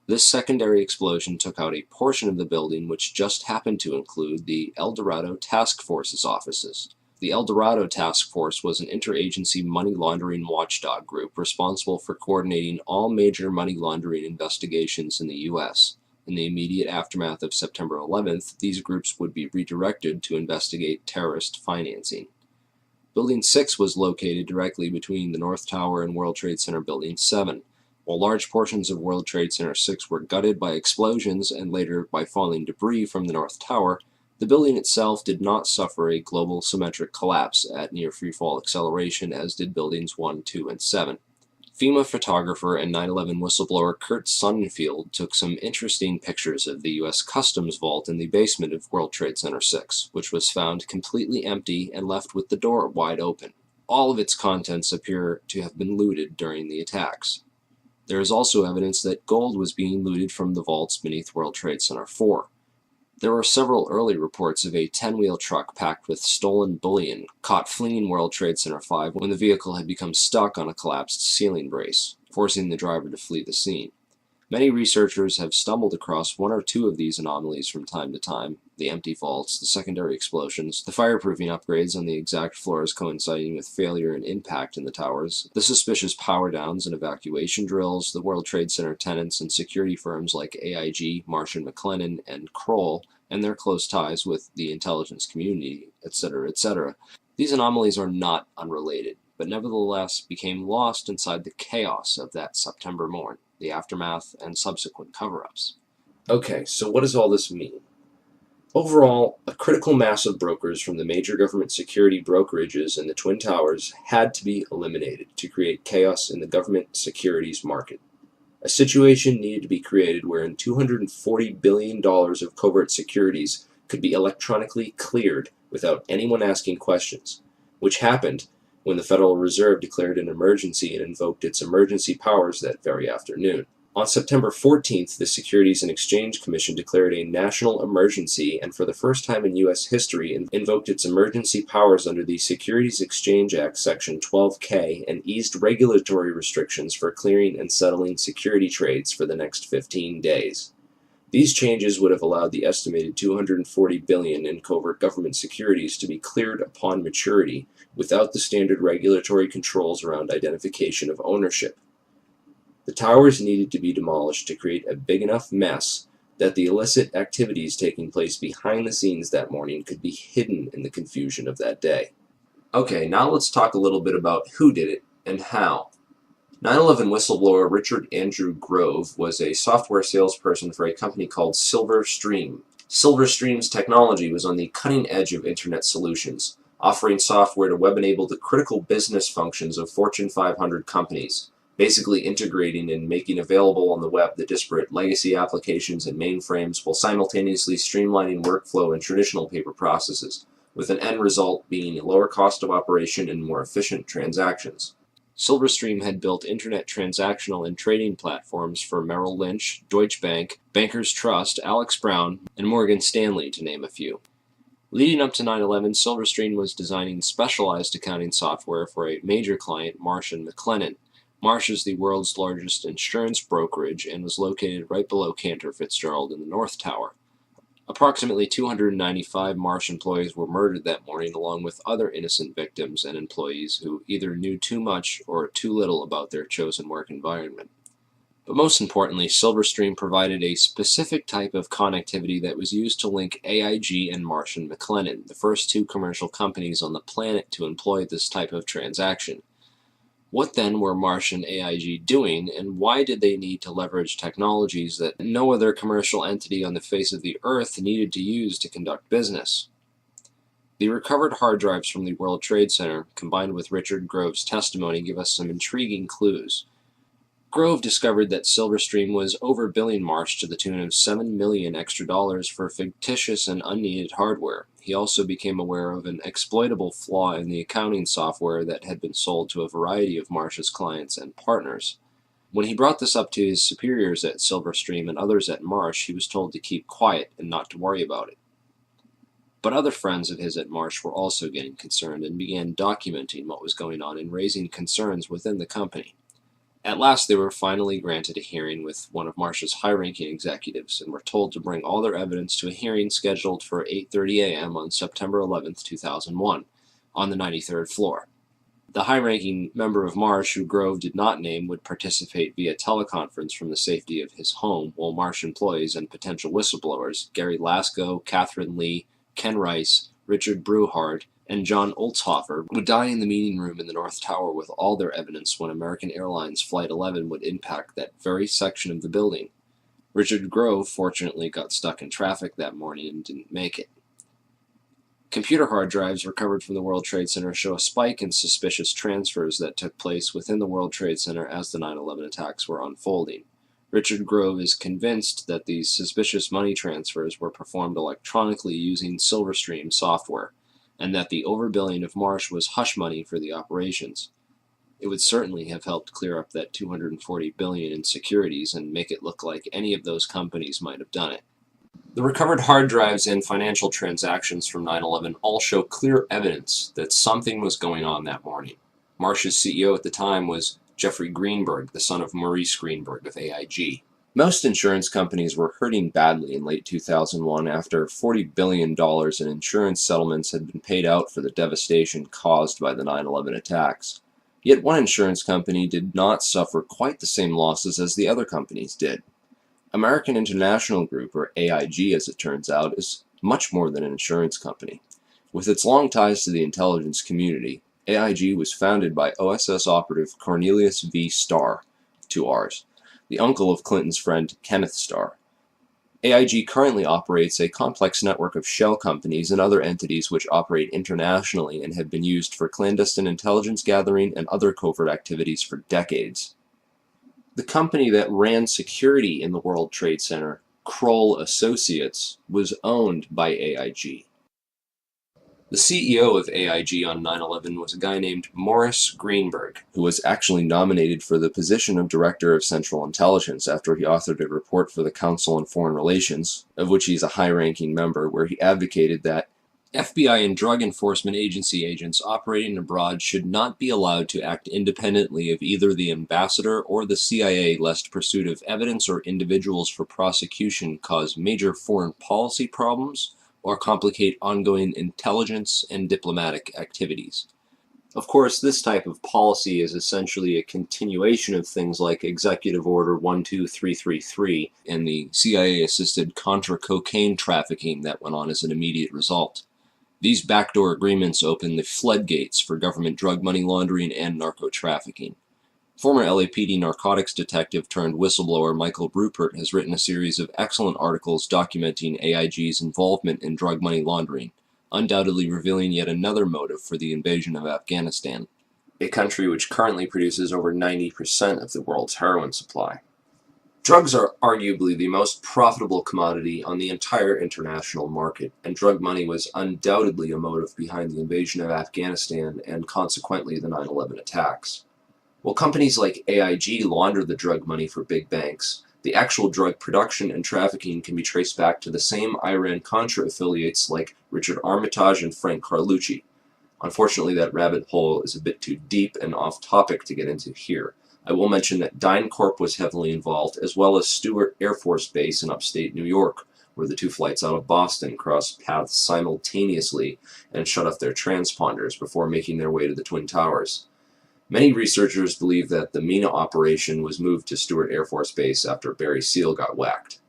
This secondary explosion took out a portion of the building which just happened to include the El Dorado Task Force's offices. The El Dorado Task Force was an interagency money laundering watchdog group responsible for coordinating all major money laundering investigations in the U.S. In the immediate aftermath of September 11th, these groups would be redirected to investigate terrorist financing. Building 6 was located directly between the North Tower and World Trade Center Building 7. While large portions of World Trade Center 6 were gutted by explosions and later by falling debris from the North Tower, the building itself did not suffer a global symmetric collapse at near freefall acceleration as did Buildings 1, 2, and 7. FEMA photographer and 9/11 whistleblower Kurt Sonnenfeld took some interesting pictures of the U.S. Customs vault in the basement of World Trade Center 6, which was found completely empty and left with the door wide open. All of its contents appear to have been looted during the attacks. There is also evidence that gold was being looted from the vaults beneath World Trade Center 4. There were several early reports of a 10-wheel truck packed with stolen bullion caught fleeing World Trade Center 5 when the vehicle had become stuck on a collapsed ceiling brace, forcing the driver to flee the scene. Many researchers have stumbled across one or two of these anomalies from time to time: the empty vaults, the secondary explosions, the fireproofing upgrades on the exact floors coinciding with failure and impact in the towers, the suspicious power downs and evacuation drills, the World Trade Center tenants and security firms like AIG, Marsh & McLennan, and Kroll, and their close ties with the intelligence community, etc., etc. These anomalies are not unrelated, but nevertheless became lost inside the chaos of that September morn, the aftermath and subsequent cover-ups. Okay, so what does all this mean? Overall, a critical mass of brokers from the major government security brokerages in the Twin Towers had to be eliminated to create chaos in the government securities market. A situation needed to be created wherein $240 billion of covert securities could be electronically cleared without anyone asking questions, which happened when the Federal Reserve declared an emergency and invoked its emergency powers that very afternoon. On September 14th, the Securities and Exchange Commission declared a national emergency and for the first time in U.S. history invoked its emergency powers under the Securities Exchange Act Section 12K and eased regulatory restrictions for clearing and settling security trades for the next 15 days. These changes would have allowed the estimated $240 billion in covert government securities to be cleared upon maturity without the standard regulatory controls around identification of ownership. The towers needed to be demolished to create a big enough mess that the illicit activities taking place behind the scenes that morning could be hidden in the confusion of that day. Okay, now let's talk a little bit about who did it and how. 9/11 whistleblower Richard Andrew Grove was a software salesperson for a company called Silverstream. Silverstream's technology was on the cutting edge of Internet solutions, offering software to web-enable the critical business functions of Fortune 500 companies, basically integrating and making available on the web the disparate legacy applications and mainframes while simultaneously streamlining workflow and traditional paper processes, with an end result being a lower cost of operation and more efficient transactions. Silverstream had built Internet transactional and trading platforms for Merrill Lynch, Deutsche Bank, Bankers Trust, Alex Brown, and Morgan Stanley, to name a few. Leading up to 9/11, Silverstream was designing specialized accounting software for a major client, Marsh & McLennan. Marsh is the world's largest insurance brokerage and was located right below Cantor Fitzgerald in the North Tower. Approximately 295 Marsh employees were murdered that morning, along with other innocent victims and employees who either knew too much or too little about their chosen work environment. But most importantly, Silverstream provided a specific type of connectivity that was used to link AIG and Marsh & McLennan, the first two commercial companies on the planet to employ this type of transaction. What then were Marsh and AIG doing, and why did they need to leverage technologies that no other commercial entity on the face of the earth needed to use to conduct business? The recovered hard drives from the World Trade Center, combined with Richard Grove's testimony, give us some intriguing clues. Grove discovered that Silverstream was overbilling Marsh to the tune of $7 million extra for fictitious and unneeded hardware. He also became aware of an exploitable flaw in the accounting software that had been sold to a variety of Marsh's clients and partners. When he brought this up to his superiors at Silverstream and others at Marsh, he was told to keep quiet and not to worry about it. But other friends of his at Marsh were also getting concerned and began documenting what was going on and raising concerns within the company. At last, they were finally granted a hearing with one of Marsh's high-ranking executives and were told to bring all their evidence to a hearing scheduled for 8:30 a.m. on September 11, 2001, on the 93rd floor. The high-ranking member of Marsh, who Grove did not name, would participate via teleconference from the safety of his home, while Marsh employees and potential whistleblowers, Gary Lasko, Catherine Lee, Ken Rice, Richard Breuhardt, and John Oltzhofer, would dine in the meeting room in the North Tower with all their evidence when American Airlines Flight 11 would impact that very section of the building. Richard Grove fortunately got stuck in traffic that morning and didn't make it. Computer hard drives recovered from the World Trade Center show a spike in suspicious transfers that took place within the World Trade Center as the 9/11 attacks were unfolding. Richard Grove is convinced that these suspicious money transfers were performed electronically using Silverstream software, and that the overbilling of Marsh was hush money for the operations. It would certainly have helped clear up that $240 billion in securities and make it look like any of those companies might have done it. The recovered hard drives and financial transactions from 9/11 all show clear evidence that something was going on that morning. Marsh's CEO at the time was Jeffrey Greenberg, the son of Maurice Greenberg of AIG. Most insurance companies were hurting badly in late 2001 after $40 billion in insurance settlements had been paid out for the devastation caused by the 9/11 attacks. Yet one insurance company did not suffer quite the same losses as the other companies did. American International Group, or AIG as it turns out, is much more than an insurance company. With its long ties to the intelligence community, AIG was founded by OSS operative Cornelius V. Starr, 2 R's, the uncle of Clinton's friend Kenneth Starr. AIG currently operates a complex network of shell companies and other entities which operate internationally and have been used for clandestine intelligence gathering and other covert activities for decades. The company that ran security in the World Trade Center, Kroll Associates, was owned by AIG. The CEO of AIG on 9/11 was a guy named Morris Greenberg, who was actually nominated for the position of Director of Central Intelligence after he authored a report for the Council on Foreign Relations, of which he's a high-ranking member, where he advocated that FBI and Drug Enforcement Agency agents operating abroad should not be allowed to act independently of either the ambassador or the CIA, lest pursuit of evidence or individuals for prosecution cause major foreign policy problems or complicate ongoing intelligence and diplomatic activities. Of course, this type of policy is essentially a continuation of things like Executive Order 12333 and the CIA-assisted Contra cocaine trafficking that went on as an immediate result. These backdoor agreements open the floodgates for government drug money laundering and narco-trafficking. Former LAPD narcotics detective turned whistleblower Michael Rupert has written a series of excellent articles documenting AIG's involvement in drug money laundering, undoubtedly revealing yet another motive for the invasion of Afghanistan, a country which currently produces over 90% of the world's heroin supply. Drugs are arguably the most profitable commodity on the entire international market, and drug money was undoubtedly a motive behind the invasion of Afghanistan and consequently the 9/11 attacks. While companies like AIG launder the drug money for big banks, the actual drug production and trafficking can be traced back to the same Iran-Contra affiliates like Richard Armitage and Frank Carlucci. Unfortunately, that rabbit hole is a bit too deep and off-topic to get into here. I will mention that DynCorp was heavily involved, as well as Stewart Air Force Base in upstate New York, where the 2 flights out of Boston crossed paths simultaneously and shut off their transponders before making their way to the Twin Towers. Many researchers believe that the MENA operation was moved to Stewart Air Force Base after Barry Seal got whacked.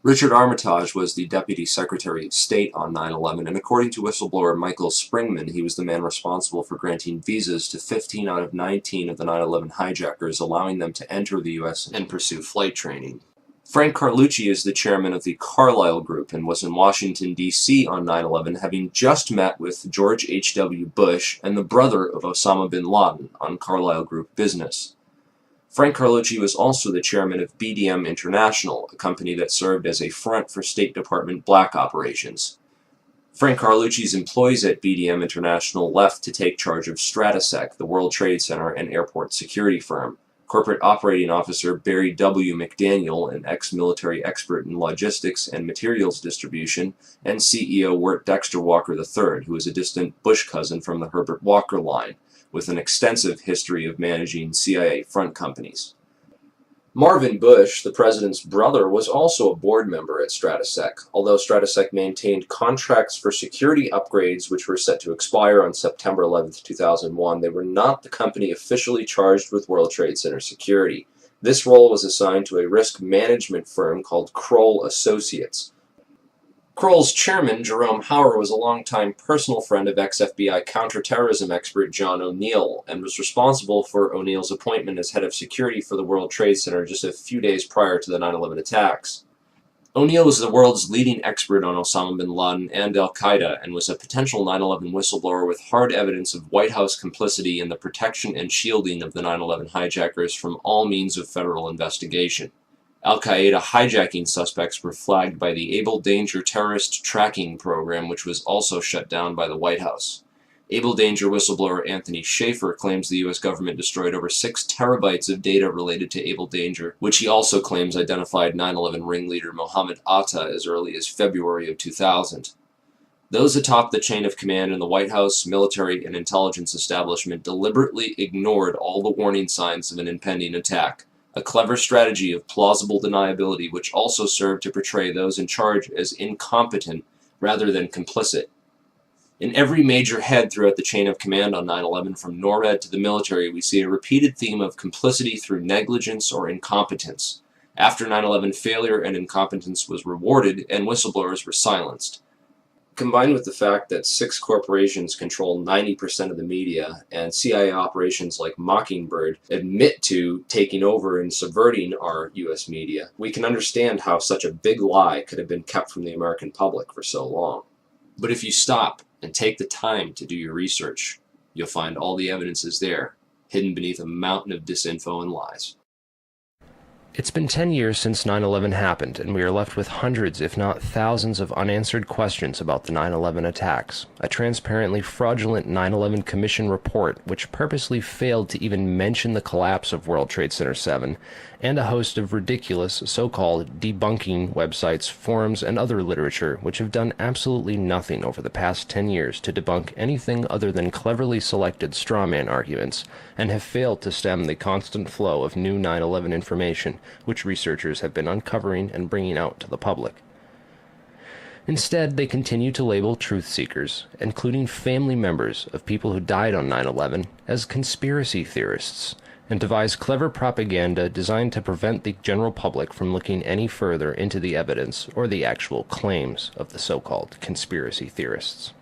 Richard Armitage was the Deputy Secretary of State on 9/11, and according to whistleblower Michael Springman, he was the man responsible for granting visas to 15 out of 19 of the 9/11 hijackers, allowing them to enter the U.S. and pursue flight training. Frank Carlucci is the chairman of the Carlyle Group and was in Washington, D.C. on 9/11, having just met with George H.W. Bush and the brother of Osama bin Laden on Carlyle Group business. Frank Carlucci was also the chairman of BDM International, a company that served as a front for State Department black operations. Frank Carlucci's employees at BDM International left to take charge of Stratesec, the World Trade Center and airport security firm. Corporate Operating Officer Barry W. McDaniel, an ex-military expert in logistics and materials distribution, and CEO Wirt Dexter Walker III, who is a distant Bush cousin from the Herbert Walker line, with an extensive history of managing CIA front companies. Marvin Bush, the president's brother, was also a board member at Stratesec, although Stratesec maintained contracts for security upgrades which were set to expire on September 11, 2001. They were not the company officially charged with World Trade Center security. This role was assigned to a risk management firm called Kroll Associates. Kroll's chairman, Jerome Hauer, was a longtime personal friend of ex-FBI counterterrorism expert John O'Neill and was responsible for O'Neill's appointment as head of security for the World Trade Center just a few days prior to the 9/11 attacks. O'Neill was the world's leading expert on Osama bin Laden and al-Qaeda and was a potential 9/11 whistleblower with hard evidence of White House complicity in the protection and shielding of the 9/11 hijackers from all means of federal investigation. Al-Qaeda hijacking suspects were flagged by the Able Danger terrorist tracking program, which was also shut down by the White House. Able Danger whistleblower Anthony Schaefer claims the U.S. government destroyed over 6 terabytes of data related to Able Danger, which he also claims identified 9/11 ringleader Mohammed Atta as early as February of 2000. Those atop the chain of command in the White House, military, and intelligence establishment deliberately ignored all the warning signs of an impending attack. a clever strategy of plausible deniability which also served to portray those in charge as incompetent rather than complicit. In every major head throughout the chain of command on 9/11, from NORAD to the military, we see a repeated theme of complicity through negligence or incompetence. After 9/11, failure and incompetence was rewarded, and whistleblowers were silenced. Combined with the fact that 6 corporations control 90% of the media, and CIA operations like Mockingbird admit to taking over and subverting our U.S. media, we can understand how such a big lie could have been kept from the American public for so long. But if you stop and take the time to do your research, you'll find all the evidence is there, hidden beneath a mountain of disinfo and lies. It's been 10 years since 9/11 happened, and we are left with hundreds, if not thousands, of unanswered questions about the 9/11 attacks. A transparently fraudulent 9/11 Commission report, which purposely failed to even mention the collapse of World Trade Center 7, and a host of ridiculous, so-called debunking websites, forums, and other literature, which have done absolutely nothing over the past 10 years to debunk anything other than cleverly selected strawman arguments, and have failed to stem the constant flow of new 9/11 information, which researchers have been uncovering and bringing out to the public. Instead, they continue to label truth seekers, including family members of people who died on 9/11, as conspiracy theorists, and devise clever propaganda designed to prevent the general public from looking any further into the evidence or the actual claims of the so-called conspiracy theorists.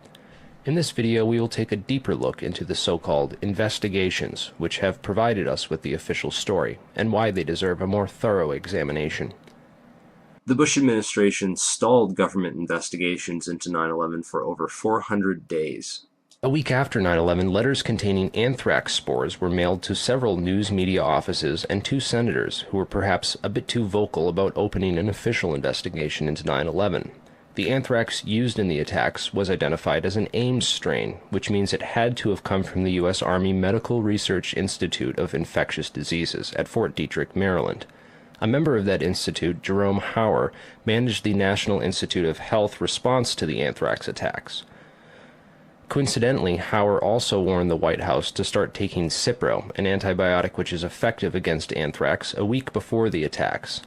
In this video, we will take a deeper look into the so-called investigations, which have provided us with the official story, and why they deserve a more thorough examination. The Bush administration stalled government investigations into 9/11 for over 400 days. A week after 9/11, letters containing anthrax spores were mailed to several news media offices and 2 senators who were perhaps a bit too vocal about opening an official investigation into 9/11. The anthrax used in the attacks was identified as an Ames strain, which means it had to have come from the U.S. Army Medical Research Institute of Infectious Diseases at Fort Detrick, Maryland. A member of that institute, Jerome Hauer, managed the National Institute of Health response to the anthrax attacks. Coincidentally, Hauer also warned the White House to start taking Cipro, an antibiotic which is effective against anthrax, a week before the attacks.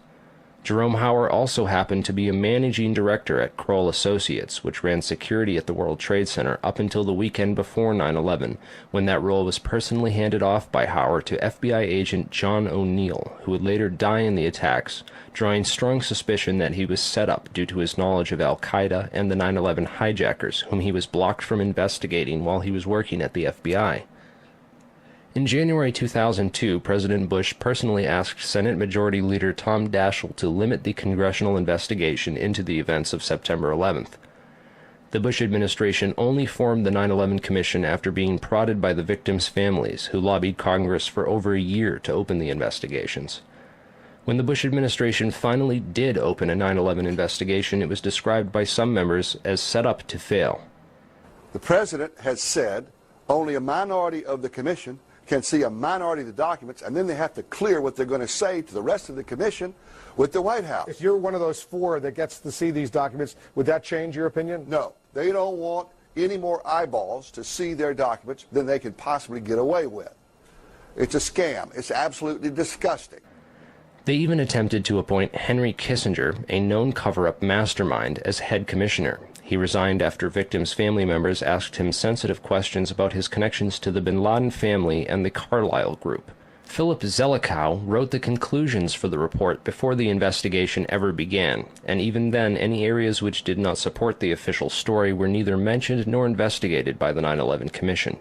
Jerome Hauer also happened to be a managing director at Kroll Associates, which ran security at the World Trade Center up until the weekend before 9/11, when that role was personally handed off by Hauer to FBI agent John O'Neill, who would later die in the attacks, drawing strong suspicion that he was set up due to his knowledge of Al-Qaeda and the 9/11 hijackers, whom he was blocked from investigating while he was working at the FBI. In January 2002, President Bush personally asked Senate Majority Leader Tom Daschle to limit the congressional investigation into the events of September 11th. The Bush administration only formed the 9/11 Commission after being prodded by the victims' families, who lobbied Congress for over a year to open the investigations. When the Bush administration finally did open a 9/11 investigation, it was described by some members as set up to fail. The President has said only a minority of the Commission can see a minority of the documents, and then they have to clear what they're going to say to the rest of the Commission with the White House. If you're one of those 4 that gets to see these documents, would that change your opinion? No. They don't want any more eyeballs to see their documents than they can possibly get away with. It's a scam. It's absolutely disgusting. They even attempted to appoint Henry Kissinger, a known cover-up mastermind, as head commissioner. He resigned after victims' family members asked him sensitive questions about his connections to the bin Laden family and the Carlyle Group. Philip Zelikow wrote the conclusions for the report before the investigation ever began, and even then any areas which did not support the official story were neither mentioned nor investigated by the 9/11 Commission.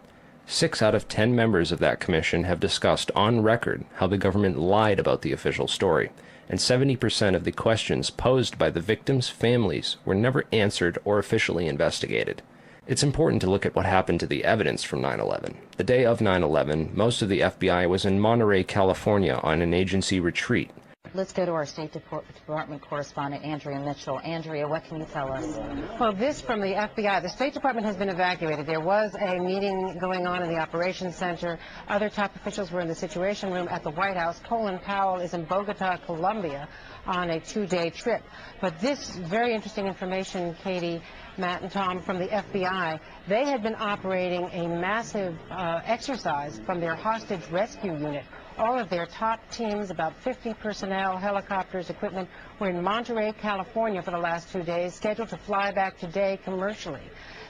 6 out of 10 members of that commission have discussed on record how the government lied about the official story, and 70% of the questions posed by the victims' families were never answered or officially investigated. It's important to look at what happened to the evidence from 9/11. The day of 9/11, most of the FBI was in Monterey, California on an agency retreat. Let's go to our State Department correspondent, Andrea Mitchell. Andrea, what can you tell us? Well, this from the FBI. The State Department has been evacuated. There was a meeting going on in the Operations Center. Other top officials were in the Situation Room at the White House. Colin Powell is in Bogota, Colombia, on a 2-day trip. But this very interesting information, Katie, Matt, and Tom, from the FBI, they had been operating a massive exercise from their hostage rescue unit all of their top teams, about 50 personnel, helicopters, equipment, were in Monterey, California for the last 2 days, scheduled to fly back today commercially.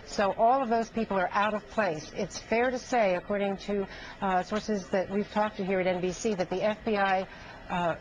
So all of those people are out of place. It's fair to say, according to sources that we've talked to here at NBC, that the FBI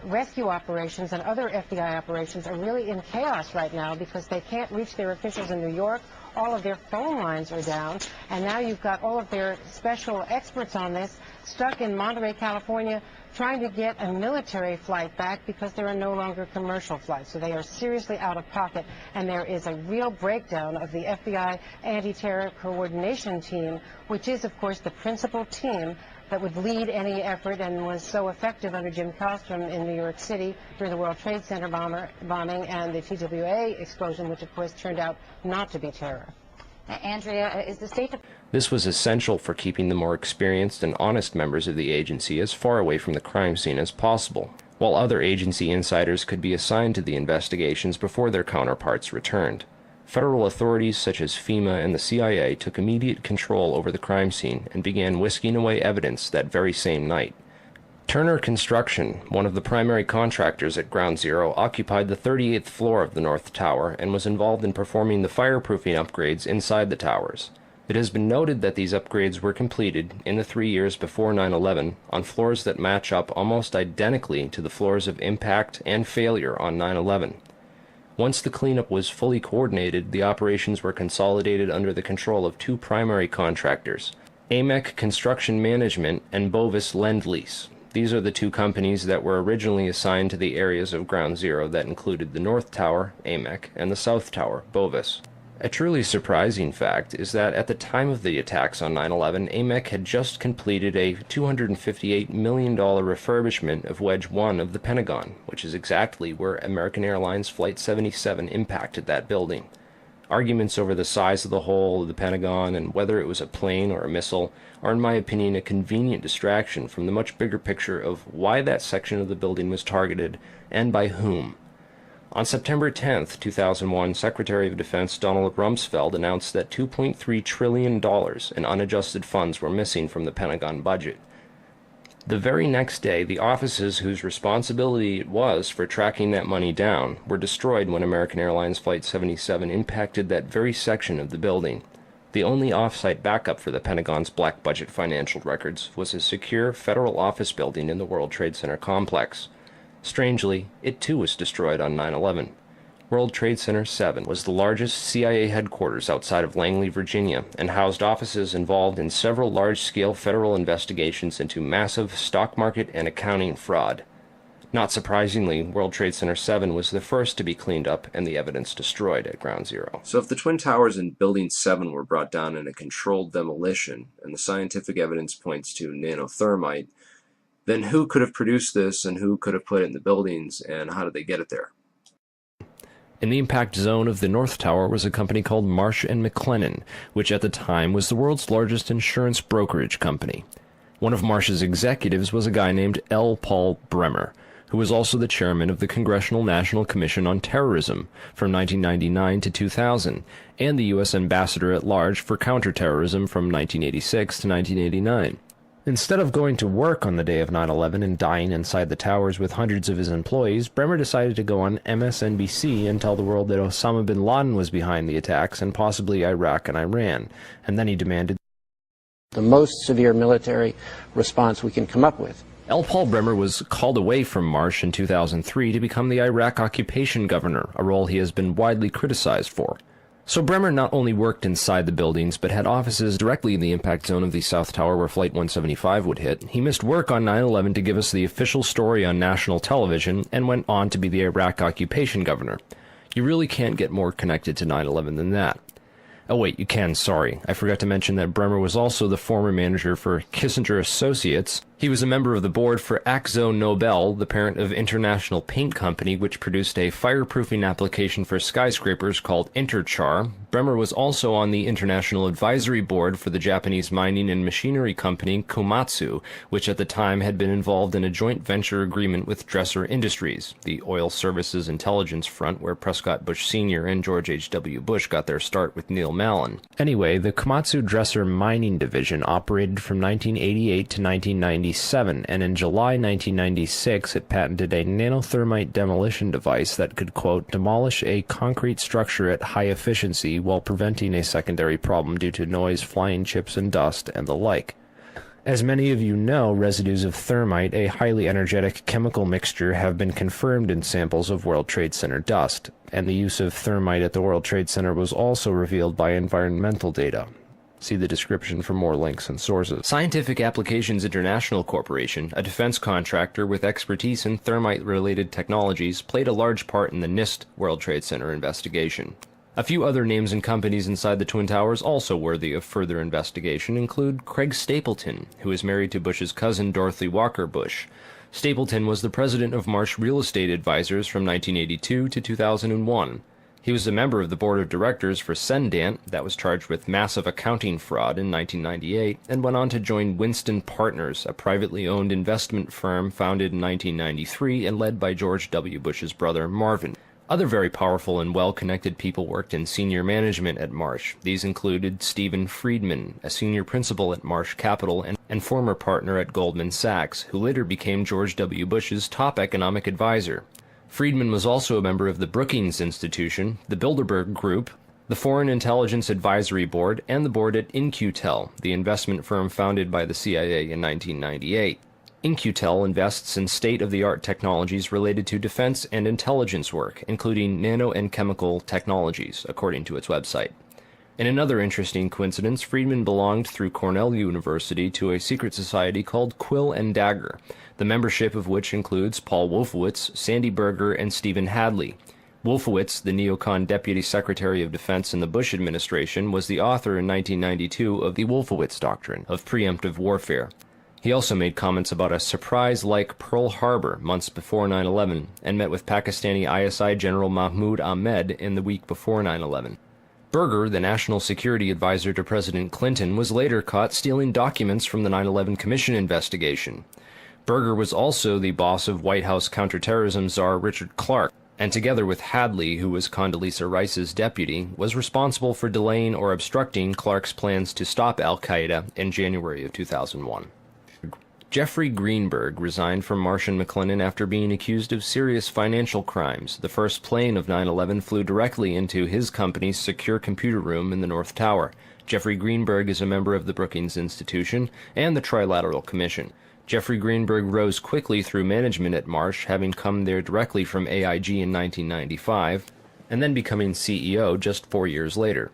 rescue operations and other FBI operations are really in chaos right now because they can't reach their officials in New York. All of their phone lines are down, and now you've got all of their special experts on this stuck in Monterey, California, trying to get a military flight back because there are no longer commercial flights. So they are seriously out of pocket, and there is a real breakdown of the FBI anti-terror coordination team, which is, of course, the principal team that would lead any effort and was so effective under Jim Kostrom in New York City during the World Trade Center bombing and the TWA explosion, which, of course, turned out not to be terror. Andrea, is the State Department... This was essential for keeping the more experienced and honest members of the agency as far away from the crime scene as possible, while other agency insiders could be assigned to the investigations before their counterparts returned. Federal authorities such as FEMA and the CIA took immediate control over the crime scene and began whisking away evidence that very same night. Turner Construction, one of the primary contractors at Ground Zero, occupied the 38th floor of the North Tower and was involved in performing the fireproofing upgrades inside the towers. It has been noted that these upgrades were completed in the 3 years before 9/11 on floors that match up almost identically to the floors of impact and failure on 9/11. Once the cleanup was fully coordinated, the operations were consolidated under the control of two primary contractors, AMEC Construction Management and Bovis Lend-Lease. These are the two companies that were originally assigned to the areas of Ground Zero that included the North Tower, AMEC, and the South Tower, Bovis. A truly surprising fact is that at the time of the attacks on 9/11, AMEC had just completed a $258 million refurbishment of Wedge 1 of the Pentagon, which is exactly where American Airlines Flight 77 impacted that building. Arguments over the size of the hole of the Pentagon and whether it was a plane or a missile are, in my opinion, a convenient distraction from the much bigger picture of why that section of the building was targeted and by whom. On September 10, 2001, Secretary of Defense Donald Rumsfeld announced that $2.3 trillion in unadjusted funds were missing from the Pentagon budget. The very next day, the offices whose responsibility it was for tracking that money down were destroyed when American Airlines Flight 77 impacted that very section of the building. The only off-site backup for the Pentagon's black budget financial records was a secure federal office building in the World Trade Center complex. Strangely, it too was destroyed on 9/11. World Trade Center 7 was the largest CIA headquarters outside of Langley, Virginia, and housed offices involved in several large-scale federal investigations into massive stock market and accounting fraud. Not surprisingly, World Trade Center 7 was the first to be cleaned up and the evidence destroyed at Ground Zero. So if the Twin Towers in Building 7 were brought down in a controlled demolition, and the scientific evidence points to nanothermite, then who could have produced this and who could have put it in the buildings and how did they get it there? In the impact zone of the North Tower was a company called Marsh & McLennan, which at the time was the world's largest insurance brokerage company. One of Marsh's executives was a guy named L. Paul Bremer, who was also the chairman of the Congressional National Commission on Terrorism from 1999 to 2000, and the U.S. ambassador at large for counterterrorism from 1986 to 1989. Instead of going to work on the day of 9/11 and dying inside the towers with hundreds of his employees, Bremer decided to go on MSNBC and tell the world that Osama bin Laden was behind the attacks and possibly Iraq and Iran, and then he demanded the most severe military response we can come up with. L. Paul Bremer was called away from Marsh in 2003 to become the Iraq occupation governor, a role he has been widely criticized for. So Bremer not only worked inside the buildings, but had offices directly in the impact zone of the South Tower where Flight 175 would hit. He missed work on 9/11 to give us the official story on national television, and went on to be the Iraq occupation governor. You really can't get more connected to 9/11 than that. Oh wait, you can, sorry. I forgot to mention that Bremer was also the former manager for Kissinger Associates. He was a member of the board for Akzo Nobel, the parent of International Paint Company, which produced a fireproofing application for skyscrapers called Interchar. Bremer was also on the International Advisory Board for the Japanese mining and machinery company Komatsu, which at the time had been involved in a joint venture agreement with Dresser Industries, the oil services intelligence front where Prescott Bush Sr. and George H.W. Bush got their start with Neil Mallon. Anyway, the Komatsu Dresser mining division operated from 1988 to 1998 1997, and in July 1996 it patented a nanothermite demolition device that could, quote, demolish a concrete structure at high efficiency while preventing a secondary problem due to noise, flying chips and dust, and the like. As many of you know, residues of thermite, a highly energetic chemical mixture, have been confirmed in samples of World Trade Center dust, and the use of thermite at the World Trade Center was also revealed by environmental data. See the description for more links and sources. Scientific Applications International Corporation, a defense contractor with expertise in thermite-related technologies, played a large part in the NIST World Trade Center investigation. A few other names and companies inside the Twin Towers also worthy of further investigation include Craig Stapleton, who is married to Bush's cousin Dorothy Walker Bush. Stapleton was the president of Marsh Real Estate Advisors from 1982 to 2001. He was a member of the board of directors for Cendant, that was charged with massive accounting fraud in 1998, and went on to join Winston Partners, a privately owned investment firm founded in 1993 and led by George W. Bush's brother Marvin. Other very powerful and well-connected people worked in senior management at Marsh. These included Stephen Friedman, a senior principal at Marsh Capital and former partner at Goldman Sachs, who later became George W. Bush's top economic advisor. Friedman was also a member of the Brookings Institution, the Bilderberg Group, the Foreign Intelligence Advisory Board, and the board at In-Q-Tel, the investment firm founded by the CIA in 1998. In-Q-Tel invests in state-of-the-art technologies related to defense and intelligence work, including nano and chemical technologies, according to its website. In another interesting coincidence, Friedman belonged through Cornell University to a secret society called Quill and Dagger, the membership of which includes Paul Wolfowitz, Sandy Berger, and Stephen Hadley. Wolfowitz, the neocon Deputy Secretary of Defense in the Bush administration, was the author in 1992 of the Wolfowitz Doctrine of preemptive warfare. He also made comments about a surprise-like Pearl Harbor months before 9/11 and met with Pakistani ISI General Mahmoud Ahmed in the week before 9/11. Berger, the national security advisor to President Clinton, was later caught stealing documents from the 9/11 Commission investigation. Berger was also the boss of White House counterterrorism czar Richard Clarke, and together with Hadley, who was Condoleezza Rice's deputy, was responsible for delaying or obstructing Clarke's plans to stop al-Qaeda in January of 2001. Jeffrey Greenberg resigned from Marsh & McLennan after being accused of serious financial crimes. The first plane of 9/11 flew directly into his company's secure computer room in the North Tower. Jeffrey Greenberg is a member of the Brookings Institution and the Trilateral Commission. Jeffrey Greenberg rose quickly through management at Marsh, having come there directly from AIG in 1995, and then becoming CEO just 4 years later.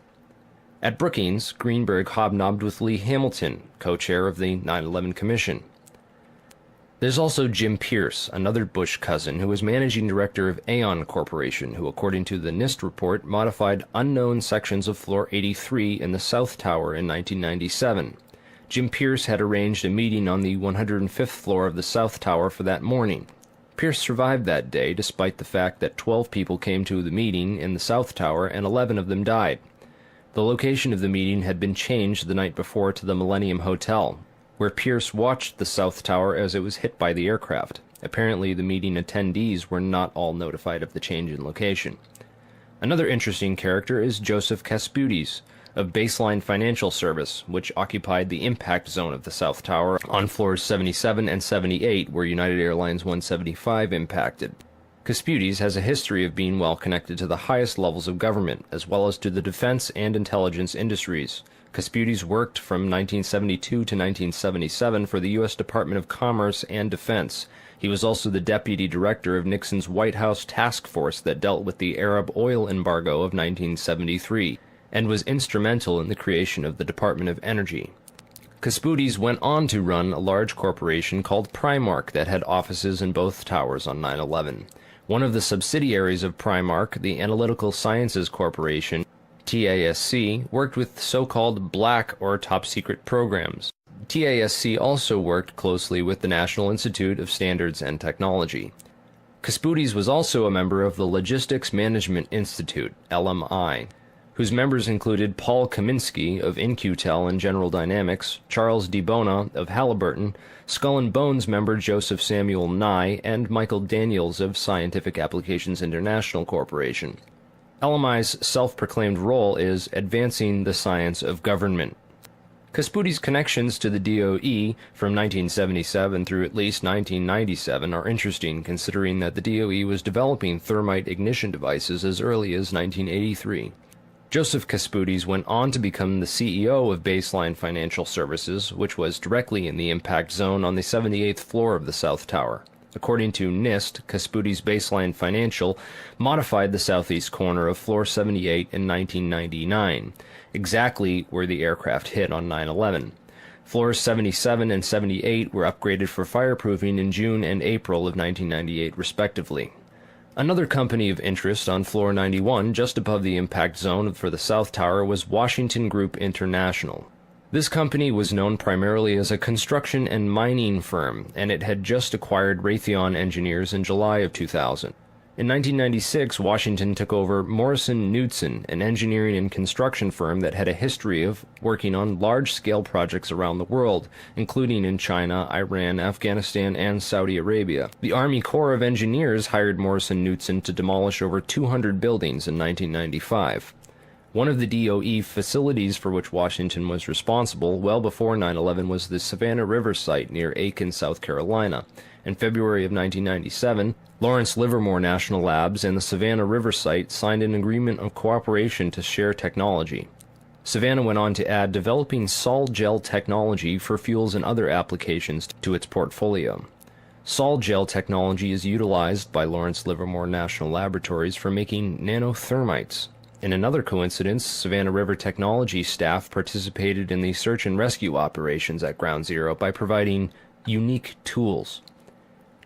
At Brookings, Greenberg hobnobbed with Lee Hamilton, co-chair of the 9/11 Commission. There's also Jim Pierce, another Bush cousin, who was managing director of Aon Corporation, who, according to the NIST report, modified unknown sections of Floor 83 in the South Tower in 1997. Jim Pierce had arranged a meeting on the 105th floor of the South Tower for that morning. Pierce survived that day, despite the fact that 12 people came to the meeting in the South Tower and 11 of them died. The location of the meeting had been changed the night before to the Millennium Hotel, where Pierce watched the South Tower as it was hit by the aircraft. Apparently, the meeting attendees were not all notified of the change in location. Another interesting character is Joseph Kasputis, of Baseline Financial Service, which occupied the impact zone of the South Tower on floors 77 and 78, where United Airlines 175 impacted. Kasputis has a history of being well connected to the highest levels of government, as well as to the defense and intelligence industries. Kasputis worked from 1972 to 1977 for the U.S. Department of Commerce and Defense. He was also the deputy director of Nixon's White House task force that dealt with the Arab oil embargo of 1973, and was instrumental in the creation of the Department of Energy. Kasputis went on to run a large corporation called Primark that had offices in both towers on 9/11. One of the subsidiaries of Primark, the Analytical Sciences Corporation, TASC, worked with so-called black or top-secret programs. TASC also worked closely with the National Institute of Standards and Technology. Kasputis was also a member of the Logistics Management Institute, LMI, whose members included Paul Kaminsky of In-Q-Tel and General Dynamics, Charles DiBona of Halliburton, Skull and Bones member Joseph Samuel Nye, and Michael Daniels of Scientific Applications International Corporation. LMI's self-proclaimed role is advancing the science of government. Casputi's connections to the DOE from 1977 through at least 1997 are interesting, considering that the DOE was developing thermite ignition devices as early as 1983. Joseph Casputi's went on to become the CEO of Baseline Financial Services, which was directly in the impact zone on the 78th floor of the South Tower. According to NIST, Casputi's Baseline Financial modified the southeast corner of floor 78 in 1999, exactly where the aircraft hit on 9/11. Floors 77 and 78 were upgraded for fireproofing in June and April of 1998, respectively. Another company of interest on floor 91, just above the impact zone for the South Tower, was Washington Group International. This company was known primarily as a construction and mining firm, and it had just acquired Raytheon Engineers in July of 2000. In 1996, Washington took over Morrison Knudsen, an engineering and construction firm that had a history of working on large-scale projects around the world, including in China, Iran, Afghanistan, and Saudi Arabia. The Army Corps of Engineers hired Morrison Knudsen to demolish over 200 buildings in 1995. One of the DOE facilities for which Washington was responsible well before 9/11 was the Savannah River site near Aiken, South Carolina. In February of 1997, Lawrence Livermore National Labs and the Savannah River site signed an agreement of cooperation to share technology. Savannah went on to add developing sol gel technology for fuels and other applications to its portfolio. Sol gel technology is utilized by Lawrence Livermore National Laboratories for making nanothermites. In another coincidence, Savannah River Technology staff participated in the search and rescue operations at Ground Zero by providing unique tools.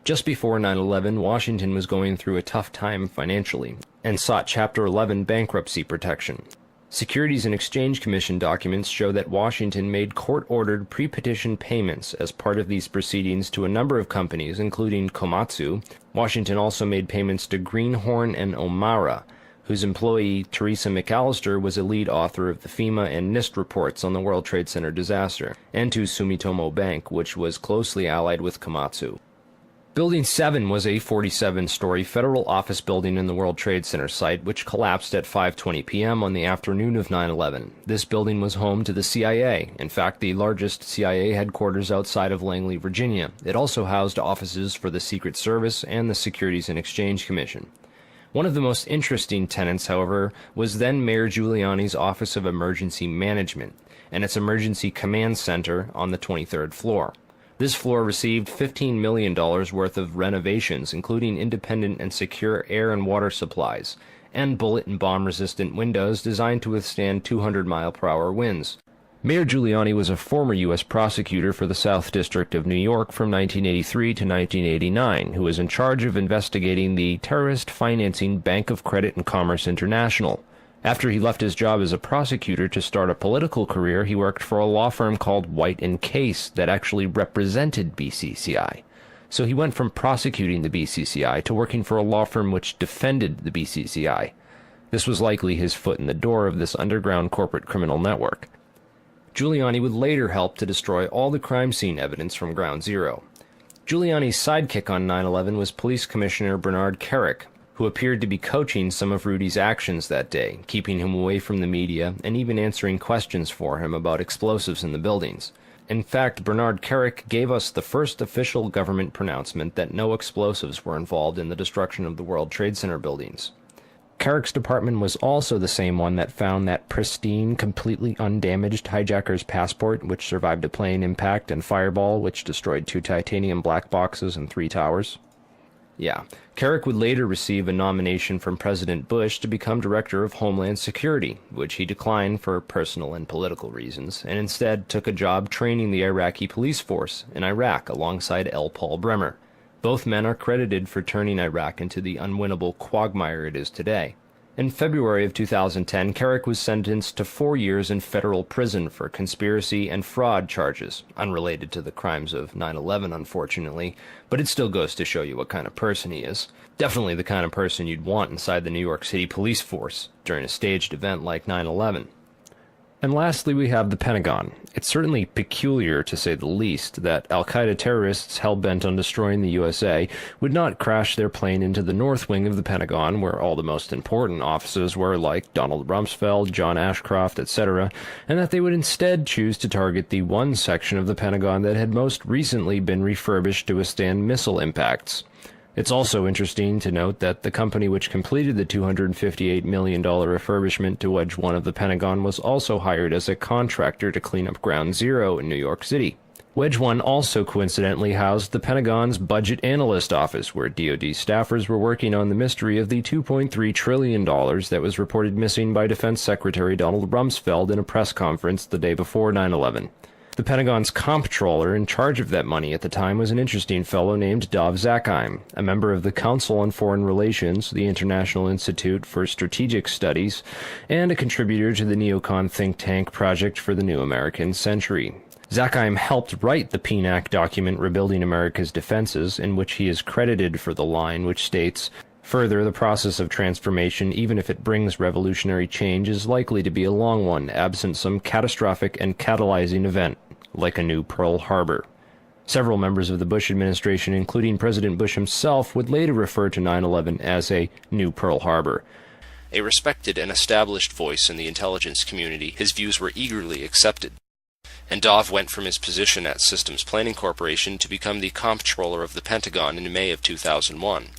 Just before 9/11, Washington was going through a tough time financially and sought Chapter 11 bankruptcy protection. Securities and Exchange Commission documents show that Washington made court-ordered pre-petition payments as part of these proceedings to a number of companies, including Komatsu. Washington also made payments to Greenhorn and Omara, whose employee, Teresa McAllister, was a lead author of the FEMA and NIST reports on the World Trade Center disaster, and to Sumitomo Bank, which was closely allied with Komatsu. Building 7 was a 47-story federal office building in the World Trade Center site, which collapsed at 5:20 p.m. on the afternoon of 9/11. This building was home to the CIA, in fact, the largest CIA headquarters outside of Langley, Virginia. It also housed offices for the Secret Service and the Securities and Exchange Commission. One of the most interesting tenants, however, was then Mayor Giuliani's Office of Emergency Management and its Emergency Command Center on the 23rd floor. This floor received $15 million worth of renovations, including independent and secure air and water supplies, and bullet and bomb-resistant windows designed to withstand 200-mile-per-hour winds. Mayor Giuliani was a former U.S. prosecutor for the South District of New York from 1983 to 1989, who was in charge of investigating the terrorist financing Bank of Credit and Commerce International. After he left his job as a prosecutor to start a political career, he worked for a law firm called White & Case that actually represented BCCI. So he went from prosecuting the BCCI to working for a law firm which defended the BCCI. This was likely his foot in the door of this underground corporate criminal network. Giuliani would later help to destroy all the crime scene evidence from Ground Zero. Giuliani's sidekick on 9/11 was Police Commissioner Bernard Kerik, who appeared to be coaching some of Rudy's actions that day, keeping him away from the media and even answering questions for him about explosives in the buildings. In fact, Bernard Kerik gave us the first official government pronouncement that no explosives were involved in the destruction of the World Trade Center buildings. Kerik's department was also the same one that found that pristine, completely undamaged hijacker's passport, which survived a plane impact and fireball, which destroyed 2 titanium black boxes and 3 towers. Yeah, Kerik would later receive a nomination from President Bush to become Director of Homeland Security, which he declined for personal and political reasons, and instead took a job training the Iraqi police force in Iraq alongside L. Paul Bremer. Both men are credited for turning Iraq into the unwinnable quagmire it is today. In February of 2010, Kerik was sentenced to 4 years in federal prison for conspiracy and fraud charges, unrelated to the crimes of 9/11, unfortunately, but it still goes to show you what kind of person he is. Definitely the kind of person you'd want inside the New York City police force during a staged event like 9/11. And lastly, we have the Pentagon. It's certainly peculiar, to say the least, that al-Qaeda terrorists hell-bent on destroying the USA would not crash their plane into the north wing of the Pentagon, where all the most important offices were, like Donald Rumsfeld, John Ashcroft, etc., and that they would instead choose to target the one section of the Pentagon that had most recently been refurbished to withstand missile impacts. It's also interesting to note that the company which completed the $258 million refurbishment to Wedge 1 of the Pentagon was also hired as a contractor to clean up Ground Zero in New York City. Wedge 1 also coincidentally housed the Pentagon's Budget Analyst Office, where DoD staffers were working on the mystery of the $2.3 trillion that was reported missing by Defense Secretary Donald Rumsfeld in a press conference the day before 9/11. The Pentagon's comptroller in charge of that money at the time was an interesting fellow named Dov Zakheim, a member of the Council on Foreign Relations, the International Institute for Strategic Studies, and a contributor to the neocon think tank Project for the New American Century. Zakheim helped write the PNAC document Rebuilding America's Defenses, in which he is credited for the line which states, "Further, the process of transformation, even if it brings revolutionary change, is likely to be a long one, absent some catastrophic and catalyzing event, like a new Pearl Harbor." Several members of the Bush administration, including President Bush himself, would later refer to 9/11 as a new Pearl Harbor. A respected and established voice in the intelligence community, his views were eagerly accepted. And Dov went from his position at Systems Planning Corporation to become the comptroller of the Pentagon in May of 2001.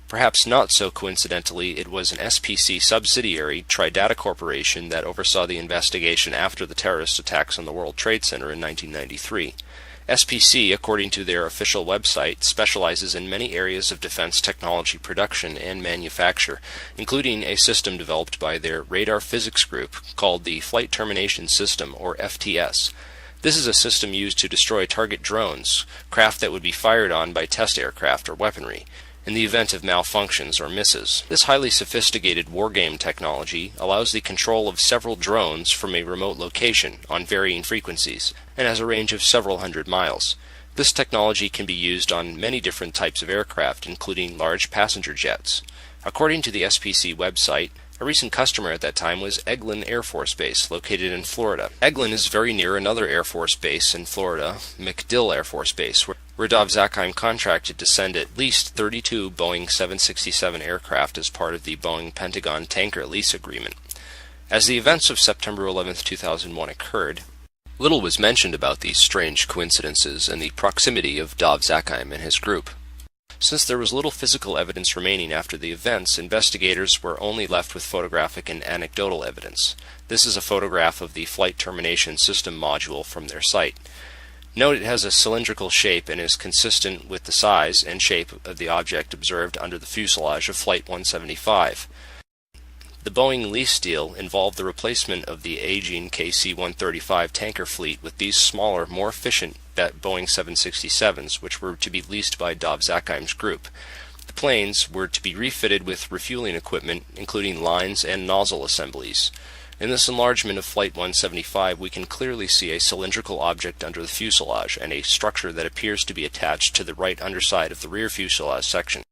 Perhaps not so coincidentally, it was an SPC subsidiary, Tridata Corporation, that oversaw the investigation after the terrorist attacks on the World Trade Center in 1993. SPC, according to their official website, specializes in many areas of defense technology production and manufacture, including a system developed by their radar physics group called the Flight Termination System, or FTS. This is a system used to destroy target drones, craft that would be fired on by test aircraft or weaponry, in the event of malfunctions or misses. This highly sophisticated wargame technology allows the control of several drones from a remote location on varying frequencies, and has a range of several hundred miles. This technology can be used on many different types of aircraft, including large passenger jets. According to the SPC website, a recent customer at that time was Eglin Air Force Base, located in Florida. Eglin is very near another Air Force base in Florida, MacDill Air Force Base, where Dov Zakheim contracted to send at least 32 Boeing 767 aircraft as part of the Boeing Pentagon tanker lease agreement. As the events of September 11, 2001 occurred, little was mentioned about these strange coincidences and the proximity of Dov Zakheim and his group. Since there was little physical evidence remaining after the events, investigators were only left with photographic and anecdotal evidence. This is a photograph of the Flight Termination System module from their site. Note it has a cylindrical shape and is consistent with the size and shape of the object observed under the fuselage of Flight 175. The Boeing lease deal involved the replacement of the aging KC-135 tanker fleet with these smaller, more efficient Boeing 767s, which were to be leased by Dov Zakheim's group. The planes were to be refitted with refueling equipment, including lines and nozzle assemblies. In this enlargement of Flight 175, we can clearly see a cylindrical object under the fuselage and a structure that appears to be attached to the right underside of the rear fuselage section.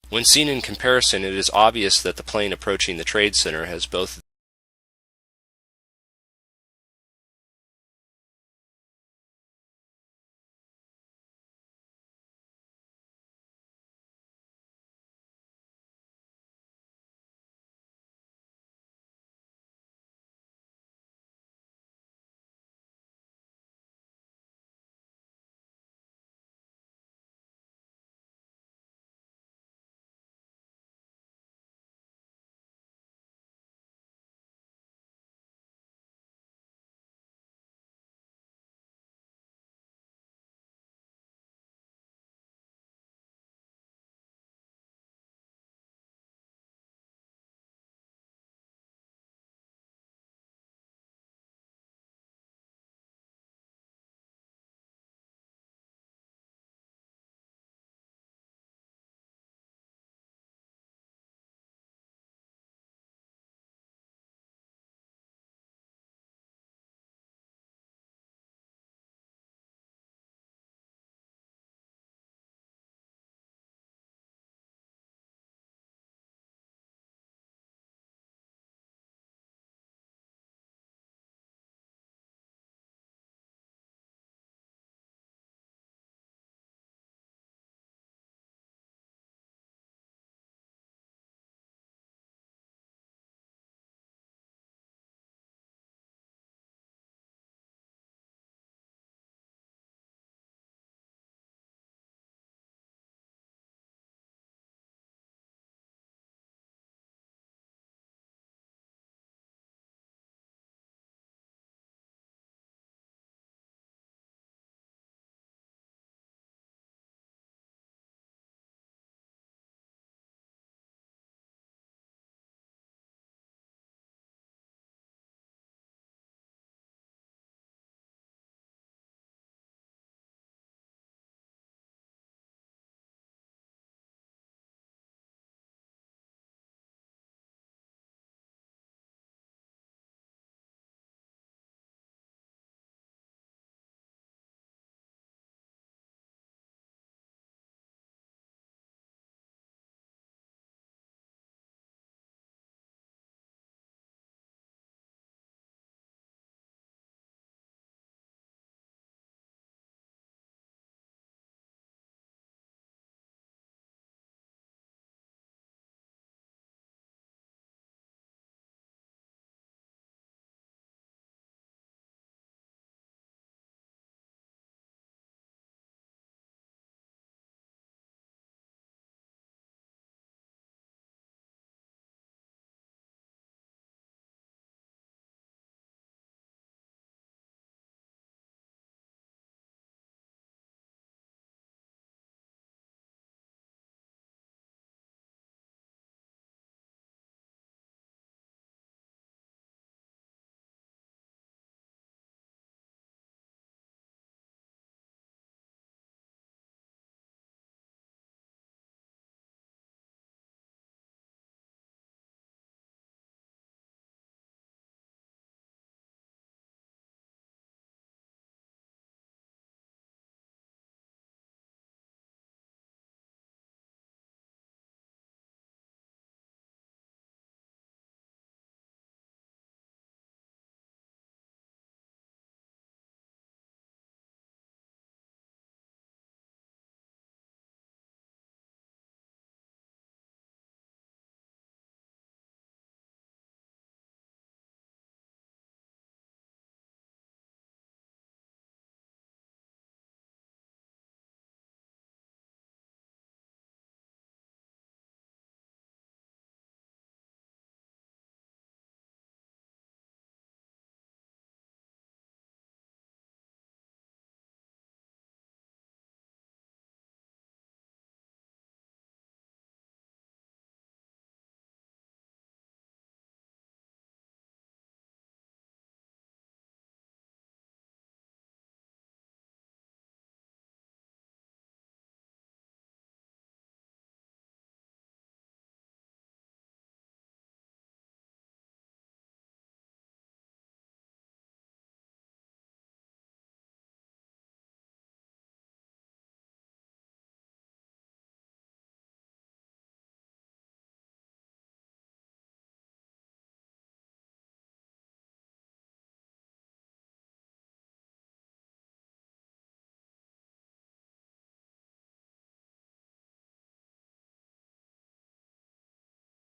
When seen in comparison, it is obvious that the plane approaching the Trade Center has both